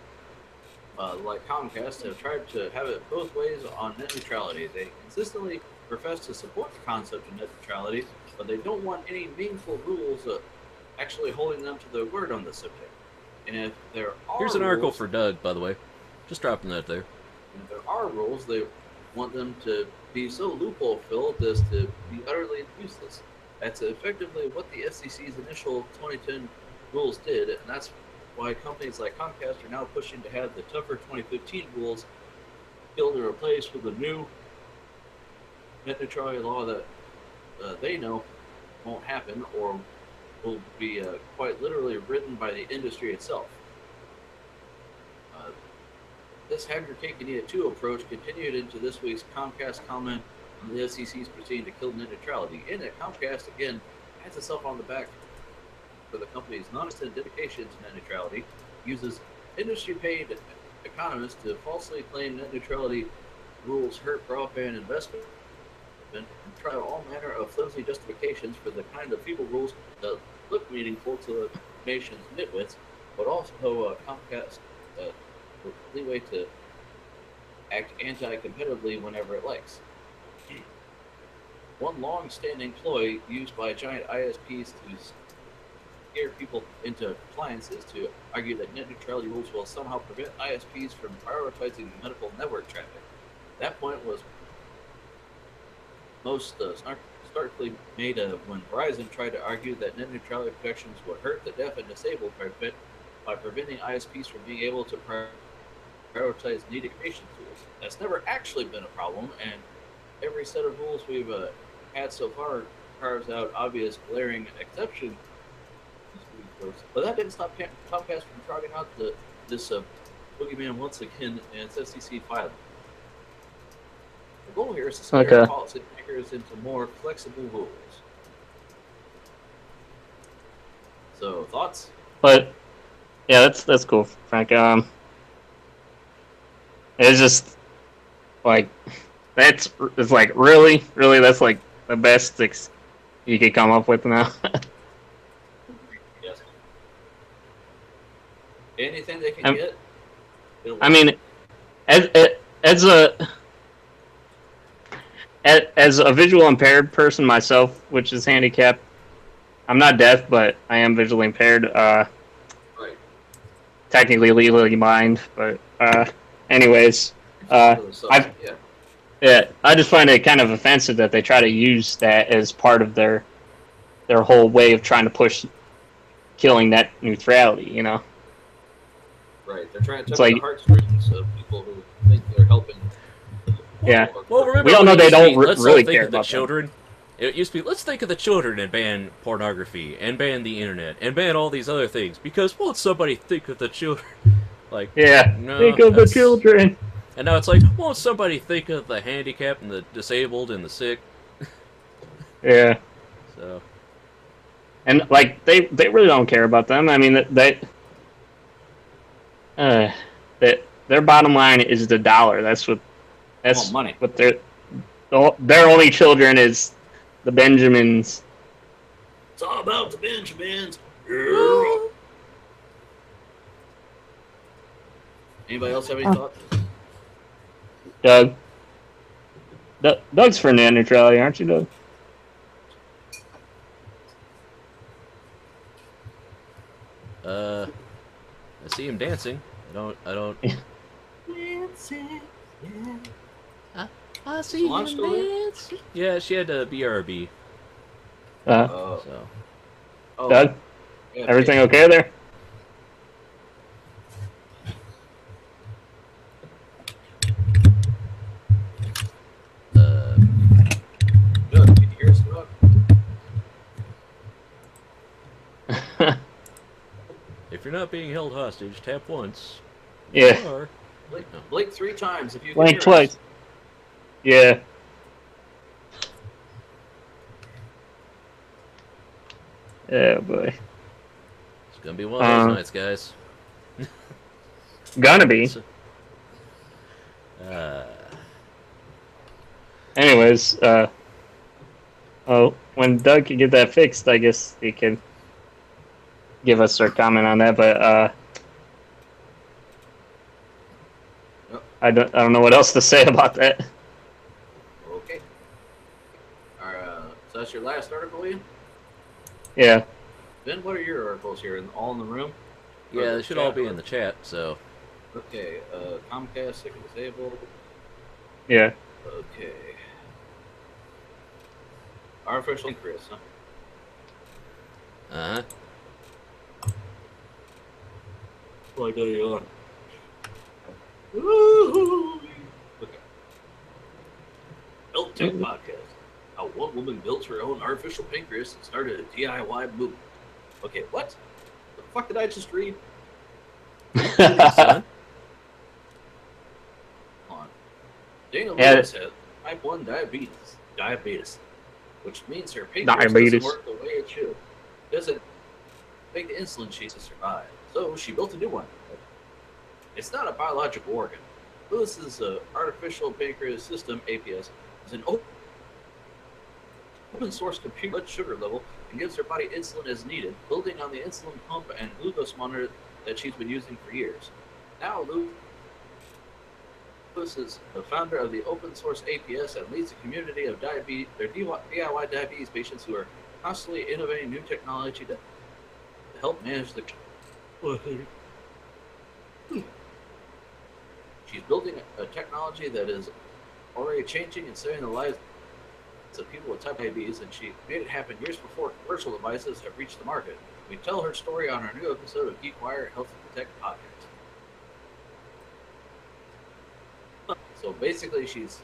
Like Comcast have tried to have it both ways on net neutrality. They consistently profess to support the concept of net neutrality, but they don't want any meaningful rules actually holding them to their word on the subject. And if there are Here's an article rules, for Doug, by the way. Just dropping that there. and if there are rules, they want them to be so loophole filled as to be utterly useless. That's effectively what the FCC's initial 2010 rules did, and that's why companies like Comcast are now pushing to have the tougher 2015 rules killed or replaced with a new net neutrality law that they know won't happen or will be quite literally written by the industry itself. This have your cake and eat it too approach continued into this week's Comcast comment on the SEC's proceeding to kill net neutrality. In it, Comcast again pats itself on the back for the company's non-existent dedication to net neutrality, uses industry-paid economists to falsely claim net neutrality rules hurt broadband investment, and try all manner of flimsy justifications for the kind of feeble rules that look meaningful to the nation's nitwits, but also Comcast leeway to act anti-competitively whenever it likes. One long-standing ploy used by giant ISPs to scare people into compliance is to argue that net neutrality rules will somehow prevent ISPs from prioritizing medical network traffic. That point was most starkly made when Verizon tried to argue that net neutrality protections would hurt the deaf and disabled by preventing ISPs from being able to prioritize needed communication tools. That's never actually been a problem, and every set of rules we've had so far carves out obvious glaring exceptions. But that didn't stop Comcast from trotting out this boogeyman once again in its SEC filing. The goal here is to scare policymakers into more flexible rules. So, thoughts? But yeah, that's cool, Frank. It's just like it's like really that's like the best you could come up with now. Yes. Anything they can get. I mean, as a visual impaired person myself, which is handicapped, I'm not deaf, but I am visually impaired. Right. Technically legally blind, but anyways, I just find it kind of offensive that they try to use that as part of their whole way of trying to push killing net neutrality. You know. Right. They're trying to touch the heartstrings of people who think they're helping. Yeah. Well, remember, we all know they don't really care about the about children. It used to be, let's think of the children and ban pornography, and ban the internet, and ban all these other things, because won't somebody think of the children? Like, yeah, no, think of the children. And now it's like, won't somebody think of the handicapped and the disabled and the sick? Yeah. So. And like they really don't care about them. I mean that their bottom line is the dollar. That's money. What their only children is the Benjamins. It's all about the Benjamins. Yeah. Anybody else have any thoughts? Doug. Doug's for net neutrality, aren't you, Doug? I see him dancing. I don't. Dancing, yeah. I see him dancing. Yeah, she had a BRB. So. Doug, yeah, everything okay there? Doug, can you hear us, Doug? If you're not being held hostage, tap once. Yeah. Blink 3 times if you can Blink hear twice. us. Yeah. Yeah, boy. It's gonna be one of those nights, guys. Gonna be. Anyways, when Doug can get that fixed, I guess he can give us our comment on that. But I don't know what else to say about that. Okay. So that's your last article, Ian? Yeah. Ben, what are your articles here? All in the room? Yeah, they should all be in the chat. So. Okay. Comcast sick and disabled. Yeah. Okay. Artificial pancreas, huh? Like a yawn. Woo-hoo. Okay. Built Tech Podcast. How one woman built her own artificial pancreas and started a DIY movement. Okay, what? The fuck did I just read? Son. Hold on. Dana Yeah. Lewis has type 1 diabetes, which means her pancreas Diabetes. doesn't work the way it should. Doesn't make the insulin she needs to survive. So she built a new one. It's not a biological organ. Lewis's artificial pancreas system, APS, is an open source computer blood sugar level and gives her body insulin as needed, building on the insulin pump and glucose monitor that she's been using for years. Now Lewis is the founder of the open source APS and leads a community of DIY diabetes patients who are constantly innovating new technology to help manage the. She's building a technology that is already changing and saving the lives of people with type 1 diabetes, and she made it happen years before commercial devices have reached the market. We tell her story on our new episode of Geek Wire Health and Protect podcast. So basically, she's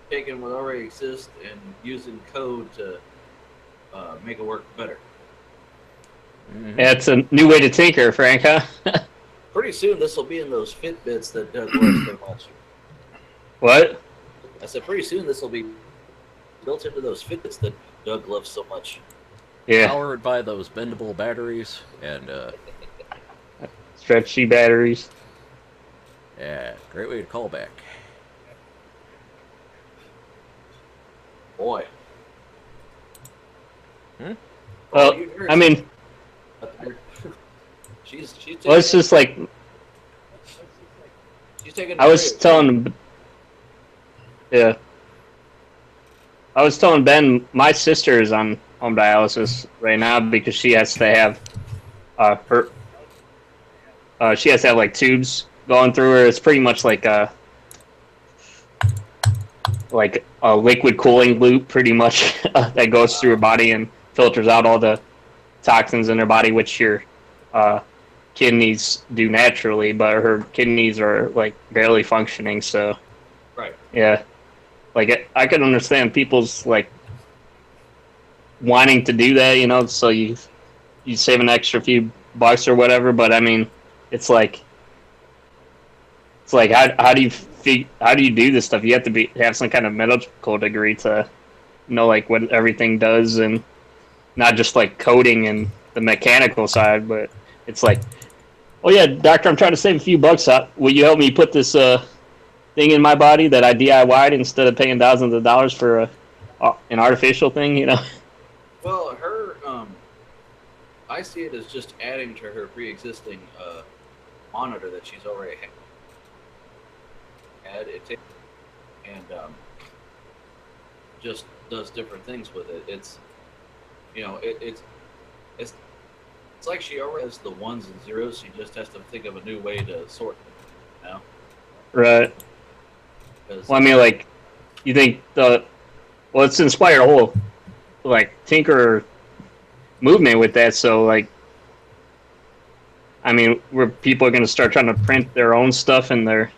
taking what already exists and using code to make it work better. Mhm. Yeah, it's a new way to tinker, Frank, huh? Pretty soon, this will be in those Fitbits that Doug loves so much. What? I said, pretty soon, this will be built into those Fitbits that Doug loves so much. Yeah, Powered by those bendable batteries, and stretchy batteries. yeah, great way to call back. Boy. Hmm? Well, you nerds. I mean, she's taking, well, it's just like she's taking. I was telling. Yeah, I was telling Ben, my sister is on home dialysis right now because she has to have she has to have like tubes going through her. It's pretty much like a liquid cooling loop, pretty much that goes through her body and filters out all the toxins in her body, which your kidneys do naturally, but her kidneys are like barely functioning. So, Right. yeah, like I can understand people's like wanting to do that, you know, so you save an extra few bucks or whatever. But I mean, it's like how do you do this stuff? You have to have some kind of medical degree to know like what everything does, and not just like coding and the mechanical side, but it's like, oh yeah, doctor, I'm trying to save a few bucks. Will you help me put this thing in my body that I DIY'd instead of paying thousands of dollars for an artificial thing, you know? Well, her, I see it as just adding to her pre-existing monitor that she's already had. And just does different things with it. It's, you know, it's like she already has the ones and zeros. She just has to think of a new way to sort them. You know? Right. Well, I mean, like, you think it's inspired a whole like tinker movement with that. So like, I mean, where people are going to start trying to print their own stuff in their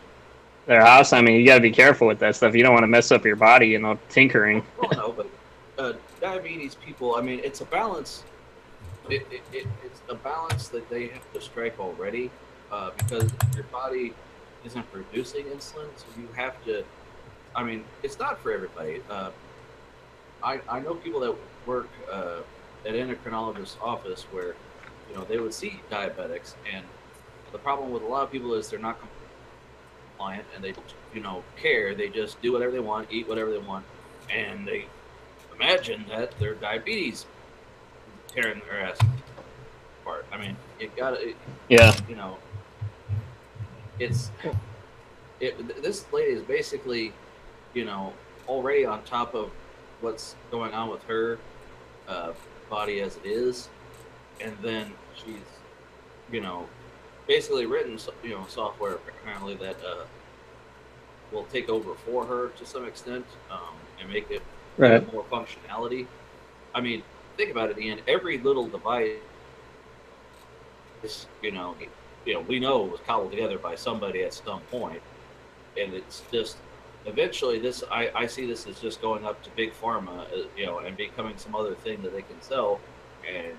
house. I mean, you got to be careful with that stuff. You don't want to mess up your body, you know, tinkering. Well, no, but diabetes people. I mean, it's a balance. It's a balance that they have to strike already, because your body isn't producing insulin, so you have to. I mean, it's not for everybody. I know people that work at endocrinologist's office where, you know, they would see diabetics, and the problem with a lot of people is they're not compliant and they don't, you know, care. They just do whatever they want, eat whatever they want, and they imagine that their diabetes tearing their ass apart. I mean, Yeah. You know, this lady is basically, you know, already on top of what's going on with her body as it is, and then she's, you know, basically written, you know, software apparently that will take over for her to some extent, and make it have more functionality. I mean, think about it, Ian. Every little device, you know, we know it was cobbled together by somebody at some point, and it's just eventually I see this as just going up to big pharma, you know, and becoming some other thing that they can sell, and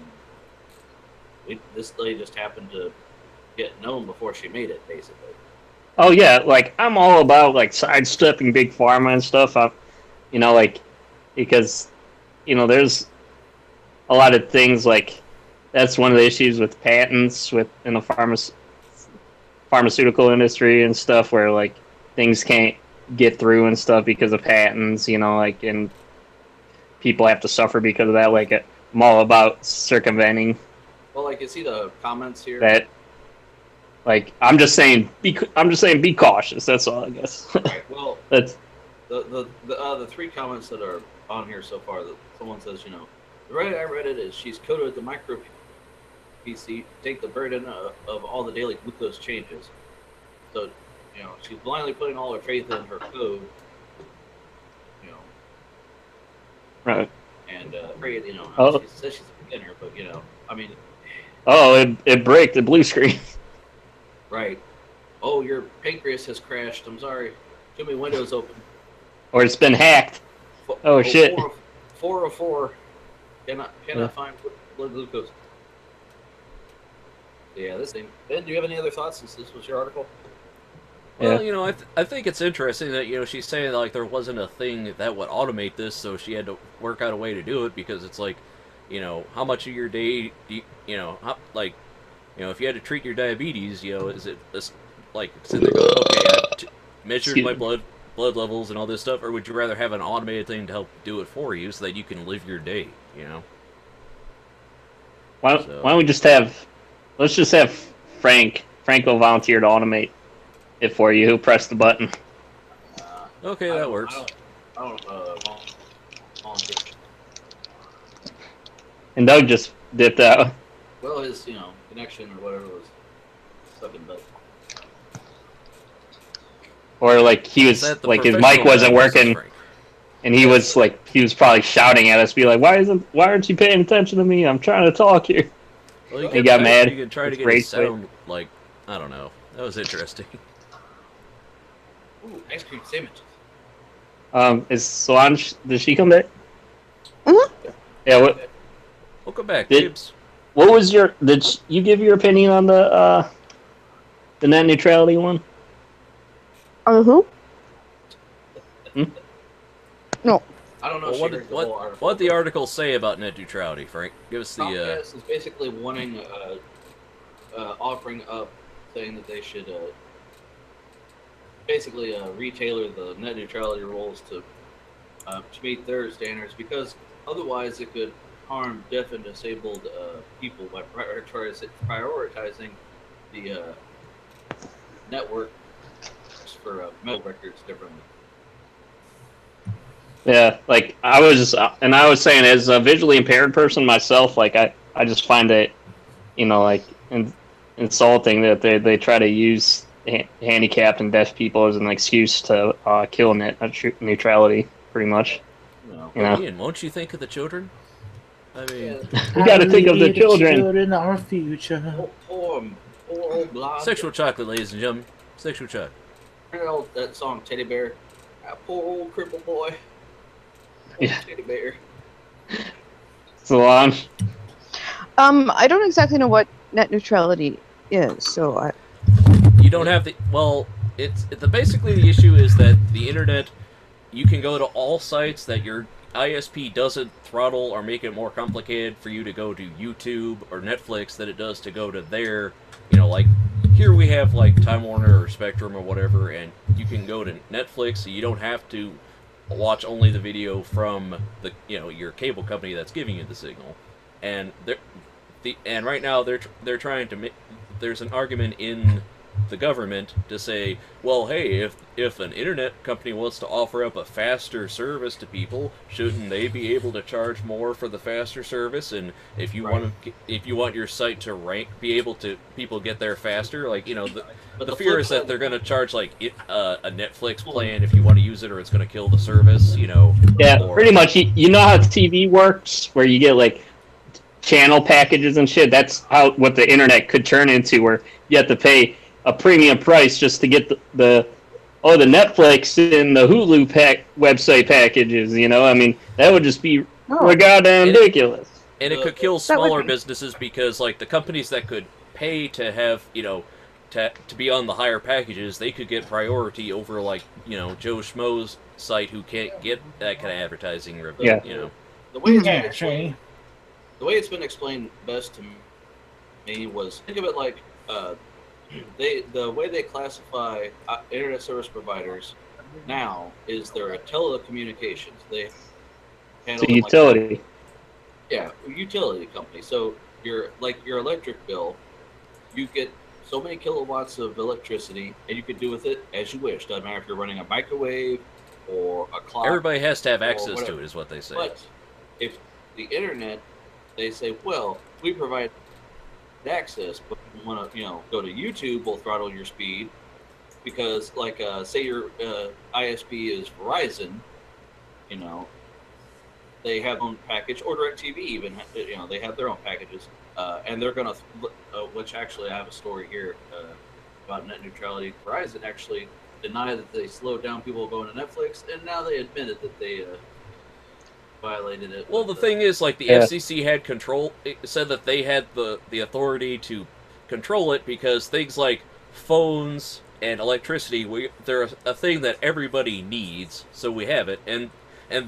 This lady just happened to get known before she made it, basically. Oh yeah, like I'm all about like sidestepping big pharma and stuff. Like because there's a lot of things like that's one of the issues with patents in the pharmaceutical industry and stuff where like things can't get through and stuff because of patents, like and people have to suffer because of that. Like I'm all about circumventing. Well, like you see the comments here. That, like, I'm just saying, be cautious. That's all, I guess. Right, well, that's the 3 comments that are on here so far. That someone says, the way I read it is she's coded the micro PC to take the burden of all the daily glucose changes. So, she's blindly putting all her faith in her code. Right. And she says she's a beginner, but I mean. Oh, it broke the blue screen. Right. Oh, your pancreas has crashed. I'm sorry. Too many windows open. Or it's been hacked. Oh shit. 404. Cannot find blood glucose. Yeah, this thing. Ben, do you have any other thoughts since this was your article? Well, I think it's interesting that, she's saying, like, there wasn't a thing that would automate this, so she had to work out a way to do it, because it's like, how much of your day do you, if you had to treat your diabetes, is it like sitting there going, okay, I measured my blood levels and all this stuff, or would you rather have an automated thing to help do it for you so that you can live your day, Why don't we just let's just have Franco volunteer to automate it for you. Who press the button? Okay, that works. I don't volunteer. And Doug just dipped out. Well, his connection or whatever was sucking butt. Or like he was like his mic wasn't working, and he was probably shouting at us, be like, "Why aren't you paying attention to me? I'm trying to talk here." Well, he got mad. You can try to get his sound like I don't know. That was interesting. Ooh, ice cream sandwiches. Is Solange? Did she come back? Mm-hmm. Yeah. Welcome back, James. What was did you give your opinion on the net neutrality one? Who? No. I don't know. Well, what the articles say about net neutrality, Frank? Give us the. Comcast is basically wanting, offering up, saying that they should basically retailer the net neutrality rules to meet their standards, because otherwise it could harm deaf and disabled people by prioritizing the network for metal records differently. Yeah, like I was saying, as a visually impaired person myself, like I just find it, insulting that they try to use handicapped and deaf people as an excuse to kill net neutrality, pretty much. Ian, won't you think of the children? I mean, we got to think of the children. Children, our future. Poor old blonde. Sexual chocolate, ladies and gentlemen. Sexual chocolate. That song, Teddy Bear. Poor old cripple boy. Yeah. Teddy Bear. Solange. I don't exactly know what net neutrality is, so I. You don't have the. Well, basically the issue is that the internet, you can go to all sites that your ISP doesn't throttle or make it more complicated for you to go to YouTube or Netflix than it does to go to their, like here we have like Time Warner or Spectrum or whatever, and you can go to Netflix, so you don't have to watch only the video from the your cable company that's giving you the signal. And right now they're trying to make, there's an argument in the government to say, well, hey, if an internet company wants to offer up a faster service to people, shouldn't they be able to charge more for the faster service? And if you want your site to rank, be able to people get there faster, like the fear is that they're going to charge like a Netflix plan if you want to use it, or it's going to kill the service. Yeah, pretty much. You know how TV works, where you get like channel packages and shit. That's what the internet could turn into, where you have to pay a premium price just to get the Netflix and the Hulu website packages. I mean, that would just be goddamn ridiculous. And it could kill smaller businesses because, like, the companies that could pay to have, to be on the higher packages, they could get priority over, like, Joe Schmo's site who can't get that kind of advertising revenue. Yeah. The way it's been explained best to me was, think of it like the way they classify internet service providers now is they're a telecommunications. They handle it's a utility. Utility company. So your electric bill, you get so many kilowatts of electricity, and you can do with it as you wish. Doesn't matter if you're running a microwave or a clock. Everybody has to have access to it, is what they say. But if the internet, they say, well, we provide access, but if you want to, go to YouTube, we'll throttle your speed because, like, say your ISP is Verizon, they have their own package, or DirecTV even, they have their own packages, and they're going to, which actually I have a story here about net neutrality. Verizon actually denied that they slowed down people going to Netflix, and now they admitted that they violated it. Well, the thing is, like, the FCC had control. It said that they had the authority to control it because things like phones and electricity, they're a thing that everybody needs, so we have it. And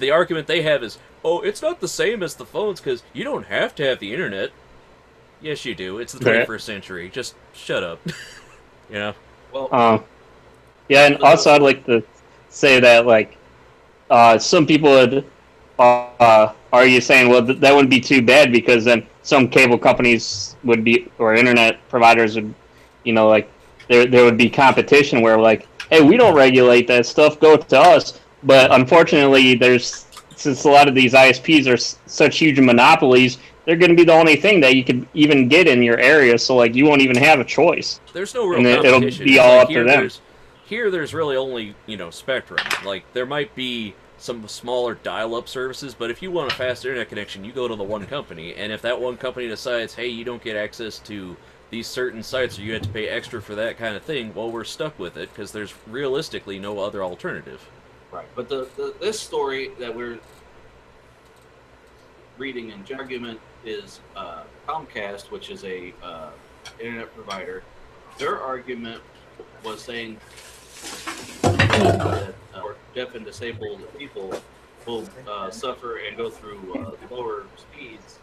the argument they have is, oh, it's not the same as the phones because you don't have to have the internet. Yes, you do. It's the 21st century. Just shut up. Well. Yeah, and also I'd like to say that, like, some people would argue saying, well, that wouldn't be too bad because then some cable companies would be, or internet providers would, like, there would be competition where, like, hey, we don't regulate that stuff, go to us. But unfortunately, since a lot of these ISPs are such huge monopolies, they're going to be the only thing that you can even get in your area. So, like, you won't even have a choice. There's no real It'll competition. be all up to them. Here, there's really only, Spectrum. Like, there might be some smaller dial-up services, but if you want a fast internet connection, you go to the one company. And if that one company decides, hey, you don't get access to these certain sites, or you have to pay extra for that kind of thing, well, we're stuck with it because there's realistically no other alternative. Right, but this story that we're reading in argument is Comcast, which is a internet provider. Their argument was saying that deaf and disabled people will suffer and go through lower speeds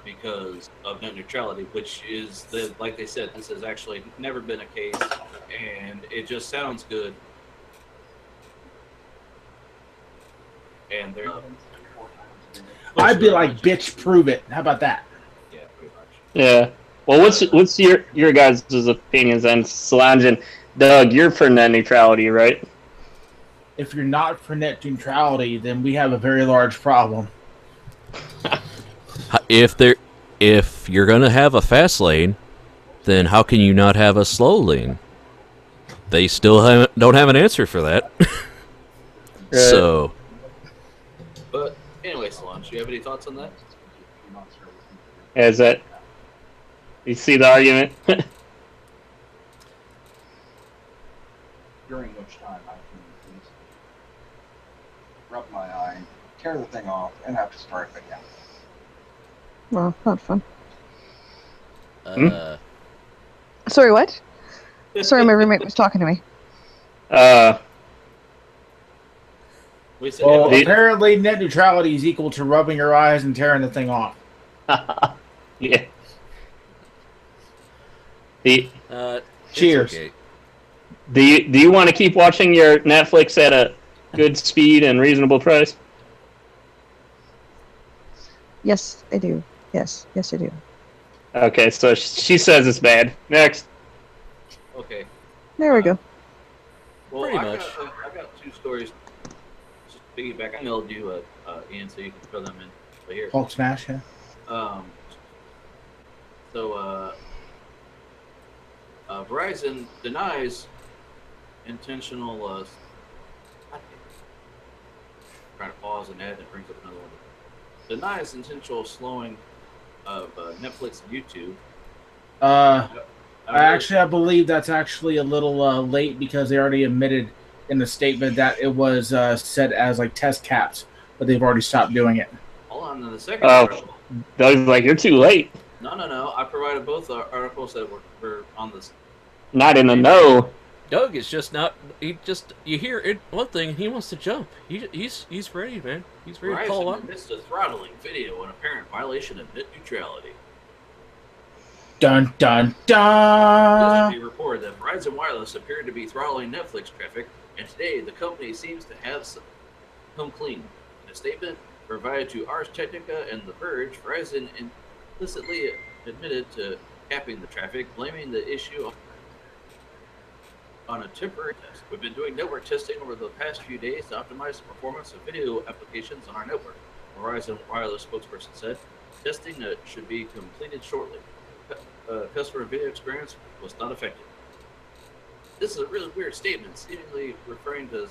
because of net neutrality, which is, like they said, this has actually never been a case, and it just sounds good. And they're I'd be like, bitch, prove it. How about that? Yeah, pretty much. Yeah. Well, what's your guys' opinions on Solange and Doug? You're for net neutrality, right? If you're not for net neutrality, then we have a very large problem. If you're gonna have a fast lane, then how can you not have a slow lane? They still don't have an answer for that. So. But anyway, Solange, do you have any thoughts on that? Is that? You see the argument? During which time I can rub my eye, tear the thing off, and have to start it again. Well, not fun. Sorry, what? Sorry, my roommate was talking to me. Well, apparently net neutrality is equal to rubbing your eyes and tearing the thing off. Yeah. Cheers. Okay. Do you want to keep watching your Netflix at a good speed and reasonable price? Yes, I do. Yes, I do. Okay, so she says it's bad. Next. Okay. There we go. Well, Pretty I much. got two stories. Just to piggyback, I emailed you, Ian, so you can throw them in right here. Hulk smash, yeah. Verizon denies intentional. Trying to pause and add, it brings up another one. Denies intentional slowing of Netflix and YouTube. I believe that's actually a little late because they already admitted in the statement that it was set as like test caps but they've already stopped doing it. Hold on to the second Oh. article. Doug's like, you're too late. No. I provided both articles that were on this. Not in the know. Doug is just not. You hear it, one thing, he wants to jump. He's ready, man. He's ready to call Verizon up. admits to throttling video in apparent violation of net neutrality. Dun dun Yesterday dun. reported that Verizon Wireless appeared to be throttling Netflix traffic, and today the company seems to have come clean. In a statement provided to Ars Technica and The Verge, Verizon implicitly admitted to capping the traffic, blaming the issue on a temporary test. We've been doing network testing over the past few days to optimize the performance of video applications on our network, Verizon Wireless spokesperson said. Testing should be completed shortly. Customer video experience was not affected. This is a really weird statement, seemingly referring to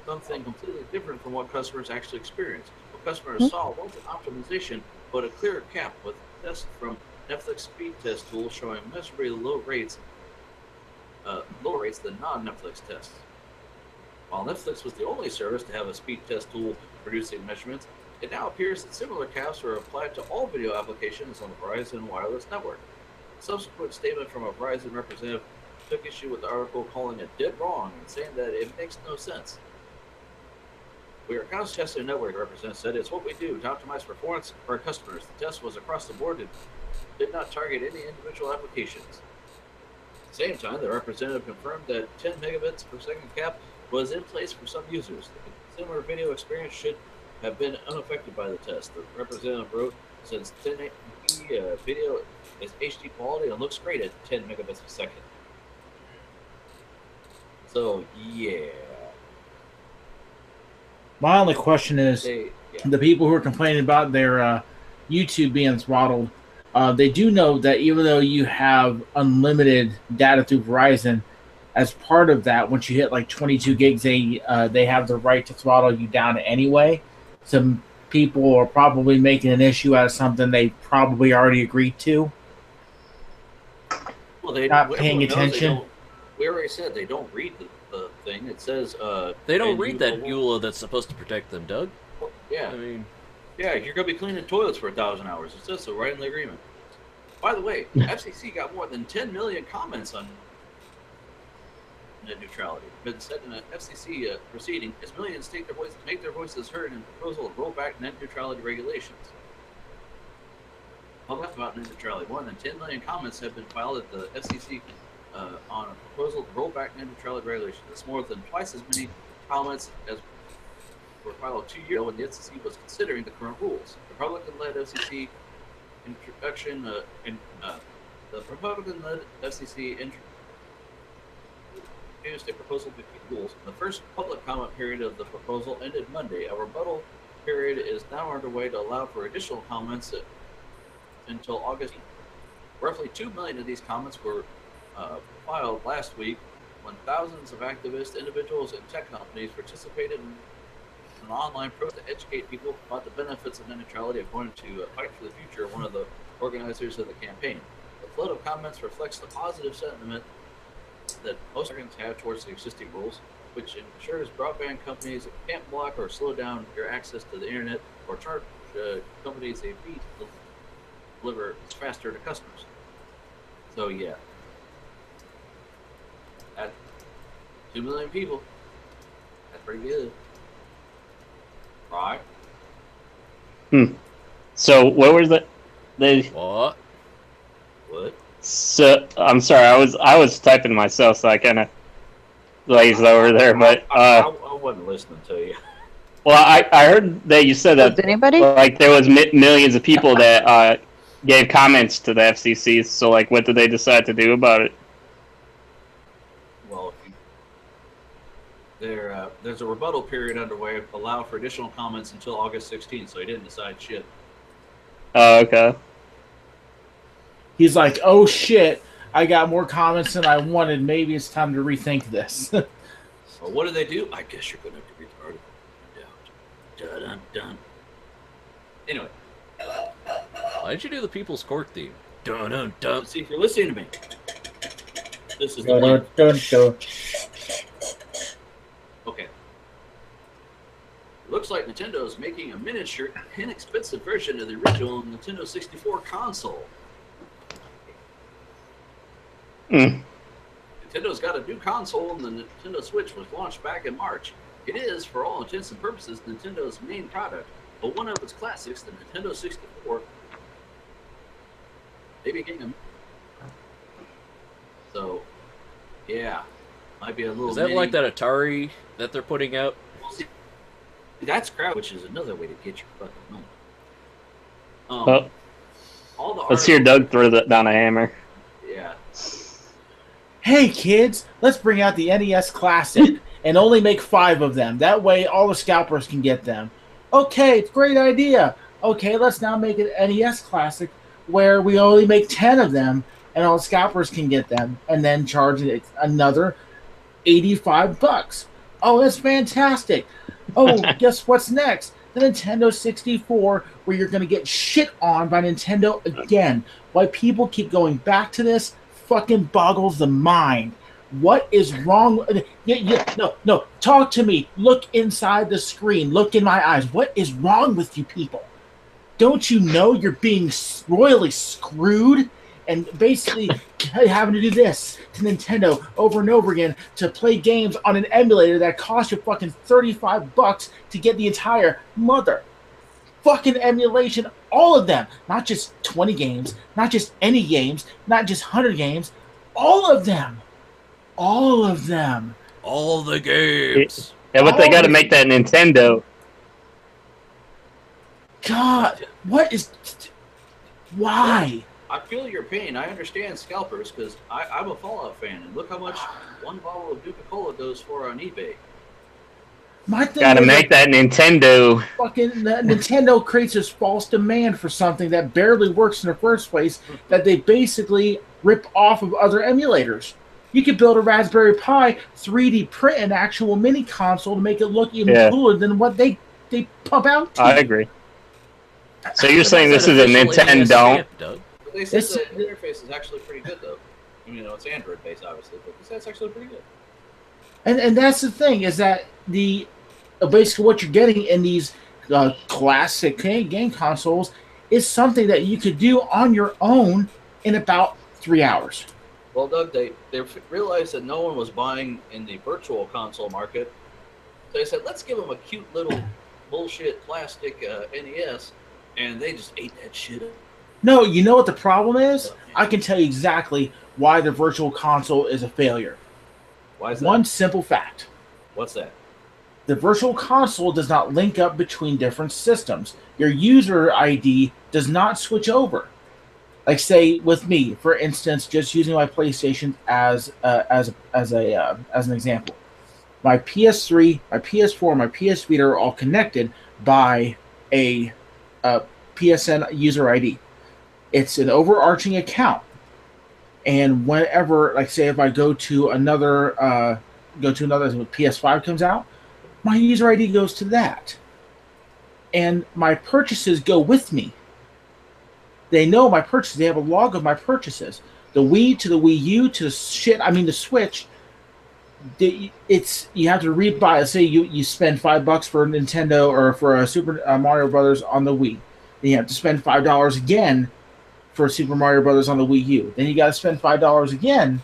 something completely different from what customers actually experienced. What customers saw wasn't optimization, but a clear cap with tests from Netflix speed test tool showing measurably lower rates than non-Netflix tests. While Netflix was the only service to have a speed test tool producing measurements, it now appears that similar caps are applied to all video applications on the Verizon Wireless network. A subsequent statement from a Verizon representative took issue with the article, calling it dead wrong and saying that it makes no sense. We are constantly testing the network, the representative said. It's what we do to optimize performance for our customers. The test was across the board and did not target any individual applications. At the same time, the representative confirmed that 10 megabits per second cap was in place for some users. The consumer video experience should have been unaffected by the test. The representative wrote, since 1080p video is HD quality and looks great at 10 megabits per second. So, yeah. My only question is, the people who are complaining about their YouTube being throttled, they do know that even though you have unlimited data through Verizon, as part of that, once you hit like 22 gigs, they have the right to throttle you down anyway. Some people are probably making an issue out of something they probably already agreed to. Well, they not paying attention. We already said they don't read the thing. It says they don't read that EULA that's supposed to protect them, Doug. Yeah, I mean, yeah, you're gonna be cleaning toilets for 1,000 hours. It says so right in the agreement. By the way, FCC got more than 10 million comments on net neutrality. Been said in an FCC proceeding, as millions make their voices heard in the proposal to roll back net neutrality regulations. About net neutrality, more than 10 million comments have been filed at the FCC on a proposal to roll back net neutrality regulations. That's more than twice as many comments as were filed 2 years ago when the FCC was considering the current rules. Republican-led FCC introduction the Republican-led FCC introduced a proposal to keep rules. The first public comment period of the proposal ended Monday. A rebuttal period is now underway to allow for additional comments until August. Roughly 2 million of these comments were filed last week when thousands of activists, individuals, and tech companies participated in an online protest to educate people about the benefits of net neutrality, according to Fight for the Future, one of the organizers of the campaign. The flood of comments reflects the positive sentiment that most Americans have towards the existing rules, which ensures broadband companies can't block or slow down your access to the internet or charge companies a fee to deliver faster to customers. So yeah, at 2 million people, that's pretty good, right? So what was that? what? What? So I'm sorry, I was typing myself, so I kind of glazed over there. But I wasn't listening to you. well, I heard that you said that Does anybody? like there was millions of people that gave comments to the FCC. So like, what did they decide to do about it? Well, there's a rebuttal period underway. Allow for additional comments until August 16th. So he didn't decide shit. Oh, okay. He's like, oh shit, I got more comments than I wanted. Maybe it's time to rethink this. Well, what do they do? I guess you're going to have to read the article. Dun, dun, dun. Anyway. Why did you do the People's Court theme? Dun dun dun. See, if you're listening to me, this is the Dun, link. dun, dun. Okay. Look looks like Nintendo is making a miniature, inexpensive version of the original Nintendo 64 console. Nintendo's got a new console, and the Nintendo Switch was launched back in March. It is, for all intents and purposes, Nintendo's main product, but one of its classics, the Nintendo 64, they became a... So, yeah, might be a little... Is that like that Atari that they're putting out? Well, see, that's crap, which is another way to get your fucking money. All the Let's hear Doug throw that down a hammer. Yeah. Hey kids, let's bring out the NES Classic and only make 5 of them. That way all the scalpers can get them. Okay, it's a great idea. Okay, let's now make an NES Classic where we only make 10 of them and all the scalpers can get them, and then charge it another $85. Oh, that's fantastic. Oh, guess what's next? The Nintendo 64, where you're going to get shit on by Nintendo again. Why people keep going back to this fucking boggles the mind. What is wrong? No, talk to me. Look inside the screen. Look in my eyes. What is wrong with you people? Don't you know you're being royally screwed? And basically having to do this to Nintendo over and over again to play games on an emulator that costs you fucking $35 to get the entire mother fucking emulation, all of them, not just 20 games, not just any games, not just 100 games, all of them, all the games. Yeah, but they got to make that Nintendo. God, what is? Why? I feel your pain. I understand scalpers because I'm a Fallout fan, and look how much one bottle of Nuka-Cola goes for on eBay. My thing Gotta is make that Nintendo. Fucking Nintendo creates this false demand for something that barely works in the first place, that they basically rip off of other emulators. You could build a Raspberry Pi, 3D print an actual mini console to make it look even cooler than what they pump out. I agree. So you're saying this is a Nintendo? They said the interface is actually pretty good, though. I mean, it's Android based, obviously, but they said it's actually pretty good. And that's the thing, is that the basically what you're getting in these classic game consoles is something that you could do on your own in about 3 hours. Well, Doug, they realized that no one was buying in the virtual console market. So they said, let's give them a cute little bullshit plastic NES, and they just ate that shit up. No, you know what the problem is? I can tell you exactly why the virtual console is a failure. Why is that? One simple fact. What's that? The virtual console does not link up between different systems. Your user ID does not switch over. Like, say, with me, for instance, just using my PlayStation as an example. My PS3, my PS4, my PS Vita are all connected by a PSN user ID. It's an overarching account, and whenever, like, say, if I go to another PS5 comes out, my user ID goes to that, and my purchases go with me. They know my purchases. They have a log of my purchases. The Wii to the Wii U to the Switch. You have to rebuy. Say you spend $5 for Nintendo or for a Super Mario Brothers on the Wii, then you have to spend $5 again for Super Mario Brothers on the Wii U. Then you got to spend $5 again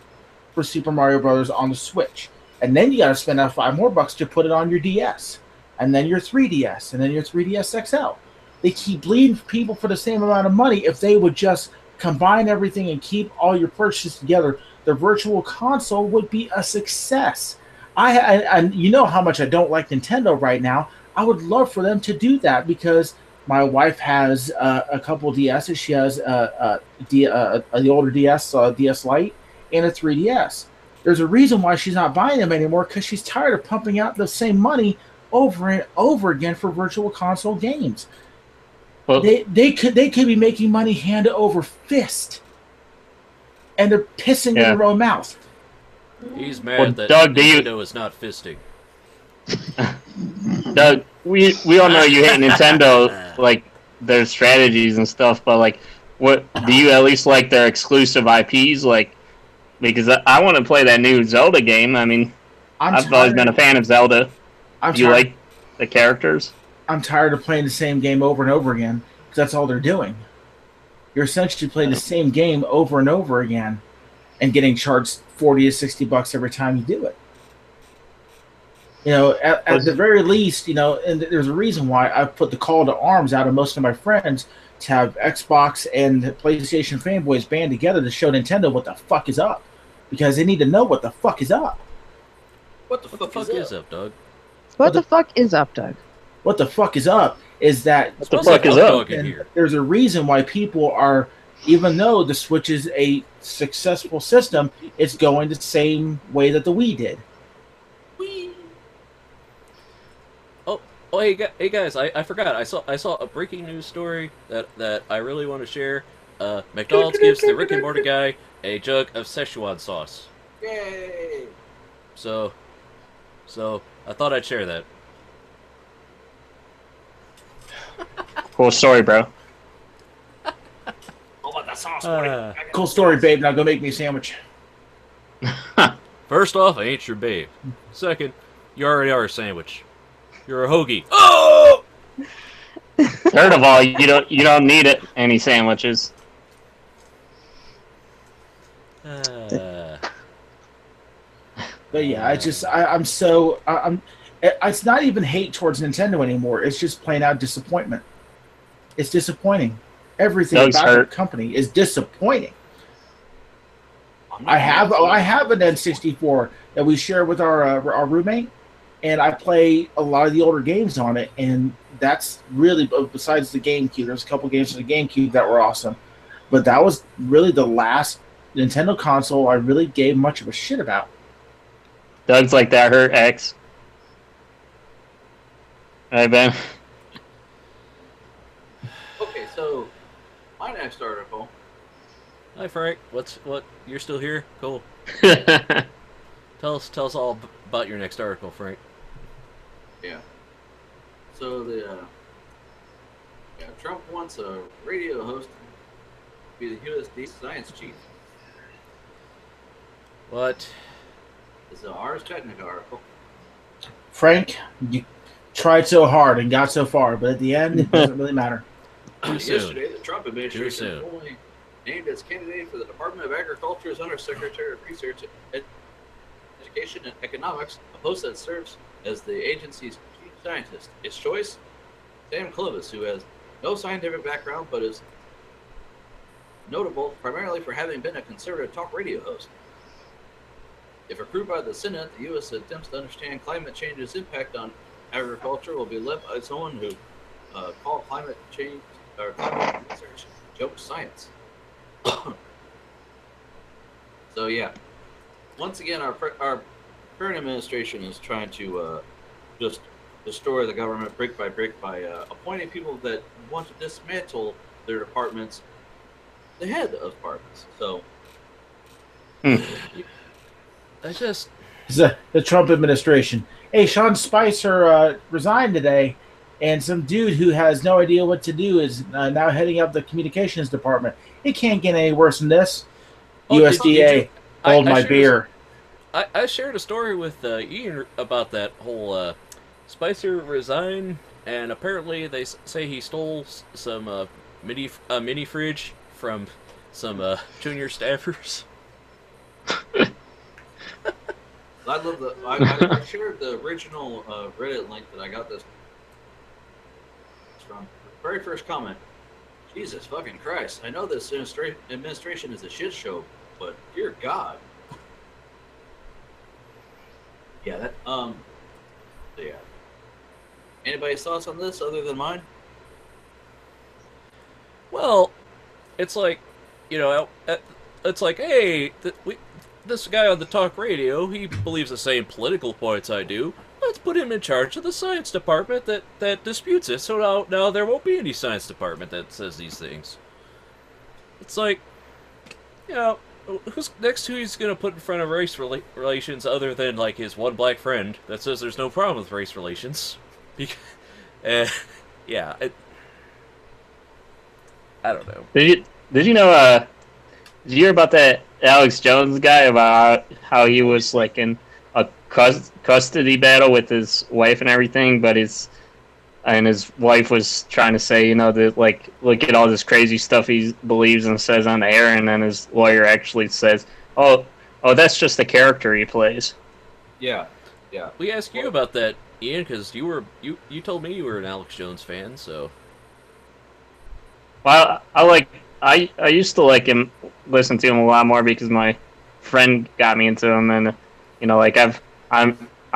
for Super Mario Brothers on the Switch, and then you got to spend out $5 more to put it on your DS, and then your 3DS, and then your 3DS XL. They keep bleeding people for the same amount of money. If they would just combine everything and keep all your purchases together, the virtual console would be a success. And you know how much I don't like Nintendo right now. I would love for them to do that because my wife has a couple DSs. She has the older DS, DS Lite, and a 3DS. There's a reason why she's not buying them anymore, because she's tired of pumping out the same money over and over again for virtual console games. Well, they could be making money hand over fist, and they're pissing in their own mouth. He's mad that Doug, Nintendo is not fisting. Doug, we all know you hate Nintendo, like their strategies and stuff, but like, what do you at least like their exclusive IPs? Like, because I want to play that new Zelda game. I mean, I've always been a fan of Zelda. Do you like the characters? I'm tired of playing the same game over and over again because that's all they're doing. You're essentially playing the same game over and over again and getting charged $40 to $60 every time you do it. You know, at the very least, you know, and there's a reason why I've put the call to arms out of most of my friends to have Xbox and PlayStation fanboys band together to show Nintendo what the fuck is up. Because they need to know what the fuck is up. What the fuck is up, Doug? What the fuck is up, Doug? What the fuck is up is that what the fuck is up? There's a reason why people are, even though the Switch is a successful system, it's going the same way that the Wii did. Oh, hey guys! I forgot. I saw a breaking news story that I really want to share. McDonald's gives the Rick and Morty guy a jug of Szechuan sauce. Yay! So I thought I'd share that. Cool story, bro. Oh, about the sauce, Morty. Cool story, babe. Now go make me a sandwich. First off, I ain't your babe. Second, you already are a sandwich. You're a hoagie. Oh! Third of all, you don't need it any sandwiches. But yeah, I'm it's not even hate towards Nintendo anymore. It's just plain out disappointment. It's disappointing. Everything about the company is disappointing. I have an N64 that we share with our roommate, and I play a lot of the older games on it, and that's really, besides the GameCube, there's a couple games on the GameCube that were awesome, but that was really the last Nintendo console I really gave much of a shit about. Doug's like that hurt X. Alright, Ben. Okay, so my next article. Hi Frank, what? You're still here? Cool. Tell us all about your next article, Frank. Yeah. So Trump wants a radio host to be the USD science chief. What? This is an Ars Technica article. Frank, you tried so hard and got so far, but at the end, it doesn't really matter. Yesterday, the Trump administration formally named as candidate for the Department of Agriculture's Undersecretary of Research, Education, and Economics, a post that serves as the agency's chief scientist. Its choice? Sam Clovis, who has no scientific background but is notable primarily for having been a conservative talk radio host. If approved by the Senate, the U.S. attempts to understand climate change's impact on agriculture will be led by someone who called climate change or climate research joke science. So yeah, once again, our current administration is trying to just destroy the government brick by brick by appointing people that want to dismantle their departments, the head of departments. So. I just... The Trump administration. Hey, Sean Spicer resigned today, and some dude who has no idea what to do is now heading up the communications department. It can't get any worse than this. USDA, hold my beer. I shared a story with Ian about that whole Spicer resign, and apparently they say he stole some mini fridge from some junior staffers. I love I shared the original Reddit link that I got this from. The very first comment. Jesus fucking Christ! I know this administration is a shit show, but dear God. Yeah, that yeah. Anybody's thoughts on this other than mine? Well, it's like, it's like, hey, this guy on the talk radio, he believes the same political points I do. Let's put him in charge of the science department that disputes it, so now there won't be any science department that says these things. It's like, who's he's going to put in front of race relations other than, like, his one black friend that says there's no problem with race relations? Yeah, I don't know. Did you know, did you hear about that Alex Jones guy about how he was, like, in a custody battle with his wife and everything, but his and his wife was trying to say, you know, that like look at all this crazy stuff he believes and says on the air, and then his lawyer actually says, "Oh, that's just the character he plays." Yeah, yeah. We asked you about that, Ian, because you told me you were an Alex Jones fan, so. Well, I used to like him, listen to him a lot more because my friend got me into him, and you know, like I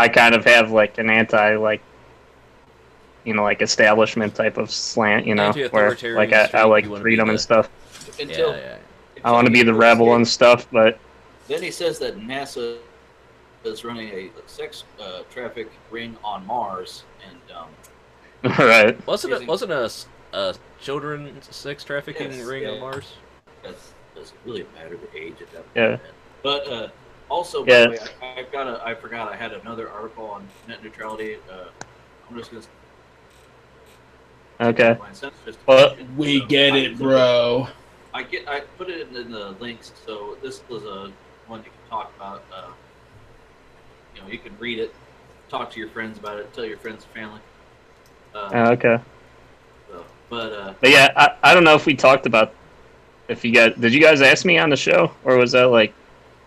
kind of have like an anti like, you know, like establishment type of slant, you know, where Anti-authoritarian like I streak, like you wanna be freedom the- and stuff. Until, Yeah. I want to be the rebel and stuff, but Then he says that NASA is running a sex traffic ring on Mars, and right. Wasn't a children's sex trafficking Yes, ring on yeah. Mars? doesn't really matter the age at that Yeah. point. But also, by Yeah. the way, I forgot I had another article on net neutrality. I'm just gonna. Okay. Just Well, We get it, bro. I put it in the links, so this was a one you can talk about. You know, you can read it, talk to your friends about it, tell your friends and family. Okay. But yeah, I don't know if we talked about if you guys did you guys ask me on the show, or was that like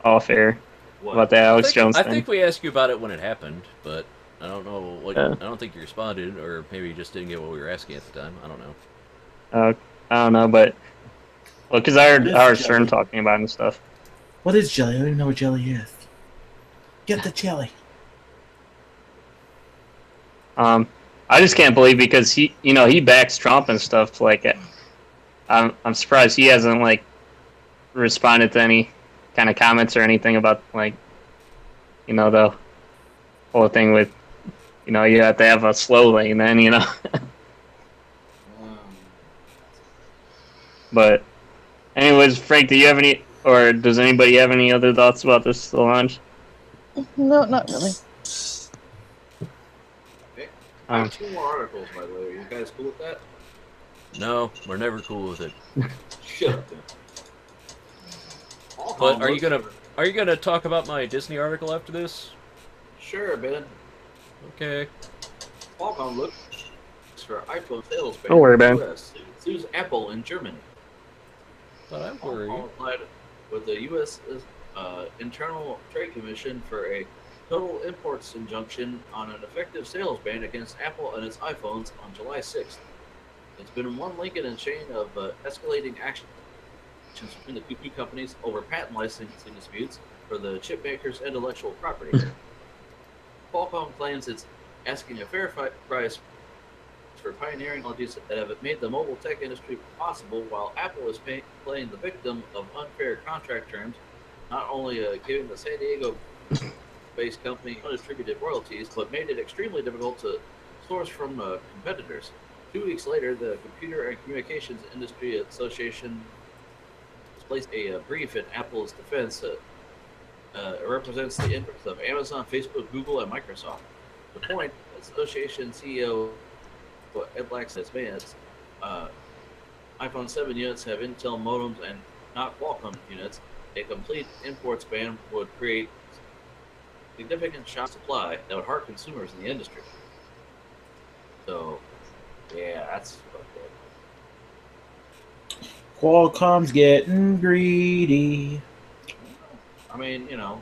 off air what? about the Alex Jones I thing? think we asked you about it when it happened, but I don't know. Yeah. I don't think you responded, or maybe you just didn't get what we were asking at the time. I don't know. I don't know, but well, because I What is heard jelly? Stern talking about it and stuff. What is jelly? I don't even know what jelly is. Get the jelly. I just can't believe because he backs Trump and stuff. Like, I'm surprised he hasn't like responded to any kind of comments or anything about like, you know, the whole thing with, you know, you have to have a slow lane then, you know. But, anyways, Frank, do you have any, or does anybody have any other thoughts about this, Solange? No, not really. I have 2 more articles, by the way. Are you guys cool with that? No, we're never cool with it. Shut up, then. But are you gonna talk about my Disney article after this? Sure, Ben. Okay. Qualcomm looks for iPhone sales ban Don't worry, in the Ben. US. Sues Apple in Germany. But I'm worried. Qualcomm applied with the U.S. Internal Trade Commission for a total imports injunction on an effective sales ban against Apple and its iPhones on July 6th. It's been one link in a chain of escalating actions between the two companies over patent licensing disputes for the chip maker's intellectual property. Qualcomm claims it's asking a fair price for pioneering technologies that have made the mobile tech industry possible, while Apple is playing the victim of unfair contract terms, not only giving the San Diego-based company undistributed royalties, but made it extremely difficult to source from competitors. 2 weeks later, the Computer and Communications Industry Association placed a brief in Apple's defense. It represents the interests of Amazon, Facebook, Google, and Microsoft. The point, association CEO Ed Lax has made, iPhone 7 units have Intel modems and not Qualcomm units. A complete imports ban would create significant shock supply that would hurt consumers in the industry. So, yeah, that's okay. Qualcomm's getting greedy. I mean, you know,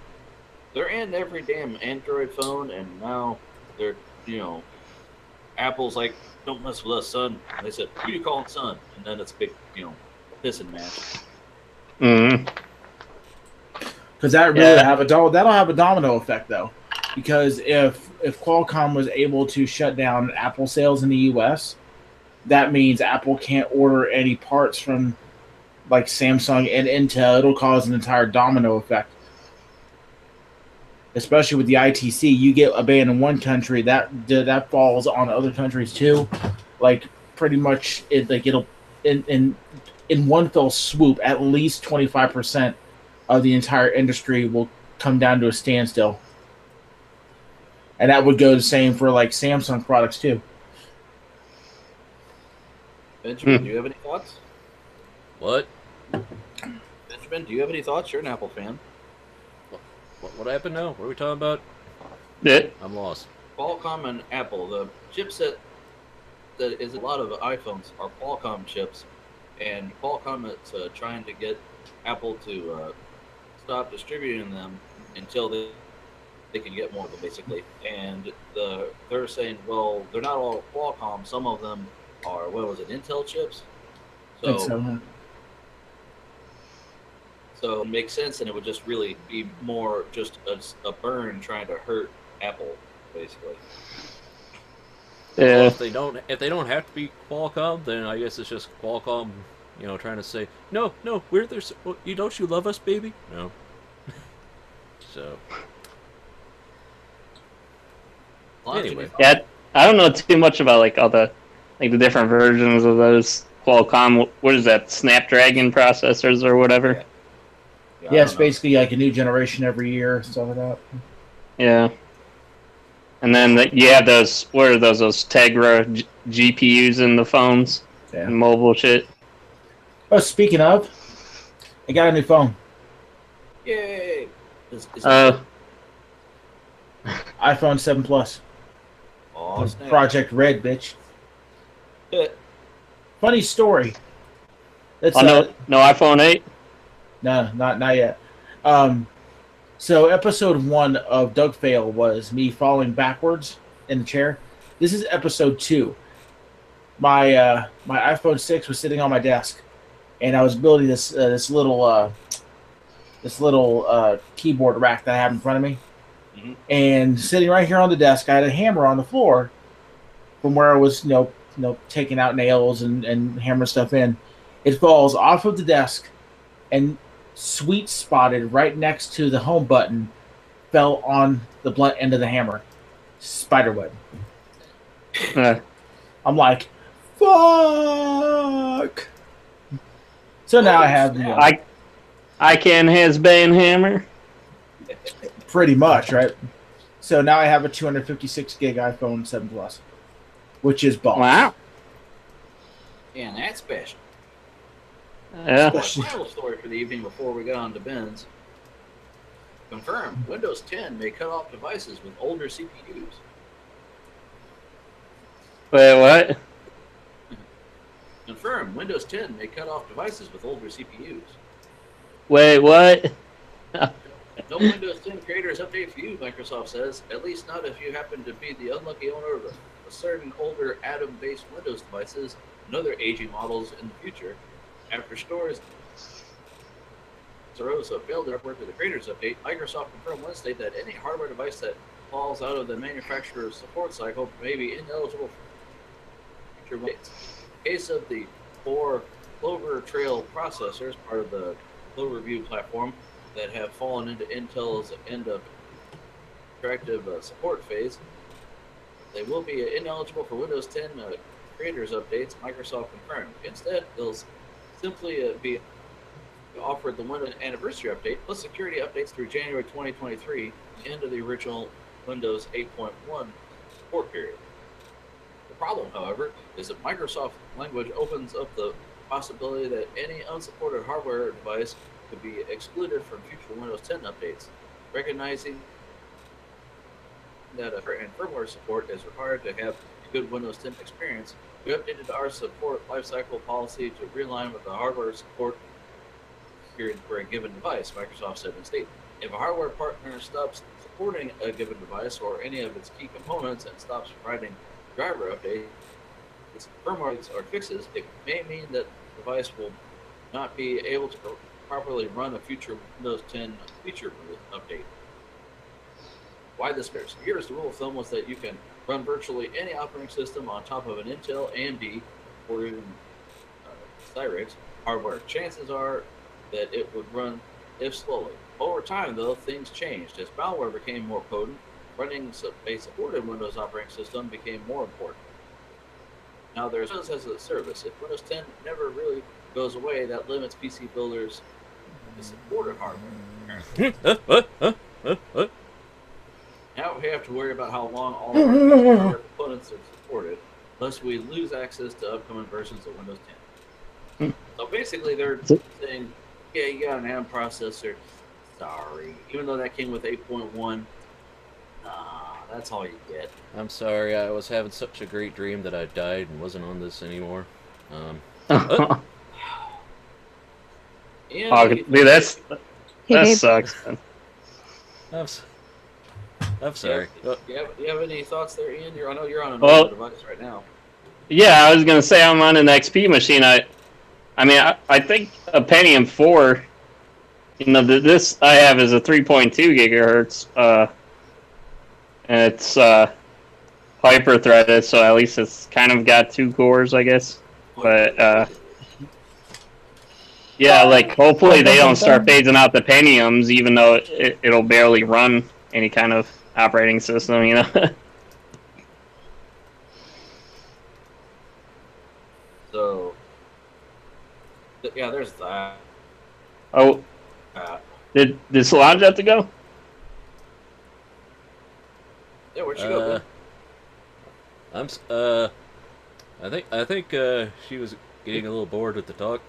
they're in every damn Android phone, and now they're, you know, Apple's like, don't mess with us, son. And they said, who you calling son? And then it's a big, you know, pissing match. Mm-hmm. Because that really that'll have a domino effect though, because if Qualcomm was able to shut down Apple sales in the U.S., that means Apple can't order any parts from like Samsung and Intel. It'll cause an entire domino effect. Especially with the ITC, you get a ban in one country, that falls on other countries too. Like pretty much, it'll in one fell swoop, at least 25% of the entire industry will come down to a standstill, and that would go the same for like Samsung products too. Benjamin, do you have any thoughts? What? Benjamin, do you have any thoughts? You're an Apple fan. What happened now? What are we talking about? Yeah. I'm lost. Qualcomm and Apple, the chipset is a lot of iPhones are Qualcomm chips, and Qualcomm is trying to get Apple to stop distributing them until they can get more of them, basically. And they're saying, well, they're not all Qualcomm. Some of them are, what was it, Intel chips? I think so. Huh? So it makes sense, and it would just really be more just a burn trying to hurt Apple, basically. Well, Yeah. if they don't have to be Qualcomm, then I guess it's just Qualcomm, trying to say, no, we're there. You don't you love us, baby? No. So. Anyway. Yeah, I don't know too much about like all the different versions of those Qualcomm. What is that? Snapdragon processors or whatever. Yeah, it's basically like a new generation every year, stuff like that. Yeah. And then you have those. What are those? Those Tegra GPUs in the phones, and mobile shit. Oh, speaking of, I got a new phone. Yay! iPhone 7 Plus. Oh, snap. Project Red, bitch. Funny story. It's, no iPhone 8? No, not yet. So episode 1 of Doug Fail was me falling backwards in the chair. This is episode 2. My iPhone 6 was sitting on my desk, and I was building this little keyboard rack that I have in front of me. Mm-hmm. And sitting right here on the desk, I had a hammer on the floor from where I was, taking out nails and hammering stuff in. It falls off of the desk and sweet spotted right next to the home button, fell on the blunt end of the hammer. Spiderweb. I'm like, fuck. So now I have I can has been hammer. Pretty much, right? So now I have a 256 gig iPhone 7 Plus, which is boss. Wow. Yeah, and that's special. Yeah. Final story for the evening before we get on to Ben's. Confirmed, Windows 10 may cut off devices with older CPUs. Wait, what? Confirmed, Windows 10 may cut off devices with older CPUs. Wait, what? No Windows 10 creators update for you, Microsoft says. At least not if you happen to be the unlucky owner of a certain older Atom-based Windows devices and other aging models in the future. After stores Sarosa failed to report to the creators update, Microsoft confirmed Wednesday that any hardware device that falls out of the manufacturer's support cycle may be ineligible for future updates. In the case of the 4 Clover Trail processors, part of the Cloverview platform, that have fallen into Intel's end of interactive support phase, they will be ineligible for Windows 10 creators updates, Microsoft confirmed. Instead, they'll simply be offered the Windows anniversary update plus security updates through January 2023, the end of the original Windows 8.1 support period. The problem, however, is that Microsoft language opens up the possibility that any unsupported hardware device could be excluded from future Windows 10 updates, recognizing that firmware support is required to have a good Windows 10 experience. We updated our support lifecycle policy to realign with the hardware support period for a given device, Microsoft said in a statement. If a hardware partner stops supporting a given device or any of its key components and stops providing driver updates, firmware or fixes, it may mean that the device will not be able to properly run a future Windows 10 feature update. Why this matters? Here's the rule of thumb was that you can run virtually any operating system on top of an Intel, AMD, or even Cyrix hardware. Chances are that it would run if slowly. Over time, though, things changed. As malware became more potent, running a supported Windows operating system became more important. Now there's Windows as a service. If Windows 10 never really goes away, that limits PC builders to supported hardware. Now we have to worry about how long all of our hardware components are supported, lest we lose access to upcoming versions of Windows 10. So basically, they're saying, yeah, you got an ARM processor. Sorry. Even though that came with 8.1, That's all you get. I'm sorry, I was having such a great dream that I died and wasn't on this anymore. Oh, And dude, that Gabe. sucks. I'm sorry. Do you have any thoughts there, Ian? I know you're on Well- another device right now. Yeah, I was gonna say I'm on an XP machine. I think a Pentium 4. You know, this I have is a 3.2 gigahertz. And it's hyper threaded, so at least it's kind of got 2 cores, I guess. But yeah, like hopefully they don't start phasing out the Pentiums, even though it'll barely run any kind of operating system, you know. So, yeah, there's that. Oh, did Solange have to go? Yeah, where'd she go? Ben? I think she was getting a little bored with the talk.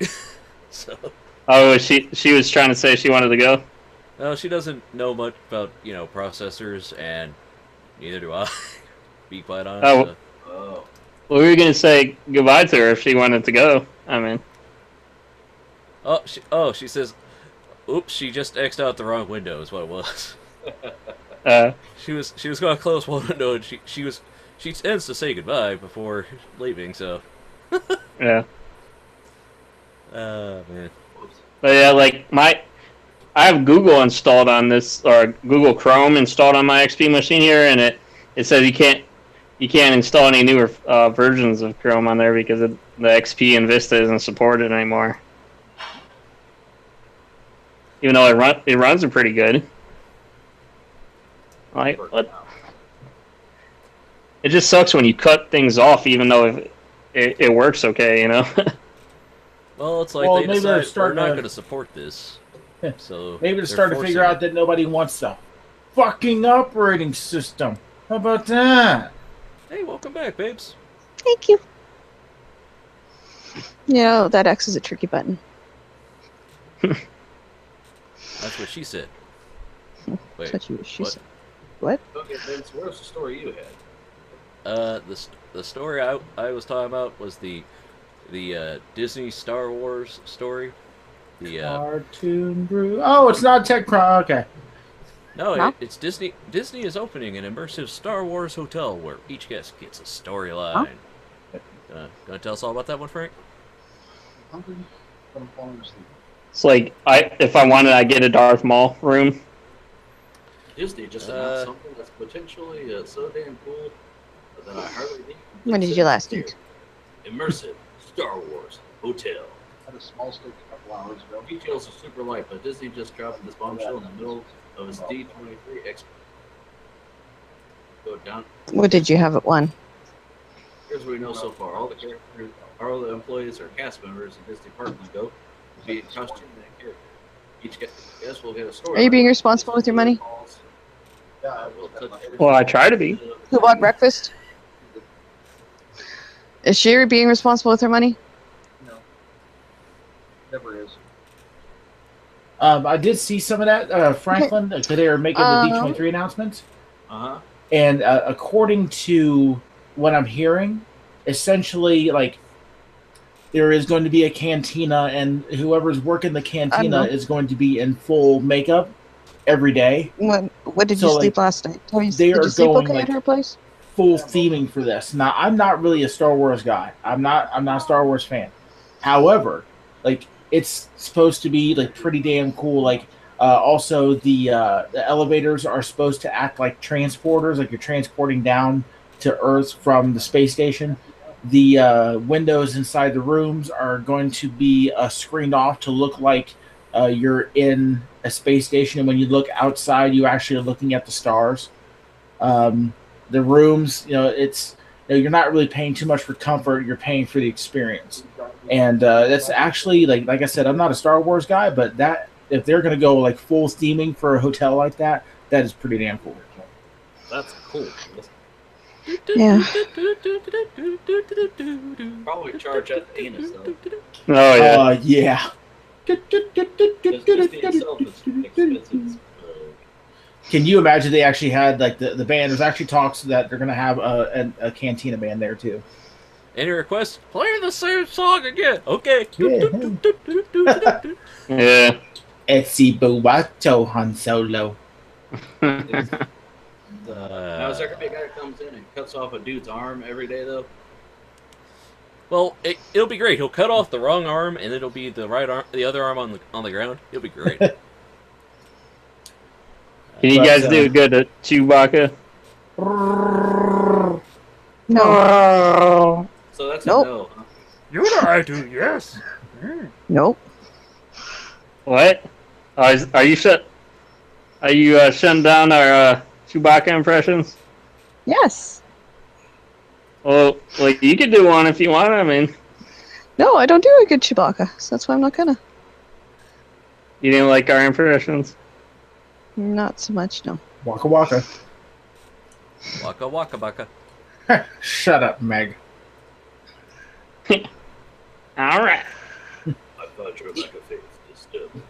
So. Oh, she was trying to say she wanted to go. No, she doesn't know much about processors, and neither do I. Be quite honest. Oh. Oh. Well, we were gonna say goodbye to her if she wanted to go. I mean. She says, "Oops, she just X'd out the wrong window." Is what it was. She was going to close one window, and she tends to say goodbye before leaving. So. Yeah. Man. But yeah, like I have Google installed on this, or Google Chrome installed on my XP machine here, and it says you can't install any newer versions of Chrome on there because the XP and Vista isn't supported anymore. Even though it runs it pretty good. Like what? It just sucks when you cut things off, even though it works okay, you know. Well, it's like they decide we're not going to support this. So maybe to start to figure out that nobody wants the fucking operating system. How about that? Hey, welcome back, babes. Thank you. You know, that X is a tricky button. That's what she said. Wait, That's what she what? said. What? Okay, Vince, where's the story you had? The story I was talking about was the Disney Star Wars story. The Cartoon Brew. Oh, it's not Tech Pro. Okay. No, it's Disney. Disney is opening an immersive Star Wars hotel where each guest gets a storyline. Gonna tell us all about that one, Frank? It's like if I wanted, I get a Darth Maul room. Disney just announced something that's potentially so damn cool that I hardly need. When did you last eat? Immersive Star Wars hotel. Had a small steak a couple hours ago. Details are super light, but Disney just dropped this bombshell in the middle of its D23 Expo. Go down. What did you have at one? Here's what we know so far: all the characters, all the employees or cast members in Disney Park go be in costume and character. Each guest will get a story. Are you being responsible with your money? Well, I try to be. Who bought breakfast? Is she being responsible with her money? No. Never is. I did see some of that, Franklin, because they were making the D23 announcements. Uh-huh. And according to what I'm hearing, essentially, like, there is going to be a cantina, and whoever's working the cantina is going to be in full makeup every day. What did you sleep last night? Did you sleep okay at her place? Full theming for this. Now, I'm not really a Star Wars guy. I'm not a Star Wars fan. However, like, it's supposed to be like pretty damn cool. Like, also the elevators are supposed to act like transporters, like you're transporting down to Earth from the space station. The windows inside the rooms are going to be screened off to look like you're in a space station, and when you look outside, you actually are looking at the stars. The rooms, you're not really paying too much for comfort. You're paying for the experience. And that's actually, like I said, I'm not a Star Wars guy, but that if they're going to go like full theming for a hotel like that, that is pretty damn cool. That's cool. Yeah. Probably charge at the anus, though. Oh, yeah. Yeah. Disney itself is expensive. Can you imagine they actually had like the band? There's actually talks that they're gonna have a Cantina band there too. Any requests? Play the same song again. Okay. Yeah. Yeah. Etsy Buwato Han Solo. Now, is there gonna be a guy that comes in and cuts off a dude's arm every day though? Well, it'll be great. He'll cut off the wrong arm, and it'll be the right arm, the other arm on the ground. It'll be great. Can you guys do good at Chewbacca? No. So that's Nope. a no. Huh? You know I do, yes. Nope. What? Are you shutting down our Chewbacca impressions? Yes. Well, like you could do one if you want. I mean, No, I don't do a good Chewbacca, so that's why I'm not gonna. you didn't like our impressions. Not so much, no. Waka Waka. Waka waka baka. Shut up, Meg. All right. I thought your lack of faith disturbing.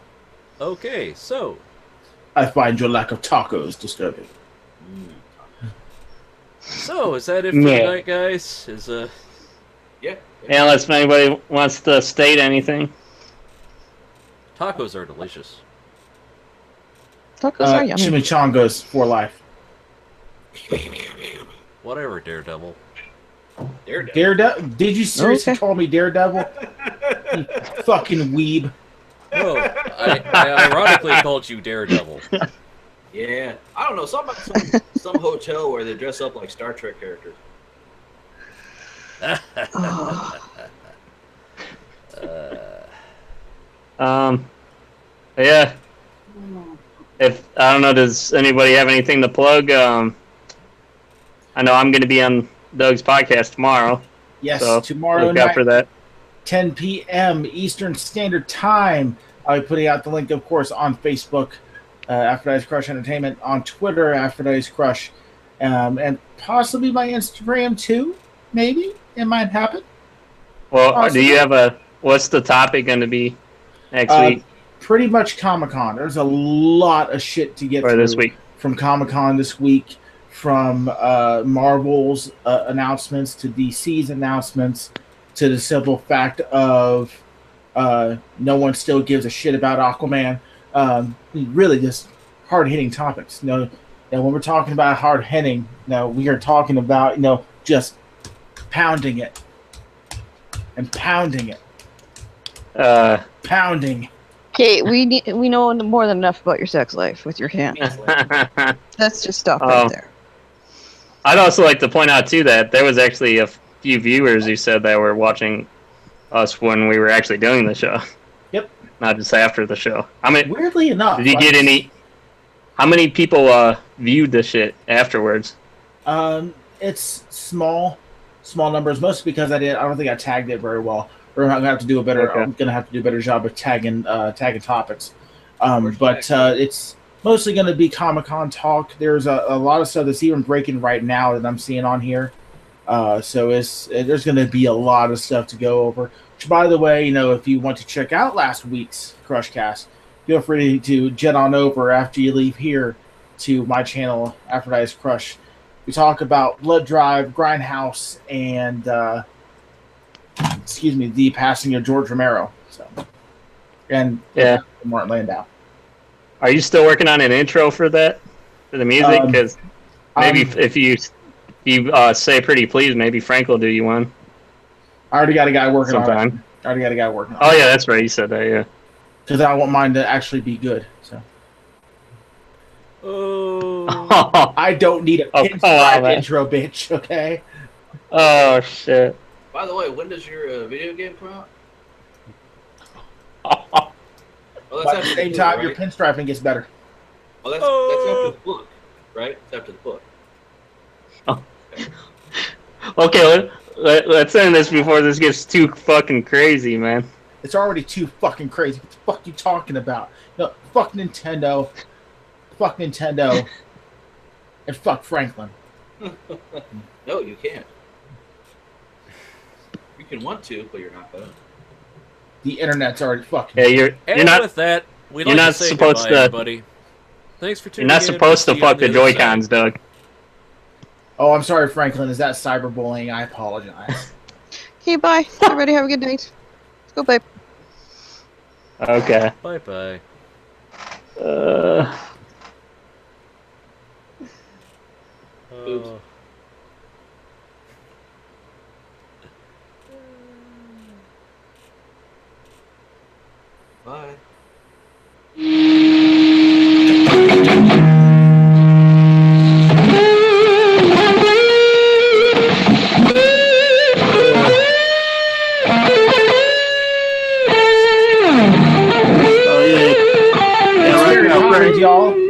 Okay, so I find your lack of tacos disturbing. is that it for Yeah. tonight, guys? Yeah. Unless anybody wants to state anything. Tacos are delicious. Tacos are yummy. Chimichangas for life. Whatever, Daredevil. Daredevil. Daredevil? Did you seriously Okay. call me Daredevil? You fucking weeb. No, I ironically called you Daredevil. Yeah. I don't know. Some hotel where they dress up like Star Trek characters. Oh. Yeah. If I don't know, does anybody have anything to plug? I know I'm going to be on Doug's podcast tomorrow. Yes, So tomorrow look out night, for that. 10 p.m. Eastern Standard Time. I'll be putting out the link, of course, on Facebook, Aphrodite's Crush Entertainment, on Twitter, Aphrodite's Crush, and possibly my Instagram too. Maybe it might happen. Well, Awesome. do you have what's the topic going to be next week Pretty much Comic-Con. There's a lot of shit to get or through this week? from Comic-Con this week, from Marvel's announcements to DC's announcements, to the simple fact of no one still gives a shit about Aquaman. Really just hard-hitting topics. And when we're talking about hard-hitting, we are talking about, just pounding it. And pounding it. Pounding. Okay, we know more than enough about your sex life with your hand. That's just stuff right there. I'd also like to point out too that there was actually a few viewers who said that were watching us when we were actually doing the show. Yep. Not just after the show. I mean, Weirdly enough, did you get any? How many people viewed the shit afterwards? It's small numbers, mostly because I don't think I tagged it very well. I'm gonna have to do a better. Okay. I'm gonna have to do a better job of tagging topics. But it's mostly gonna be Comic-Con talk. There's a lot of stuff that's even breaking right now that I'm seeing on here. So there's gonna be a lot of stuff to go over. Which, by the way, if you want to check out last week's Crushcast, feel free to jet on over after you leave here to my channel, Aphrodite's Crush. We talk about Blood Drive, Grindhouse, and the passing of George Romero. And Martin Landau. Are you still working on an intro for that, for the music? Because maybe if you say "Pretty Please," maybe Frank will do you one. I already got a guy working on it. Sometime. Oh yeah, that's right. You said that. Yeah. Because I want mine to actually be good. So Oh. I don't need a pinstripe intro, bitch. Okay. Oh shit. By the way, when does your video game come out? Oh, By the after same book, time, right? your pinstriping gets better. Oh, that's after the book, right? It's after the book. Okay, let's end this before this gets too fucking crazy, man. It's already too fucking crazy. What the fuck you talking about? No, fuck Nintendo. Fuck Nintendo. And fuck Franklin. No, you can't. You can want to, but you're not gonna. The internet's already fucking. Yeah, you're And not with that, we'd you're like not to say supposed goodbye, to- everybody. Thanks for You're tuning not in. supposed We'll to see you on fuck the other Joy-Cons, side. Doug. Oh, I'm sorry, Franklin. Is that cyberbullying? I apologize. Okay, bye. Everybody have a good night. Let's go, bye. Okay. Bye-bye. Oops. Bye. Oh, yeah. It's right very now, hot, Frank. y'all.